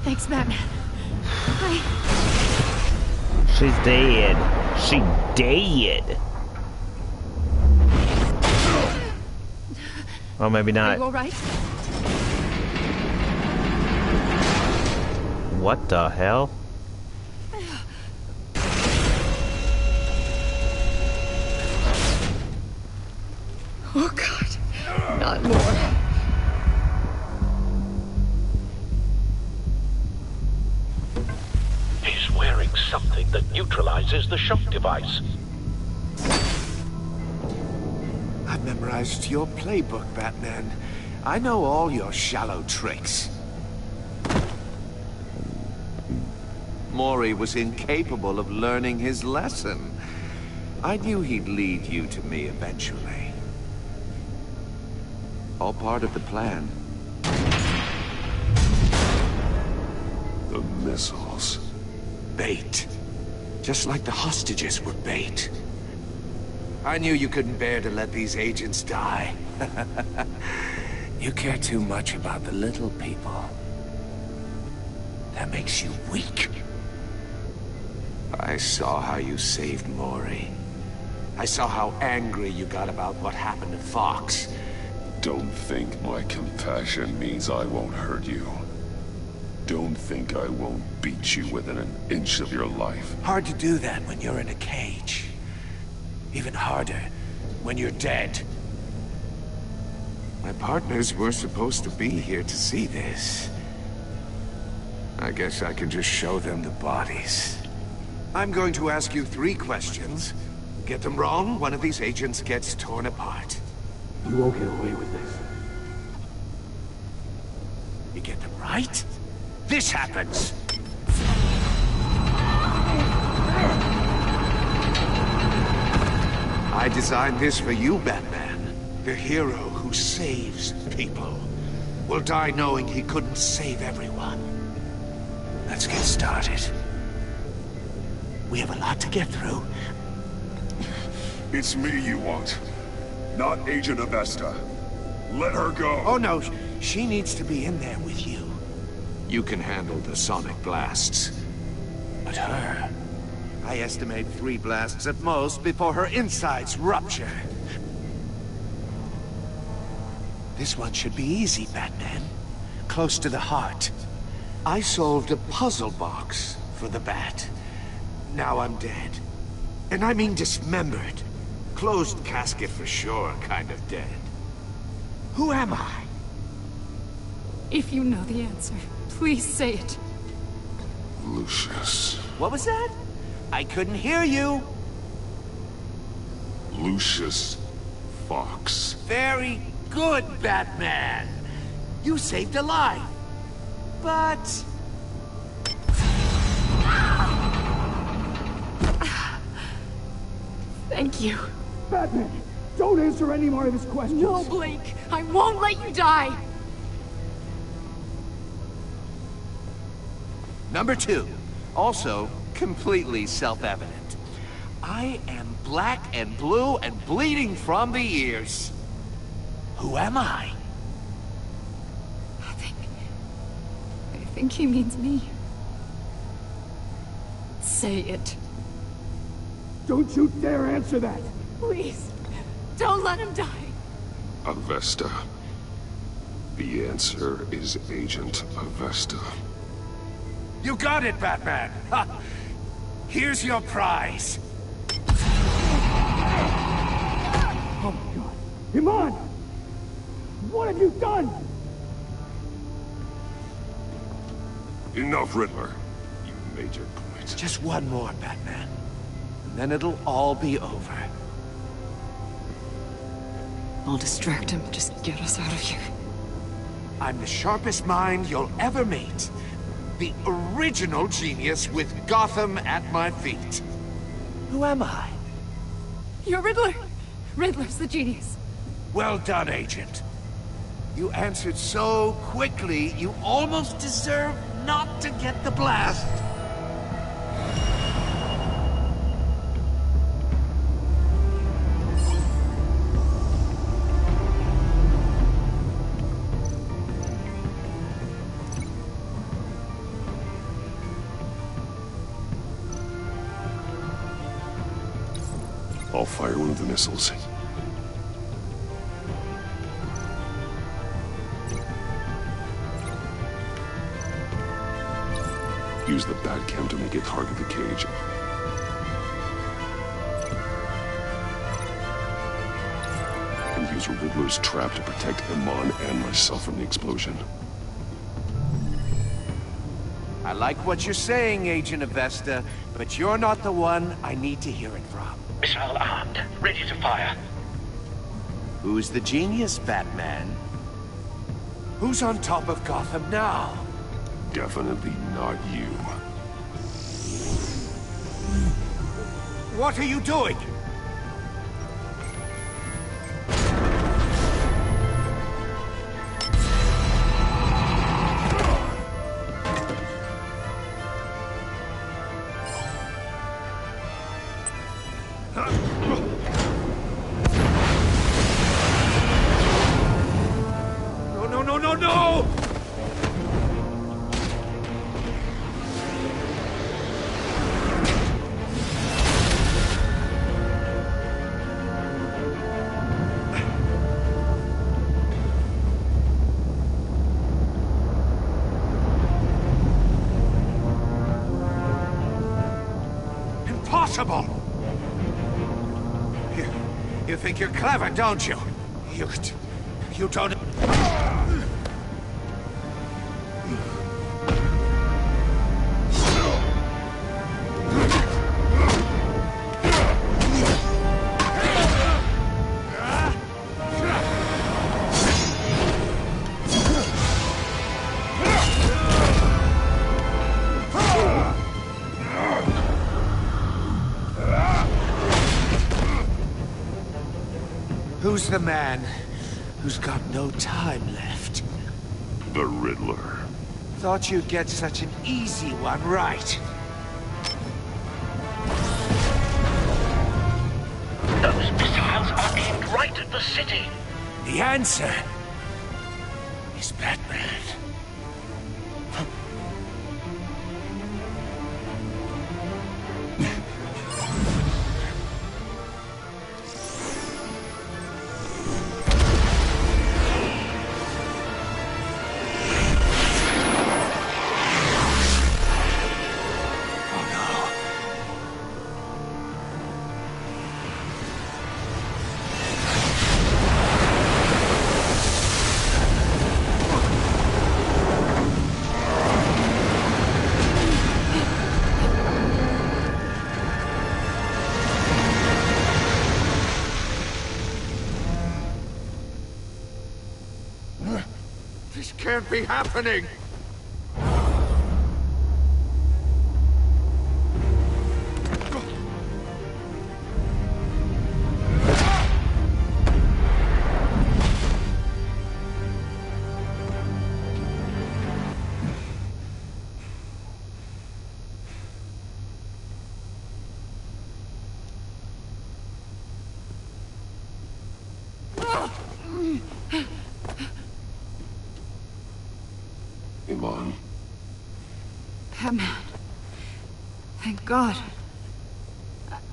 Thanks, Batman. She's dead. She dead. Oh, maybe Are not. you all right? What the hell? Oh, God. Not more. He's wearing something that neutralizes the shock device. I've memorized your playbook, Batman. I know all your shallow tricks. Mori was incapable of learning his lesson. I knew he'd lead you to me eventually. All part of the plan. The missiles. Bait. Just like the hostages were bait. I knew you couldn't bear to let these agents die. You care too much about the little people. That makes you weak. I saw how you saved Mori. I saw how angry you got about what happened to Fox. Don't think my compassion means I won't hurt you. don't think I won't beat you within an inch of your life. Hard to do that when you're in a cage. Even harder when you're dead. My partners were supposed to be here to see this. I guess I can just show them the bodies. I'm going to ask you 3 questions. Get them wrong, one of these agents gets torn apart. You won't get away with this. You get them right, this happens. I designed this for you, Batman. The hero who saves people will die knowing he couldn't save everyone. Let's get started. We have a lot to get through. It's me you want, not Agent Avesta. Let her go. Oh no, she needs to be in there with you. You can handle the sonic blasts. But her... I estimate 3 blasts at most before her insides rupture. This one should be easy, Batman. Close to the heart. I solved a puzzle box for the Bat. Now I'm dead. And I mean dismembered. Closed casket for sure, kind of dead. Who am I? If you know the answer, please say it. Lucius. What was that? I couldn't hear you. Lucius Fox. Very good, Batman. You saved a life. But... Thank you. Batman, don't answer any more of his questions. No, Blake. I won't let you die. Number 2. Also, completely self-evident. I am black and blue and bleeding from the ears. Who am I? I think he means me. Say it. Don't you dare answer that! Please, don't let him die. Avesta. The answer is Agent Avesta. You got it, Batman! Ha. Here's your prize. Oh my god. Iman! What have you done? Enough, Riddler. You made your point. Just one more, Batman. And then it'll all be over. I'll distract him. Just get us out of here. I'm the sharpest mind you'll ever meet. The original genius with Gotham at my feet. Who am I? You're Riddler. Riddler's the genius. Well done, Agent. You answered so quickly, you almost deserve not to get the blast. I'll fire one of the missiles. Use the Batcam to make it target the cage. And use Riddler's trap to protect Iman and myself from the explosion. I like what you're saying, Agent Avesta, but you're not the one I need to hear it from. Missile armed, ready to fire. Who's the genius, Batman? Who's on top of Gotham now? Definitely not you. What are you doing? No! impossible! You think you're clever, don't you? You don't... Who's the man who's got no time left? The Riddler. Thought you'd get such an easy one right. Those missiles are aimed right at the city. The answer is Batman. This can't be happening! Iman. Batman. Thank God.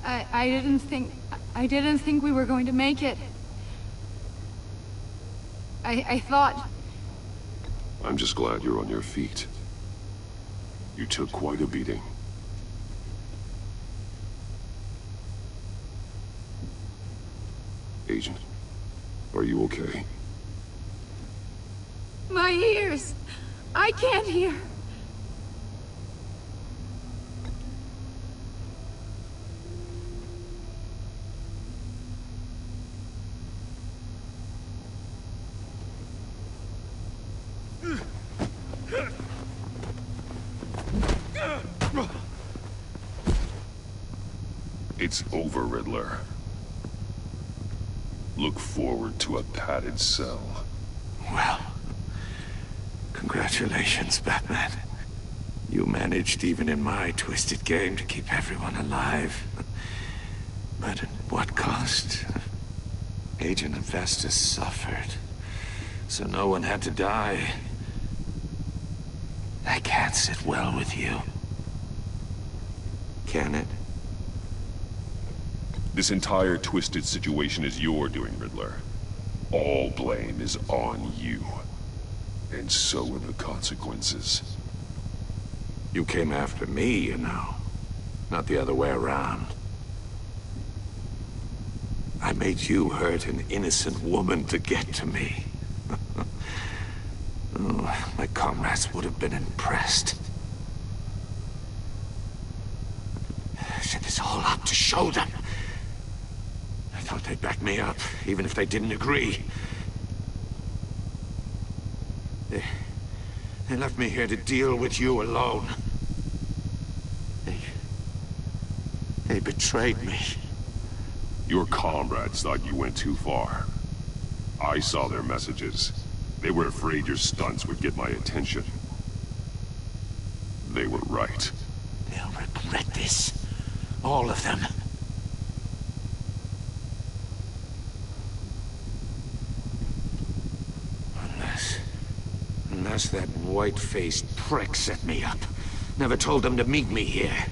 I didn't think we were going to make it. I thought... I'm just glad you're on your feet. You took quite a beating. Agent, are you okay? My ears! I can't hear! It's over, Riddler. Look forward to a padded cell. Well, congratulations, Batman. You managed, even in my twisted game, to keep everyone alive. But at what cost? Agent Avestus suffered, so no one had to die. That can't sit well with you. Can it? This entire twisted situation is your doing, Riddler. All blame is on you. And so are the consequences. You came after me, you know. Not the other way around. I made you hurt an innocent woman to get to me. Oh, my comrades would have been impressed. I set this all up to show them. I thought they'd back me up, even if they didn't agree. They left me here to deal with you alone. They betrayed me. Your comrades thought you went too far. I saw their messages. They were afraid your stunts would get my attention. They were right. They'll regret this. All of them. Unless that white-faced prick set me up. Never told them to meet me here.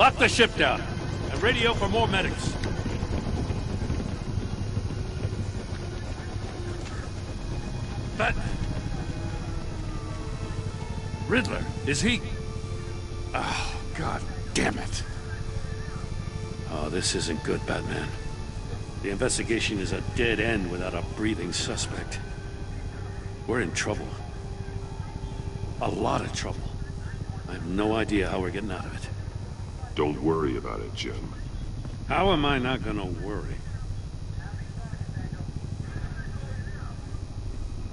Lock the ship down, and radio for more medics. Riddler, is he? Oh, God damn it. Oh, this isn't good, Batman. The investigation is a dead end without a breathing suspect. We're in trouble. A lot of trouble. I have no idea how we're getting out of it. Don't worry about it, Jim. How am I not gonna worry?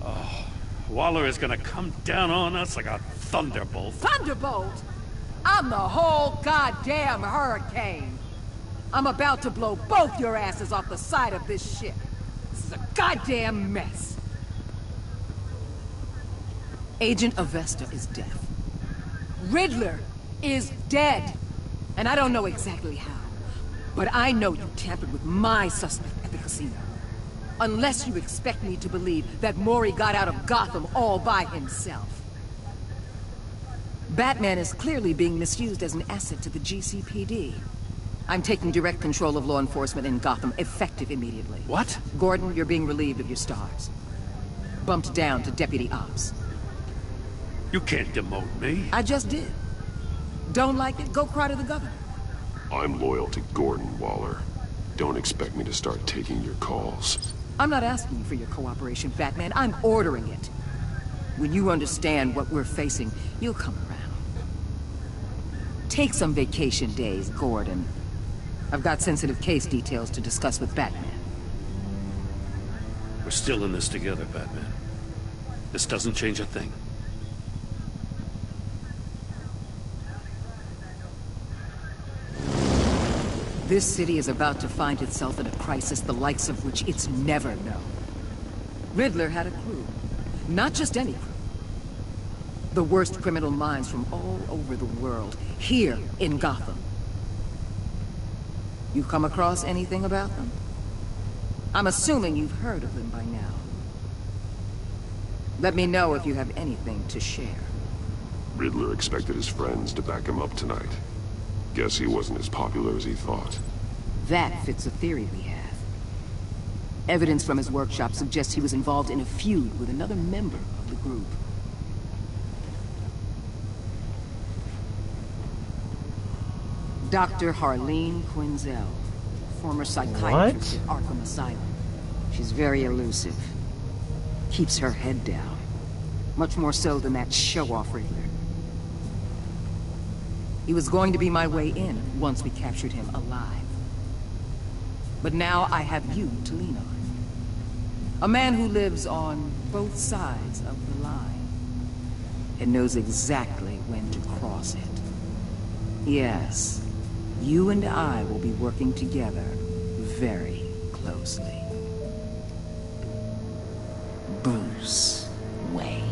Oh, Waller is gonna come down on us like a thunderbolt. Thunderbolt? I'm the whole goddamn hurricane. I'm about to blow both your asses off the side of this ship. This is a goddamn mess. Agent Avesta is dead. Riddler is dead. And I don't know exactly how. But I know you tampered with my suspect at the casino. Unless you expect me to believe that Mori got out of Gotham all by himself. Batman is clearly being misused as an asset to the GCPD. I'm taking direct control of law enforcement in Gotham, effective immediately. What? Gordon, you're being relieved of your stars. Bumped down to Deputy Ops. You can't demote me. I just did. Don't like it? Go cry to the governor. I'm loyal to Gordon, Waller. Don't expect me to start taking your calls. I'm not asking you for your cooperation, Batman. I'm ordering it. When you understand what we're facing, you'll come around. Take some vacation days, Gordon. I've got sensitive case details to discuss with Batman. We're still in this together, Batman. This doesn't change a thing. This city is about to find itself in a crisis the likes of which it's never known. Riddler had a crew. Not just any crew. The worst criminal minds from all over the world, here in Gotham. You come across anything about them? I'm assuming you've heard of them by now. Let me know if you have anything to share. Riddler expected his friends to back him up tonight. Guess he wasn't as popular as he thought. That fits a theory we have. Evidence from his workshop suggests he was involved in a feud with another member of the group. Dr. Harleen Quinzel, former psychiatrist at Arkham Asylum. She's very elusive. Keeps her head down. Much more so than that show-off Riddler. He was going to be my way in once we captured him alive. But now I have you to lean on. A man who lives on both sides of the line. And knows exactly when to cross it. Yes. You and I will be working together very closely. Bruce Wayne.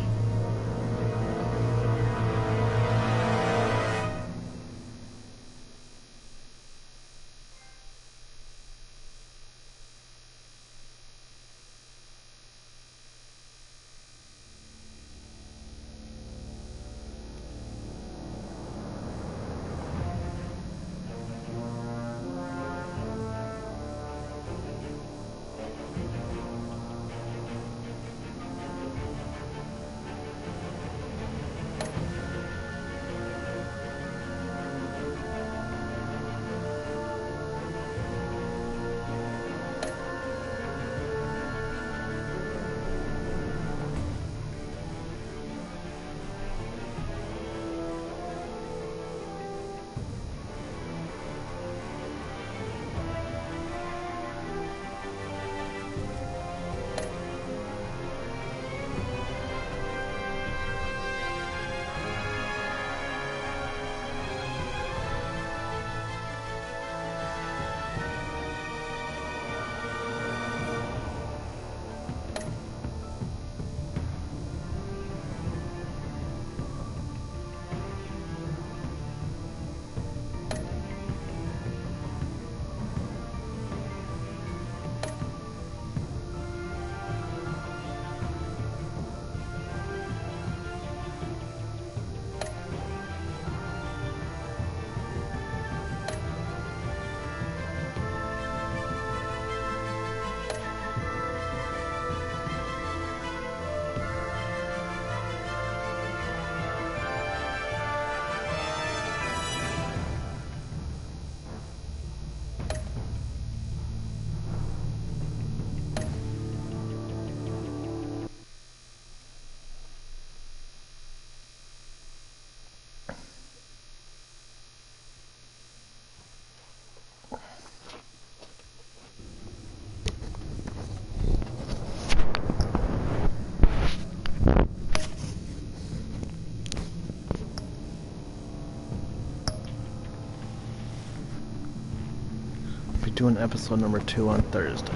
doing episode number 2 on Thursday.